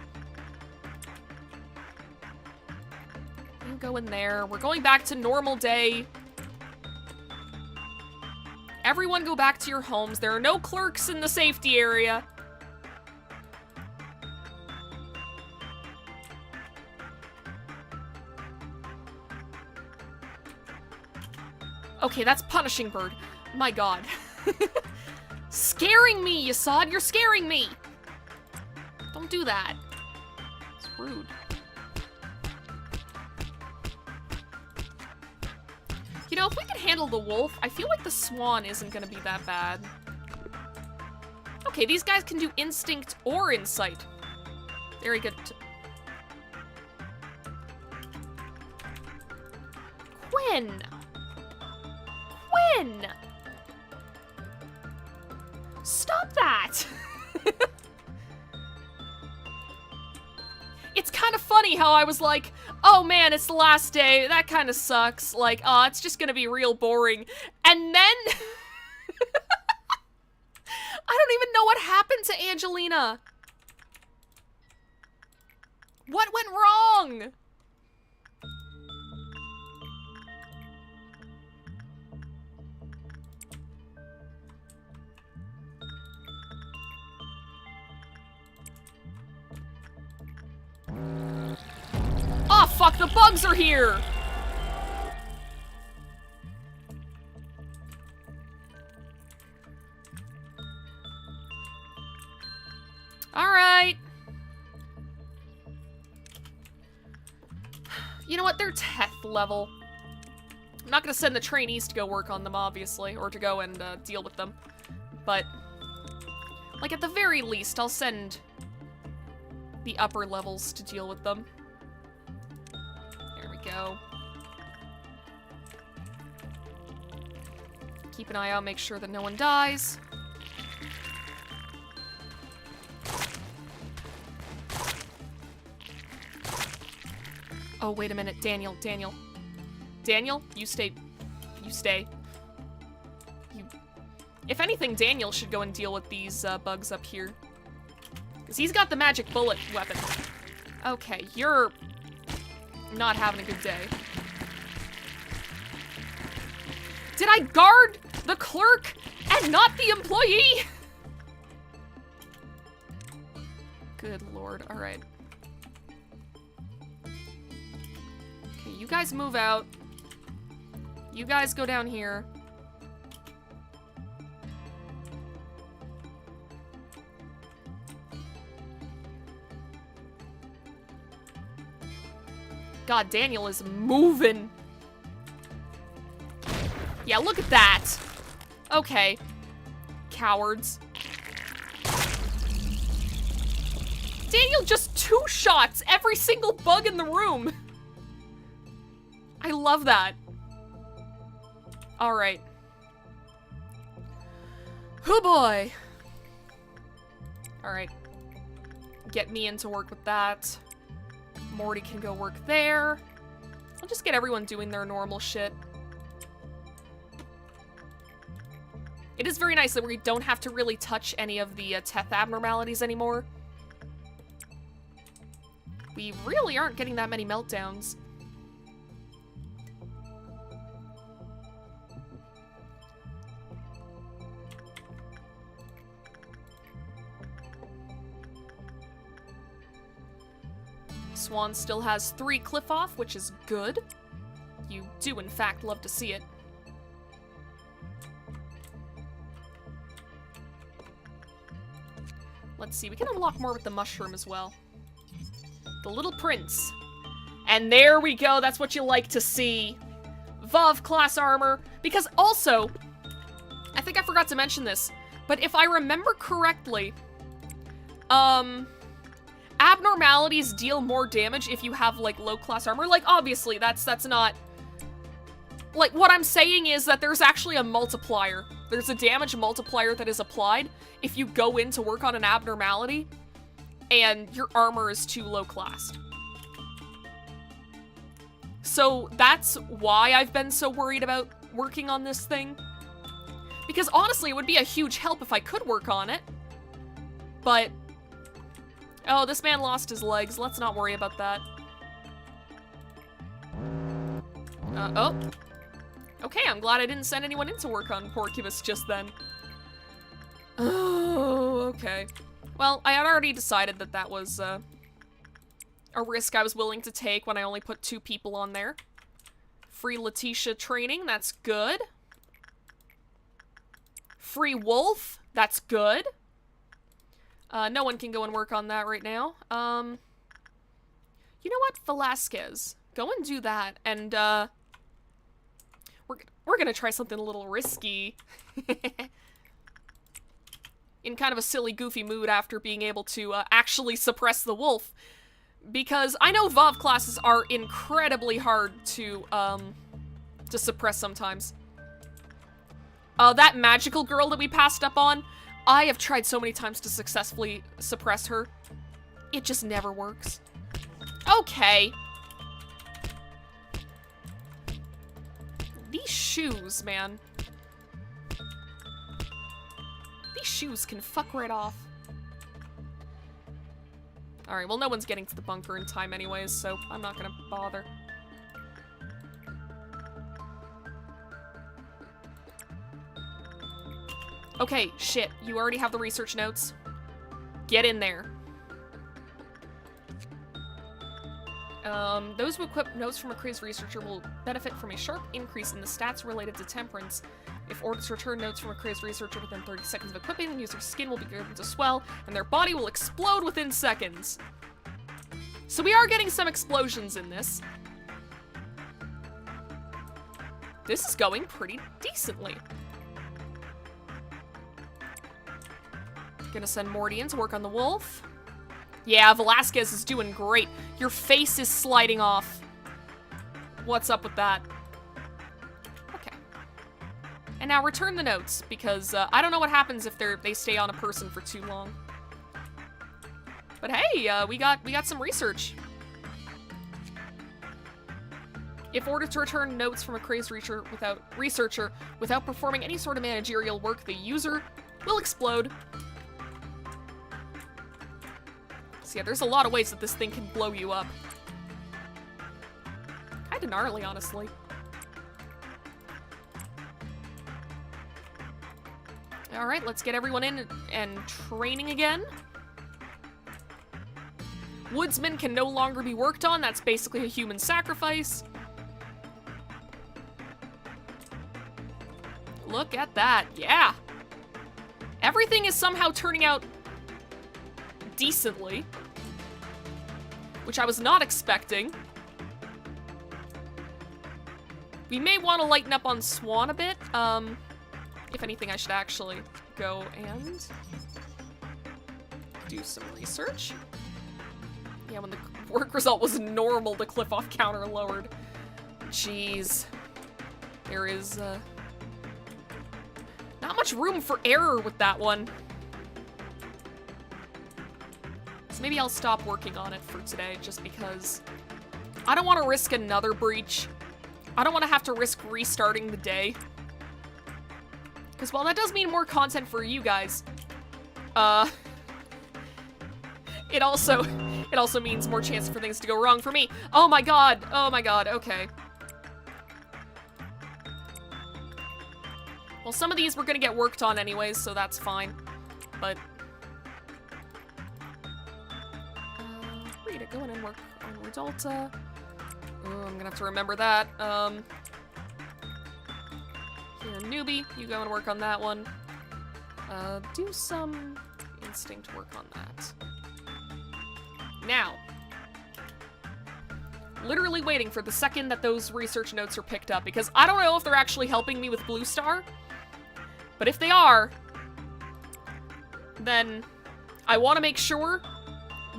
You go in there. We're going back to normal day. Everyone go back to your homes. There are no clerks in the safety area. Okay, that's Punishing Bird. My god. Scaring me, Yasad! You're scaring me! Don't do that. It's rude. You know, if we can handle the wolf, I feel like the swan isn't gonna be that bad. Okay, these guys can do instinct or insight. Very good. Quinn! Quinn! Stop that! It's kind of funny how I was like, oh man, it's the last day, that kind of sucks. Like, oh, it's just gonna be real boring. And then... I don't even know what happened to Angelina. What went wrong? Oh, fuck, the bugs are here! Alright. You know what? They're 10th level. I'm not gonna send the trainees to go work on them, obviously, or to go and deal with them. But Like, at the very least, I'll send the upper levels to deal with them. There we go. Keep an eye out, make sure that no one dies. Oh, wait a minute. Daniel, you stay. You stay. If anything, Daniel should go and deal with these bugs up here. Because he's got the magic bullet weapon. Okay, you're not having a good day. Did I guard the clerk and not the employee? Good lord, alright. Okay, you guys move out. You guys go down here. God, Daniel is moving. Yeah, look at that. Okay. Cowards. Daniel just two shots every single bug in the room. I love that. Alright. Oh boy. Alright. Get me in to work with that. Morty can go work there. I'll just get everyone doing their normal shit. It is very nice that we don't have to really touch any of the Teth abnormalities anymore. We really aren't getting that many meltdowns. Swan still has 3 cliff off, which is good. You do, in fact, love to see it. Let's see, we can unlock more with the mushroom as well. The Little Prince. And there we go, that's what you like to see. Vav class armor. Because also, I think I forgot to mention this, but if I remember correctly, abnormalities deal more damage if you have, like, low-class armor. Like, obviously, that's not... Like, what I'm saying is that there's actually a multiplier. There's a damage multiplier that is applied if you go in to work on an abnormality and your armor is too low-classed. So that's why I've been so worried about working on this thing. Because honestly, it would be a huge help if I could work on it. But... Oh, this man lost his legs. Let's not worry about that. Oh. Okay, I'm glad I didn't send anyone in to work on Porcubus just then. Oh, okay. Well, I had already decided that that was, a risk I was willing to take when I only put 2 people on there. Free Letitia training, that's good. Free Wolf, that's good. No one can go and work on that right now. You know what? Velasquez. Go and do that, and, we're gonna try something a little risky. In kind of a silly, goofy mood after being able to, actually suppress the wolf. Because I know Vav classes are incredibly hard to suppress sometimes. That magical girl that we passed up on, I have tried so many times to successfully suppress her. It just never works. Okay. These shoes, man. These shoes can fuck right off. Alright, well, no one's getting to the bunker in time anyways, so I'm not gonna bother. Okay, shit. You already have the research notes. Get in there. Those who equip notes from a crazed researcher will benefit from a sharp increase in the stats related to temperance. If ordered to return notes from a crazed researcher within 30 seconds of equipping, the user's skin will begin to swell, and their body will explode within seconds. So we are getting some explosions in this. This is going pretty decently. Gonna send Morty in to work on the wolf. Yeah, Velasquez is doing great. Your face is sliding off. What's up with that? Okay. And now return the notes, because I don't know what happens if they stay on a person for too long. But hey, we got some research. If ordered to return notes from a crazed researcher without performing any sort of managerial work, the user will explode. So yeah, there's a lot of ways that this thing can blow you up. Kinda gnarly, honestly. Alright, let's get everyone in and training again. Woodsman can no longer be worked on. That's basically a human sacrifice. Look at that. Yeah. Everything is somehow turning out decently, which I was not expecting. We may want to lighten up on Swan a bit. If anything, I should actually go and do some research. Yeah, when the work result was normal, the cliff-off counter lowered. Jeez. There is, not much room for error with that one. So maybe I'll stop working on it for today, just because I don't want to risk another breach. I don't want to have to risk restarting the day. Because while that does mean more content for you guys, it also means more chance for things to go wrong for me. Oh my god, okay. Well, some of these we're gonna get worked on anyways, so that's fine. But Rita, go in and work on Redalta. Oh, I'm gonna have to remember that. Here, newbie, you go and work on that one. Do some instinct work on that. Now, literally waiting for the second that those research notes are picked up, because I don't know if they're actually helping me with Blue Star, but if they are, then I want to make sure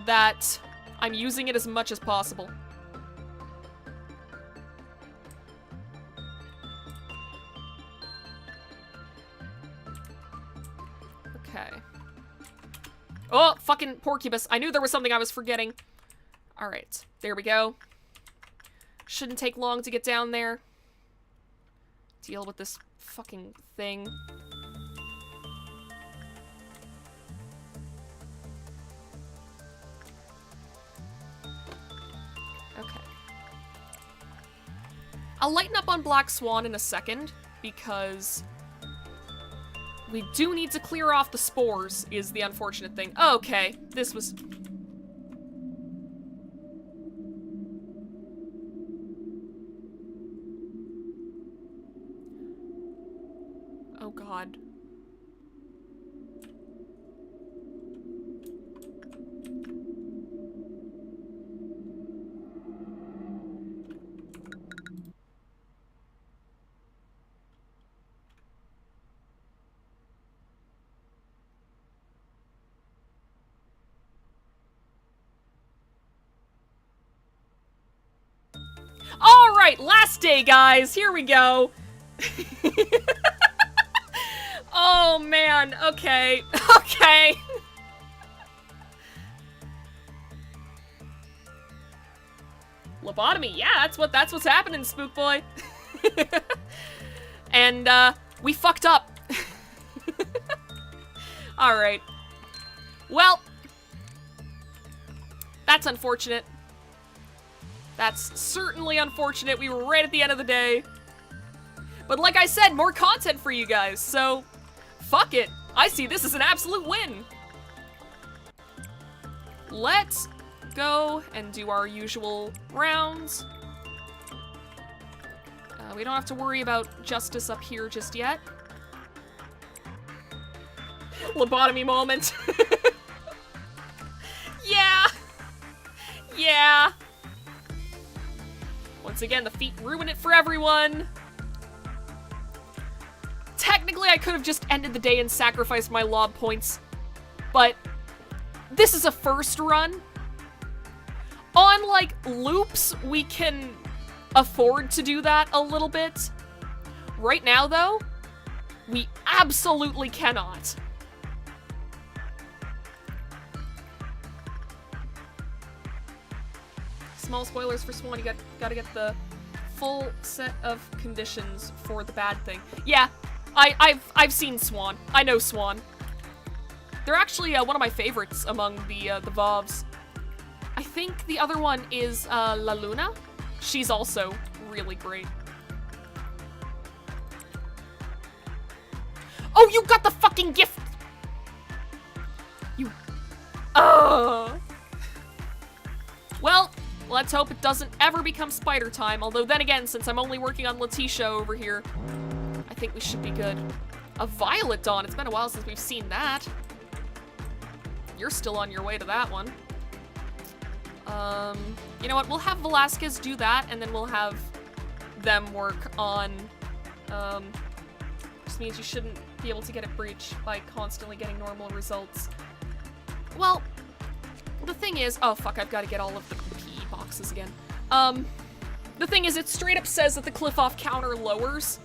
that I'm using it as much as possible. Okay. Oh, fucking Porcubus. I knew there was something I was forgetting. Alright, there we go. Shouldn't take long to get down there. Deal with this fucking thing. Okay. I'll lighten up on Black Swan in a second, because we do need to clear off the spores, is the unfortunate thing. Okay, this was... Oh god. Alright, last day, guys. Here we go. Oh, man. Okay. Okay. Lobotomy. Yeah, that's what's happening, Spook Boy. And, we fucked up. Alright. Well, that's unfortunate. That's certainly unfortunate. We were right at the end of the day. But like I said, more content for you guys, so fuck it. I see this as an absolute win. Let's go and do our usual rounds. We don't have to worry about justice up here just yet. Lobotomy moment. Yeah. Yeah. Once again, the feet ruin it for everyone. Technically, I could have just ended the day and sacrificed my lob points. but this is a first run. On, like, loops, we can afford to do that a little bit. Right now, though, we absolutely cannot. Small spoilers for Swan, you gotta get the full set of conditions for the bad thing. Yeah, I've seen Swan. I know Swan. They're actually one of my favorites among the Vovs. I think the other one is La Luna. She's also really great. Oh, you got the fucking gift! You... Well, let's hope it doesn't ever become spider time, although then again, since I'm only working on Letitia over here, I think we should be good. A Violet Dawn, it's been a while since we've seen that. You're still on your way to that one. You know what, we'll have Velasquez do that, and then we'll have them work on, just means you shouldn't be able to get it breached by constantly getting normal results. Well, the thing is, oh fuck, I've got to get all of the PE boxes again. The thing is, it straight up says that the cliff off counter lowers,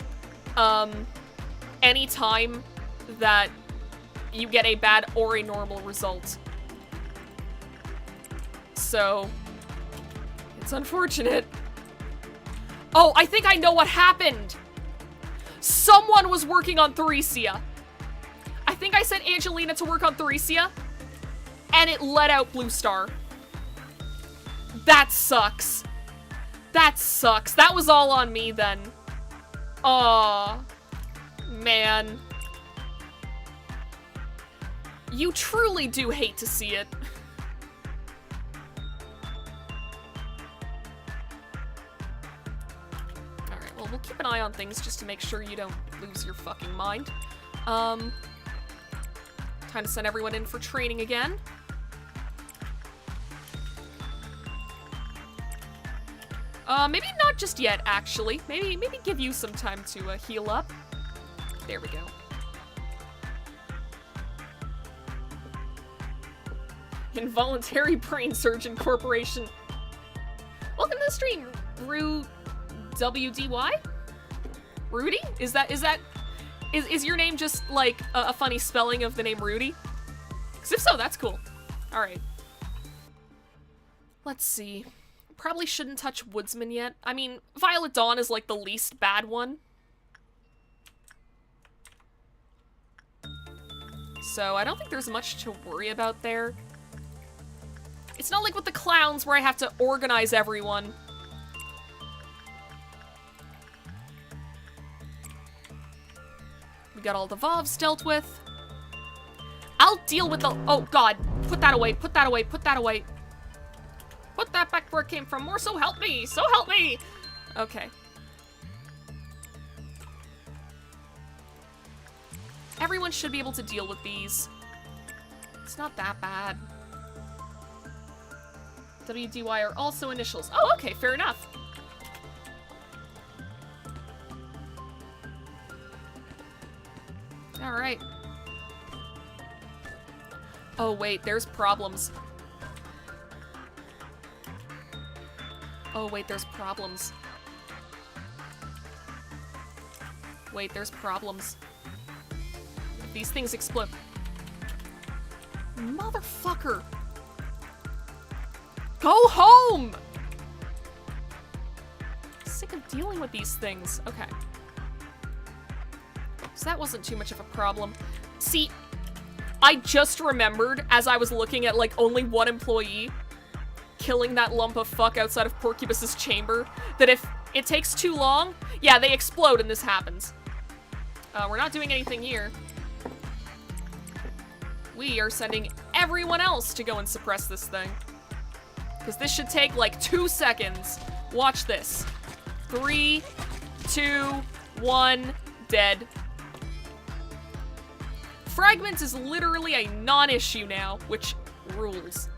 any time that you get a bad or a normal result. So, it's unfortunate. Oh, I think I know what happened! Someone was working on Theresia. I think I sent Angelina to work on Theresia, and it let out Blue Star. That sucks. That sucks. That was all on me then. Aw. Man. You truly do hate to see it. Alright, well, we'll keep an eye on things just to make sure you don't lose your fucking mind. Time to send everyone in for training again. Maybe not just yet, actually. Maybe give you some time to heal up. There we go. Involuntary Brain Surgeon Corporation. Welcome to the stream, WDY? Rudy? Is your name just like a funny spelling of the name Rudy? Because if so, that's cool. Alright. Let's see. Probably shouldn't touch Woodsman yet. I mean, Violet Dawn is like the least bad one. So I don't think there's much to worry about there. It's not like with the clowns where I have to organize everyone. We got all the Vovs dealt with. I'll deal with the- oh god, put that away, put that away, put that away. Put that back where it came from, or so help me, so help me! Okay. Everyone should be able to deal with these. It's not that bad. WDY are also initials. Oh, okay, fair enough. Alright. Oh, wait, there's problems. Oh, wait, there's problems. Wait, there's problems. If these things explode. Motherfucker! Go home! Sick of dealing with these things. Okay. So that wasn't too much of a problem. See, I just remembered as I was looking at, like, only one employee killing that lump of fuck outside of Porcupus's chamber, that if it takes too long, yeah, they explode and this happens. We're not doing anything here. We are sending everyone else to go and suppress this thing. Because this should take like 2 seconds. Watch this. 3, 2, 1, dead. Fragments is literally a non-issue now, which rules.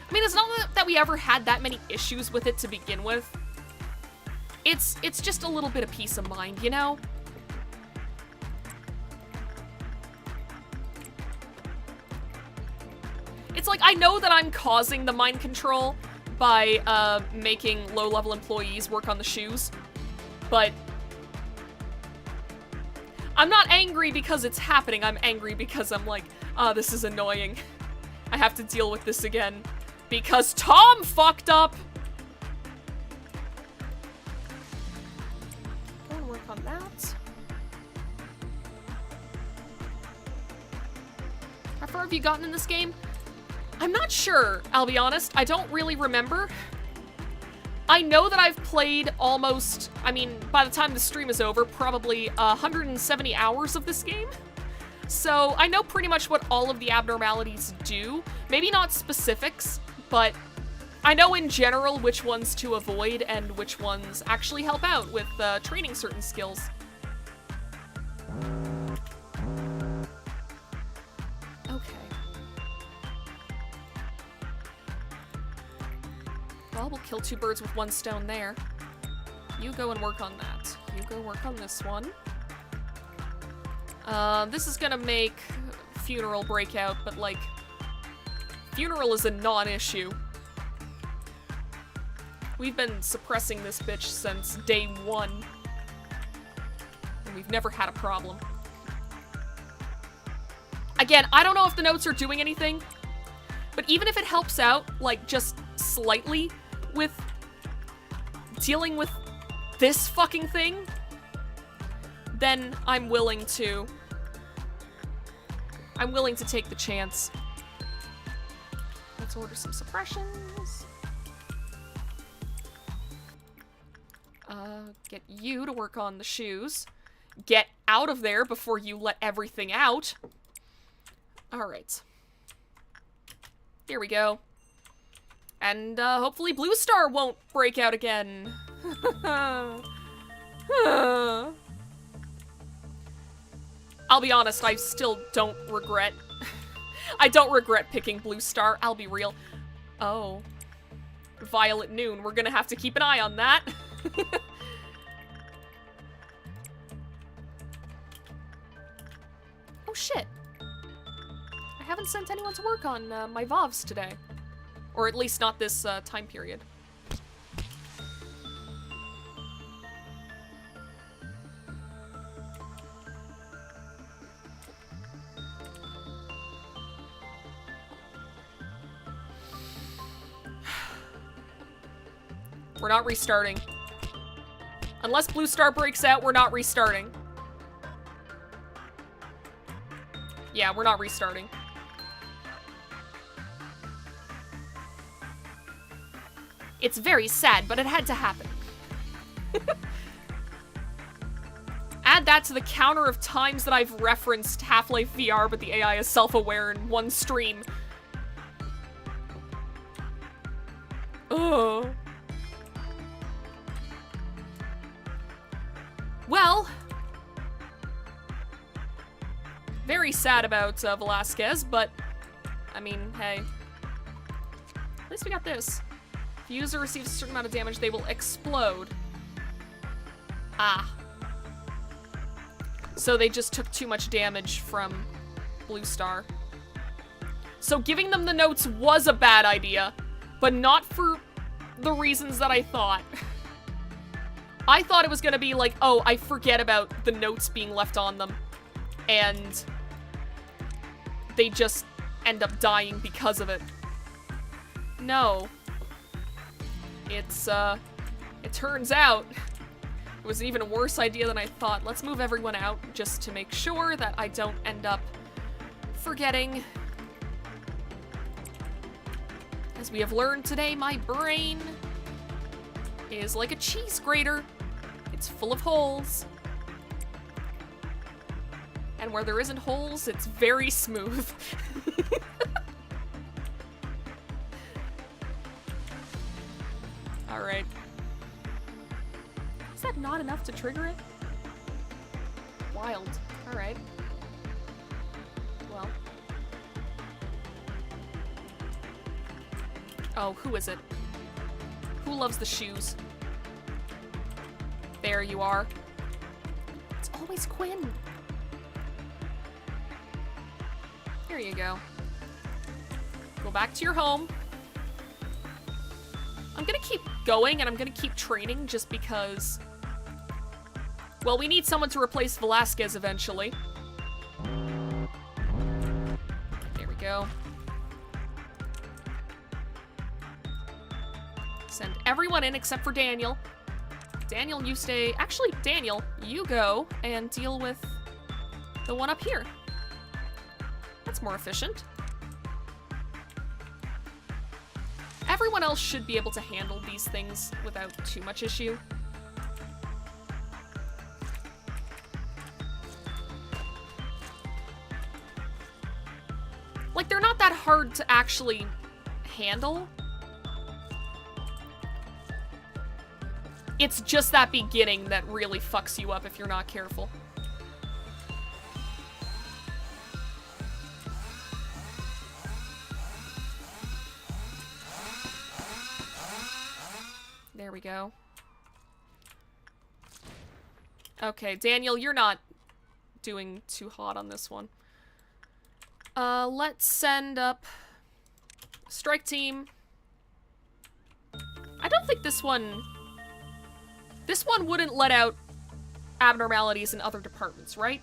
I mean, it's not that we ever had that many issues with it to begin with. It's just a little bit of peace of mind, you know? It's like, I know that I'm causing the mind control by making low-level employees work on the shoes, but I'm not angry because it's happening. I'm angry because I'm like, this is annoying. I have to deal with this again because Tom fucked up. Go and work on that. How far have you gotten in this game? I'm not sure, I'll be honest. I don't really remember. I know that I've played almost, I mean, by the time the stream is over, probably 170 hours of this game. So I know pretty much what all of the abnormalities do. Maybe not specifics, but I know in general which ones to avoid and which ones actually help out with training certain skills. Well, we'll kill two birds with one stone there. You go and work on that. You go work on this one. This is gonna make funeral break out, but like, funeral is a non-issue. We've been suppressing this bitch since day one. And we've never had a problem. Again, I don't know if the notes are doing anything, but even if it helps out, like, just slightly with dealing with this fucking thing, then I'm willing to take the chance. Let's order some suppressions. Get you to work on the shoes. Get out of there before you let everything out. Alright. Here we go. And, hopefully Blue Star won't break out again. I'll be honest, I still don't regret. I don't regret picking Blue Star, I'll be real. Oh. Violet Noon, we're gonna have to keep an eye on that. Oh shit. I haven't sent anyone to work on my VOVs today. Or at least not this time period. We're not restarting. Unless Blue Star breaks out, we're not restarting. Yeah, we're not restarting. It's very sad, but it had to happen. Add that to the counter of times that I've referenced Half-Life VR, but the AI is self-aware in one stream. Ugh. Well, very sad about Velasquez, but, I mean, hey. At least we got this. If the user receives a certain amount of damage, they will explode. Ah. So they just took too much damage from Blue Star. So giving them the notes was a bad idea, but not for the reasons that I thought. I thought it was gonna be like, oh, I forget about the notes being left on them, and they just end up dying because of it. No. It's, it turns out it was an even worse idea than I thought. Let's move everyone out just to make sure that I don't end up forgetting. As we have learned today, my brain is like a cheese grater. It's full of holes. And where there isn't holes, it's very smooth. Alright. Is that not enough to trigger it? Wild. Alright. Well. Oh, who is it? Who loves the shoes? There you are. It's always Quinn. Here you go. Go back to your home. I'm gonna keep going, and I'm gonna keep training just because... Well, we need someone to replace Velasquez eventually. There we go. Send everyone in except for Daniel. Daniel, you stay... Actually, Daniel, you go and deal with the one up here. That's more efficient. Everyone else should be able to handle these things without too much issue. Like, they're not that hard to actually handle. It's just that beginning that really fucks you up if you're not careful. There we go. Okay, Daniel, you're not doing too hot on this one. Let's send up strike team. I don't think this one wouldn't let out abnormalities in other departments, right?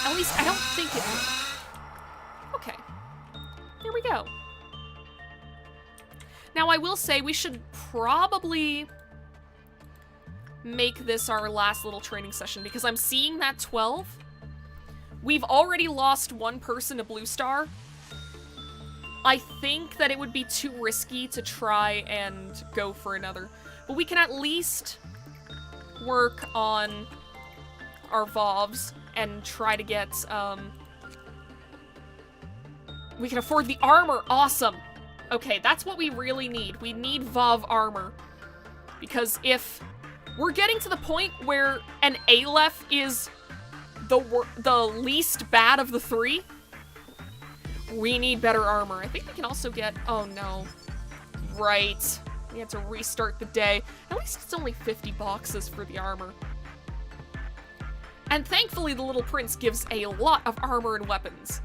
At least I don't think it would. Okay. There we go. Now, I will say we should probably make this our last little training session because I'm seeing that 12. We've already lost one person to Blue Star. I think that it would be too risky to try and go for another. But we can at least work on our VOVs and try to get, we can afford the armor. Awesome. Okay, that's what we really need. We need VOV armor. Because if we're getting to the point where an Aleph is the least bad of the three, we need better armor. I think we can also get... Oh, no. Right. We have to restart the day. At least it's only 50 boxes for the armor. And thankfully, the Little Prince gives a lot of armor and weapons.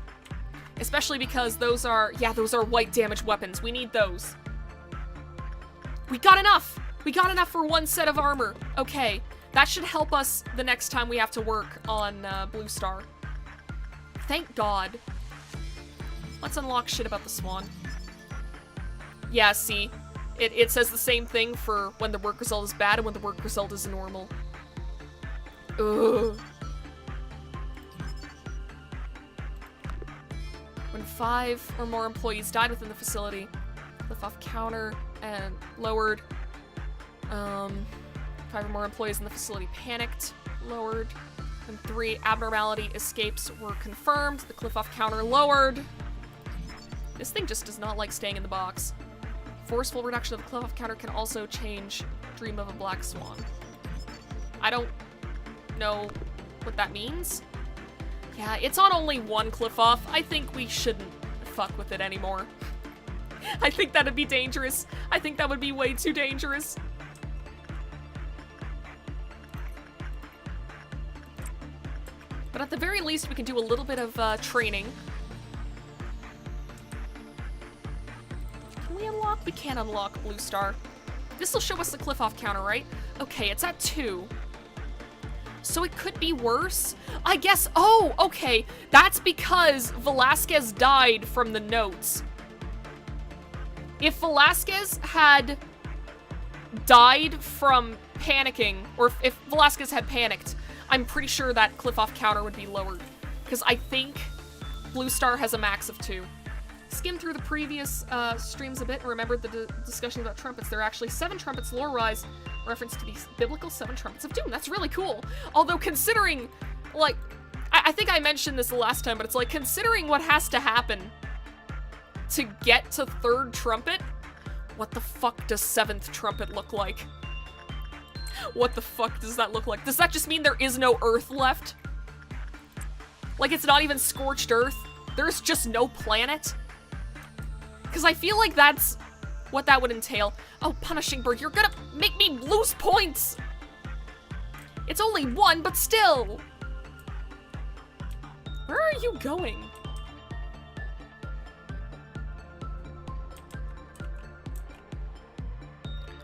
Especially because those are... Yeah, those are white damage weapons. We need those. We got enough! We got enough for one set of armor. Okay. That should help us the next time we have to work on Blue Star. Thank God. Let's unlock shit about the Swan. Yeah, see? It says the same thing for when the work result is bad and when the work result is normal. Ugh. When 5 or more employees died within the facility, lift off counter and lowered. 5 or more employees in the facility panicked, lowered. And 3 abnormality escapes were confirmed. The cliff off counter lowered. This thing just does not like staying in the box. Forceful reduction of the cliff off counter can also change Dream of a Black Swan. I don't know what that means. Yeah, it's on only one cliff off. I think we shouldn't fuck with it anymore. I think that'd be dangerous. I think that would be way too dangerous. But at the very least, we can do a little bit of training. Can we unlock? We can unlock Blue Star. This will show us the cliff off counter, right? Okay, it's at 2. So it could be worse? I guess, oh, okay. That's because Velasquez died from the notes. If Velasquez had died from panicking, or if Velasquez had panicked, I'm pretty sure that cliff off counter would be lowered. Because I think Blue Star has a max of 2. Skim through the previous streams a bit and remembered the discussion about trumpets. There are actually 7 trumpets lore-wise, reference to these biblical 7 trumpets of doom. That's really cool. Although considering, like, I think I mentioned this the last time, but it's like, considering what has to happen to get to 3rd trumpet, what the fuck does 7th trumpet look like? What the fuck does that look like? Does that just mean there is no Earth left? Like, it's not even scorched Earth? There's just no planet? Because I feel like that's what that would entail. Oh, Punishing Bird, you're gonna make me lose points! It's only 1, but still! Where are you going?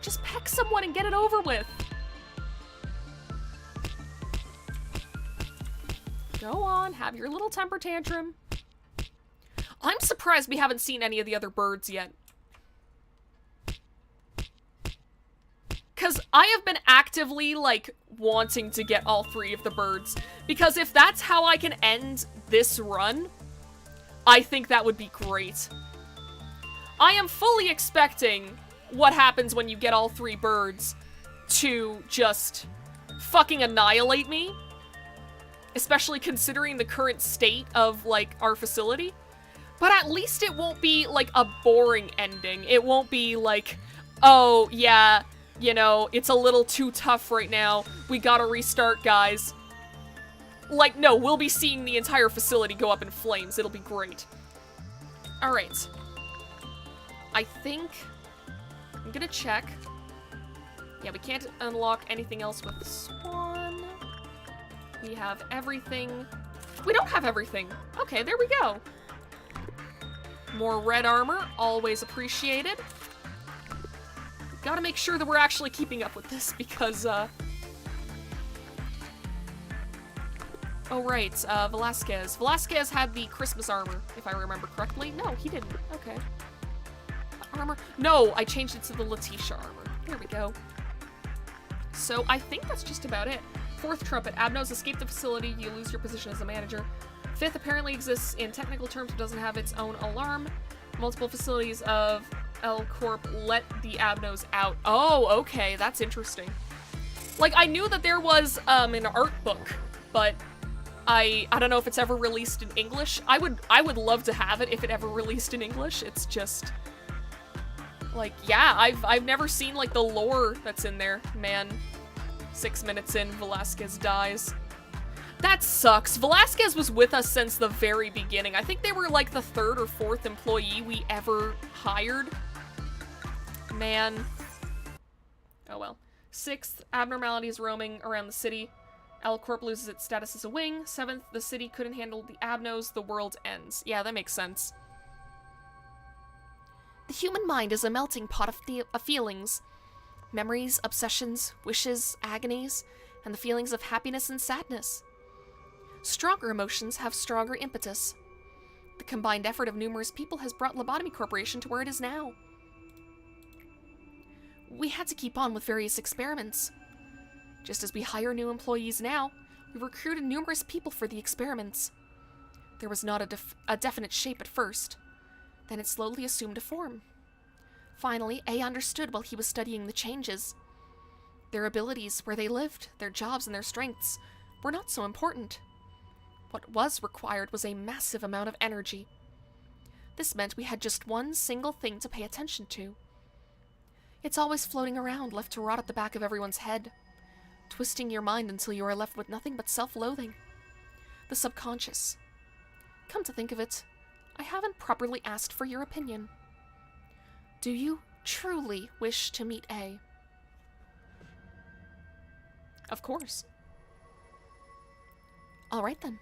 Just peck someone and get it over with. Go on, have your little temper tantrum. I'm surprised we haven't seen any of the other birds yet. Because I have been actively, like, wanting to get all 3 of the birds. Because if that's how I can end this run, I think that would be great. I am fully expecting what happens when you get all 3 birds to just fucking annihilate me. Especially considering the current state of, like, our facility. But at least it won't be, like, a boring ending. It won't be like, oh, yeah, you know, it's a little too tough right now. We gotta restart, guys. Like, no, we'll be seeing the entire facility go up in flames. It'll be great. Alright. I think... I'm gonna check. Yeah, we can't unlock anything else with Swan. We have everything. We don't have everything. Okay, there we go. More red armor, always appreciated. Gotta make sure that we're actually keeping up with this because, oh, right, Velasquez. Velasquez had the Christmas armor, if I remember correctly. No, he didn't. Okay. Armor? No, I changed it to the Letitia armor. There we go. So I think that's just about it. 4th trumpet. Abnos escaped the facility. You lose your position as a manager. 5th apparently exists in technical terms but doesn't have its own alarm. Multiple facilities of L Corp let the Abnos out. Oh, okay, that's interesting. Like, I knew that there was an art book, but I don't know if it's ever released in English. I would love to have it if it ever released in English. It's just like, yeah, I've never seen like the lore that's in there. Man, 6 minutes in, Velasquez dies. That sucks. Velasquez was with us since the very beginning. I think they were like the 3rd or 4th employee we ever hired. Man. Oh well. 6th, abnormalities roaming around the city. L Corp loses its status as a wing. 7th, the city couldn't handle the Abnos. The world ends. Yeah, that makes sense. The human mind is a melting pot of feelings. Memories, obsessions, wishes, agonies, and the feelings of happiness and sadness. Stronger emotions have stronger impetus. The combined effort of numerous people has brought Lobotomy Corporation to where it is now. We had to keep on with various experiments. Just as we hire new employees now, we recruited numerous people for the experiments. There was not a definite shape at first. Then it slowly assumed a form. Finally, A understood while he was studying the changes. Their abilities, where they lived, their jobs, and their strengths were not so important. What was required was a massive amount of energy. This meant we had just one single thing to pay attention to. It's always floating around, left to rot at the back of everyone's head, twisting your mind until you are left with nothing but self-loathing. The subconscious. Come to think of it, I haven't properly asked for your opinion. Do you truly wish to meet A? Of course. All right then.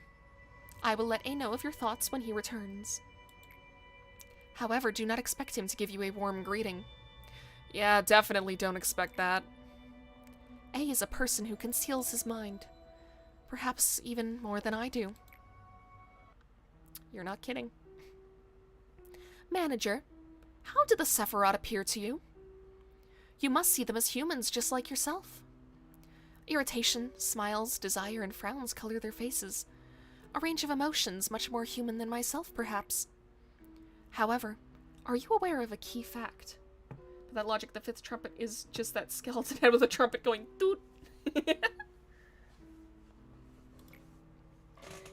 I will let A know of your thoughts when he returns. However, do not expect him to give you a warm greeting. Yeah, definitely don't expect that. A is a person who conceals his mind. Perhaps even more than I do. You're not kidding. Manager, how did the Sephiroth appear to you? You must see them as humans just like yourself. Irritation, smiles, desire, and frowns color their faces. A range of emotions much more human than myself, perhaps. However, are you aware of a key fact? By that logic, the 5th trumpet is just that skeleton head with a trumpet going doot.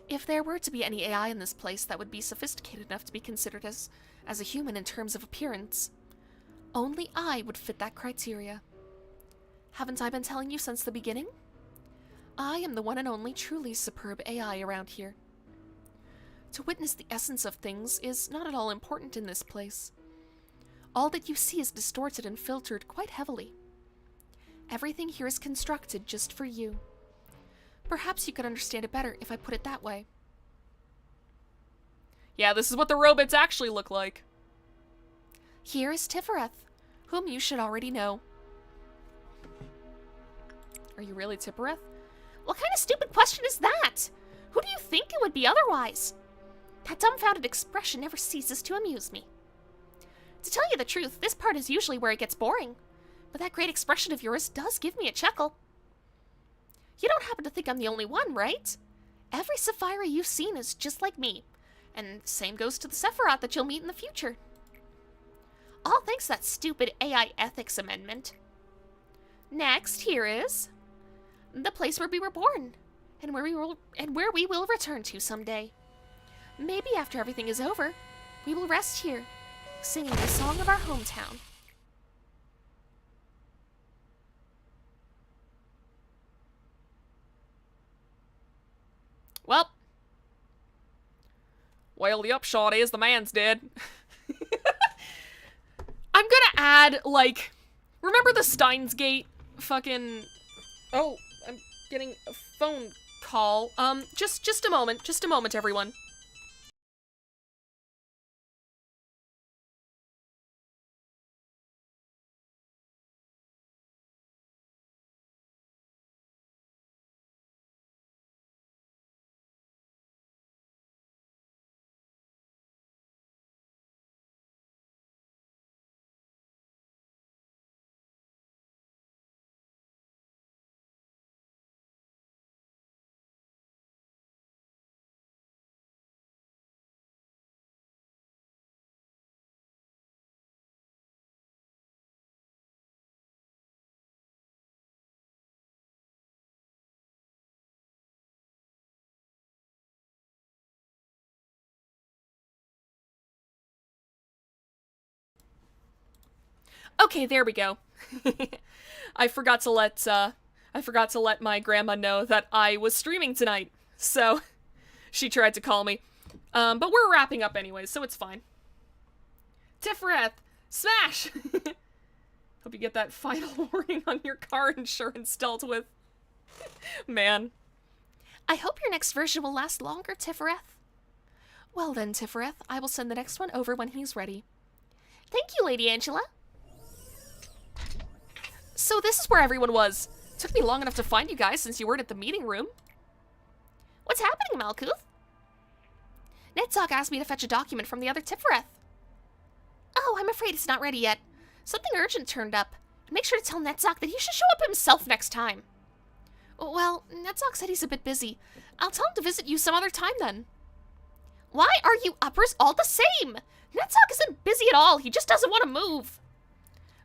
If there were to be any AI in this place that would be sophisticated enough to be considered as a human in terms of appearance, only I would fit that criteria. Haven't I been telling you since the beginning? I am the one and only truly superb AI around here. To witness the essence of things is not at all important in this place. All that you see is distorted and filtered quite heavily. Everything here is constructed just for you. Perhaps you could understand it better if I put it that way. Yeah, this is what the robots actually look like. Here is Tifereth, whom you should already know. Are you really Tifereth? What kind of stupid question is that? Who do you think it would be otherwise? That dumbfounded expression never ceases to amuse me. To tell you the truth, this part is usually where it gets boring. But that great expression of yours does give me a chuckle. You don't happen to think I'm the only one, right? Every Sapphira you've seen is just like me. And same goes to the Sephiroth that you'll meet in the future. All thanks to that stupid AI ethics amendment. Next, here is the place where we were born, and where we will return to someday. Maybe after everything is over, we will rest here, singing the song of our hometown. Well, the upshot is the man's dead. I'm gonna add, like, remember the Steins Gate fucking... Oh, I'm getting a phone call. Just a moment, everyone. Okay, there we go. I forgot to let my grandma know that I was streaming tonight, so she tried to call me. But we're wrapping up anyway, so it's fine. Tifereth, smash! Hope you get that final warning on your car insurance dealt with. Man. I hope your next version will last longer, Tifereth. Well then, Tifereth, I will send the next one over when he's ready. Thank you, Lady Angela. So this is where everyone was. Took me long enough to find you guys since you weren't at the meeting room. What's happening, Malkuth? Netzok asked me to fetch a document from the other Tifereth. Oh, I'm afraid it's not ready yet. Something urgent turned up. Make sure to tell Netzok that he should show up himself next time. Well, Netzok said he's a bit busy. I'll tell him to visit you some other time then. Why are you uppers all the same? Netzok isn't busy at all. He just doesn't want to move.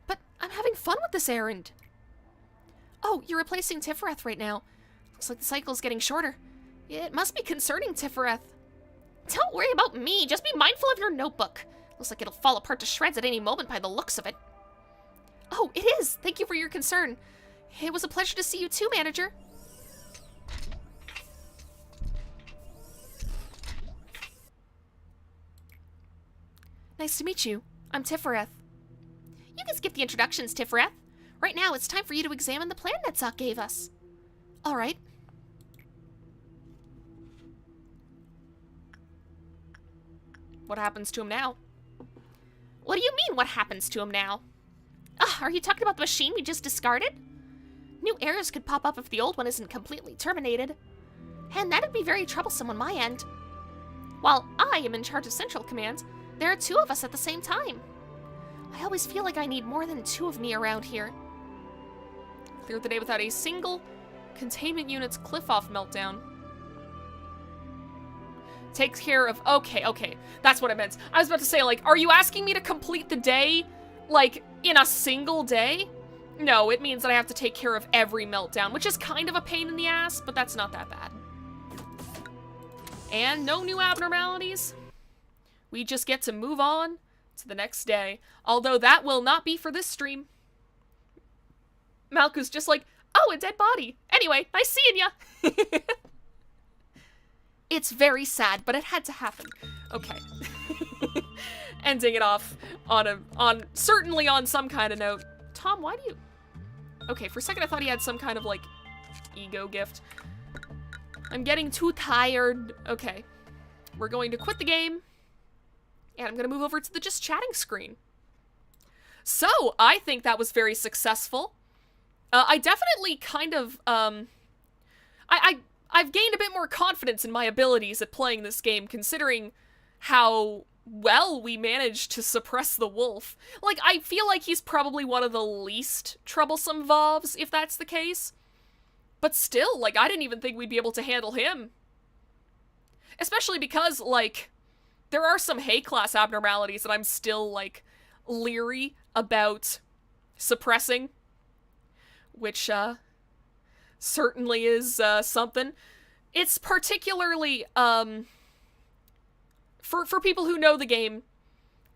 But I'm having fun with this errand. Oh, you're replacing Tifereth right now. Looks like the cycle's getting shorter. It must be concerning, Tifereth. Don't worry about me. Just be mindful of your notebook. Looks like it'll fall apart to shreds at any moment by the looks of it. Oh, it is. Thank you for your concern. It was a pleasure to see you too, Manager. Nice to meet you. I'm Tifereth. You can skip the introductions, Tifereth. Right now, it's time for you to examine the plan Netzok gave us. All right. What happens to him now? What do you mean, what happens to him now? Are you talking about the machine we just discarded? New errors could pop up if the old one isn't completely terminated. And that'd be very troublesome on my end. While I am in charge of Central Command, there are two of us at the same time. I always feel like I need more than two of me around here. Cleared the day without a single containment unit's cliff-off meltdown. Takes care of... Okay. That's what I meant. I was about to say, like, are you asking me to complete the day, like, in a single day? No, it means that I have to take care of every meltdown, which is kind of a pain in the ass, but that's not that bad. And no new abnormalities. We just get to move on to the next day. Although that will not be for this stream. Malkuth's just like, oh, a dead body. Anyway, nice seeing ya. It's very sad, but it had to happen. Okay. Ending it off certainly on some kind of note. Tom, why do you... Okay, for a second I thought he had some kind of, like, ego gift. I'm getting too tired. Okay. We're going to quit the game. And I'm going to move over to the just chatting screen. So, I think that was very successful. I definitely kind of, I've gained a bit more confidence in my abilities at playing this game, considering how well we managed to suppress the wolf. Like, I feel like he's probably one of the least troublesome Vovs, if that's the case. But still, like, I didn't even think we'd be able to handle him. Especially because, like, there are some Hay-class abnormalities that I'm still, like, leery about suppressing. Which, certainly is, something. It's particularly, for people who know the game,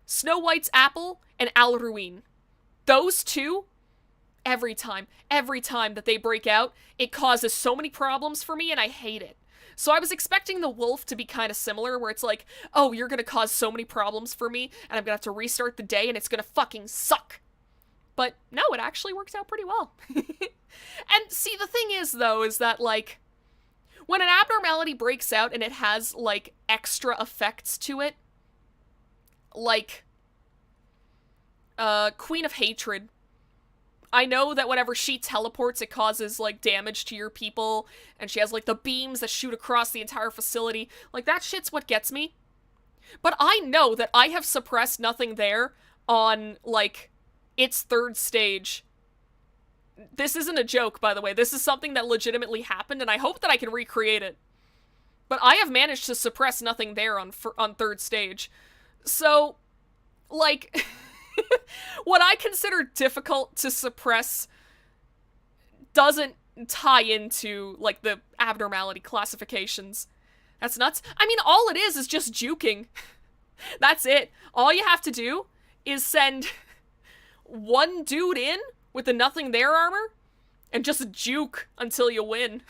Snow White's apple and Alaruin. Those two, every time that they break out, it causes so many problems for me and I hate it. So I was expecting the wolf to be kind of similar, where it's like, oh, you're gonna cause so many problems for me, and I'm gonna have to restart the day, and it's gonna fucking suck. But no, it actually works out pretty well. And see, the thing is, though, is that, like, when an abnormality breaks out and it has, like, extra effects to it, like, Queen of Hatred, I know that whenever she teleports, it causes, like, damage to your people, and she has, like, the beams that shoot across the entire facility. Like, that shit's what gets me. But I know that I have suppressed nothing there on, like, its third stage. This isn't a joke, by the way. This is something that legitimately happened, and I hope that I can recreate it. But I have managed to suppress nothing there on third stage. So, like, what I consider difficult to suppress doesn't tie into, like, the abnormality classifications. That's nuts. I mean, all it is just juking. That's it. All you have to do is send one dude in with the nothing there armor and just juke until you win.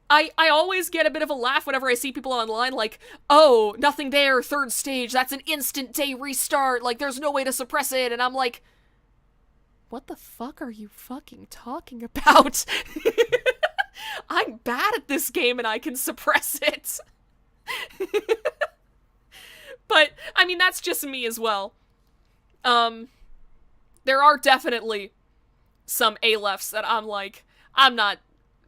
I always get a bit of a laugh whenever I see people online like, oh, nothing there, third stage, that's an instant day restart, like, there's no way to suppress it, and I'm like, what the fuck are you fucking talking about? I'm bad at this game and I can suppress it. But, I mean, that's just me as well. There are definitely some A-lefts that I'm like, I'm not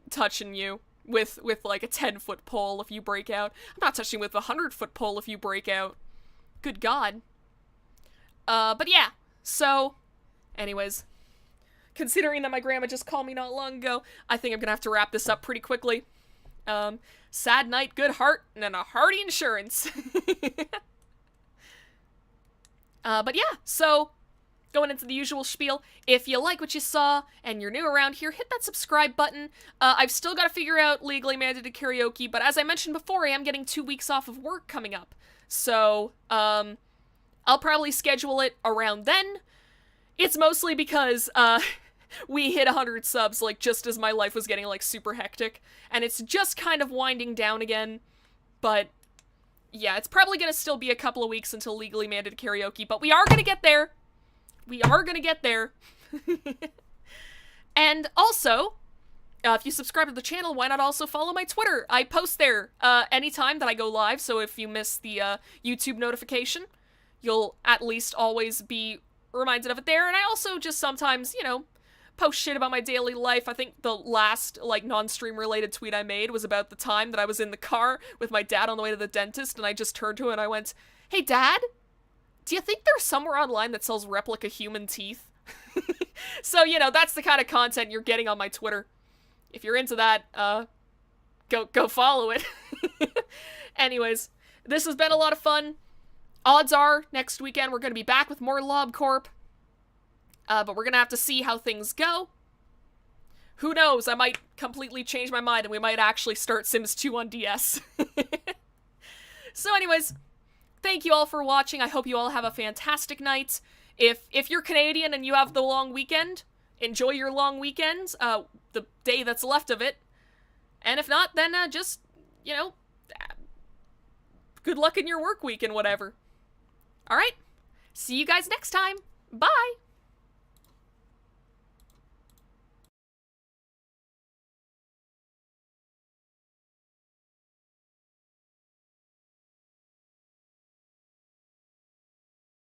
touching you with like a 10-foot pole if you break out. I'm not touching you with a 100-foot pole if you break out. Good God. But yeah, so, anyways, considering that my grandma just called me not long ago, I think I'm gonna have to wrap this up pretty quickly. Sad night, good heart, and a hearty insurance. But yeah, so, going into the usual spiel, if you like what you saw and you're new around here, hit that subscribe button. I've still got to figure out legally mandated karaoke, but as I mentioned before, I am getting 2 weeks off of work coming up. So, I'll probably schedule it around then. It's mostly because, we hit 100 subs, like, just as my life was getting, like, super hectic, and it's just kind of winding down again, but yeah, it's probably gonna still be a couple of weeks until legally mandated karaoke, but we are gonna get there. We are gonna get there. And also, if you subscribe to the channel, why not also follow my Twitter? I post there anytime that I go live, so if you miss the YouTube notification, you'll at least always be reminded of it there. And I also just sometimes, you know, post shit about my daily life. I think the last, like, non-stream related tweet I made was about the time that I was in the car with my dad on the way to the dentist, and I just turned to him and I went, hey, Dad? Do you think there's somewhere online that sells replica human teeth? So, you know, that's the kind of content you're getting on my Twitter. If you're into that, go follow it. Anyways, this has been a lot of fun. Odds are, next weekend we're going to be back with more LobCorp. But we're going to have to see how things go. Who knows, I might completely change my mind and we might actually start Sims 2 on DS. So anyways, thank you all for watching. I hope you all have a fantastic night. If you're Canadian and you have the long weekend, enjoy your long weekend, the day that's left of it. And if not, then just, you know, good luck in your work week and whatever. Alright, see you guys next time. Bye!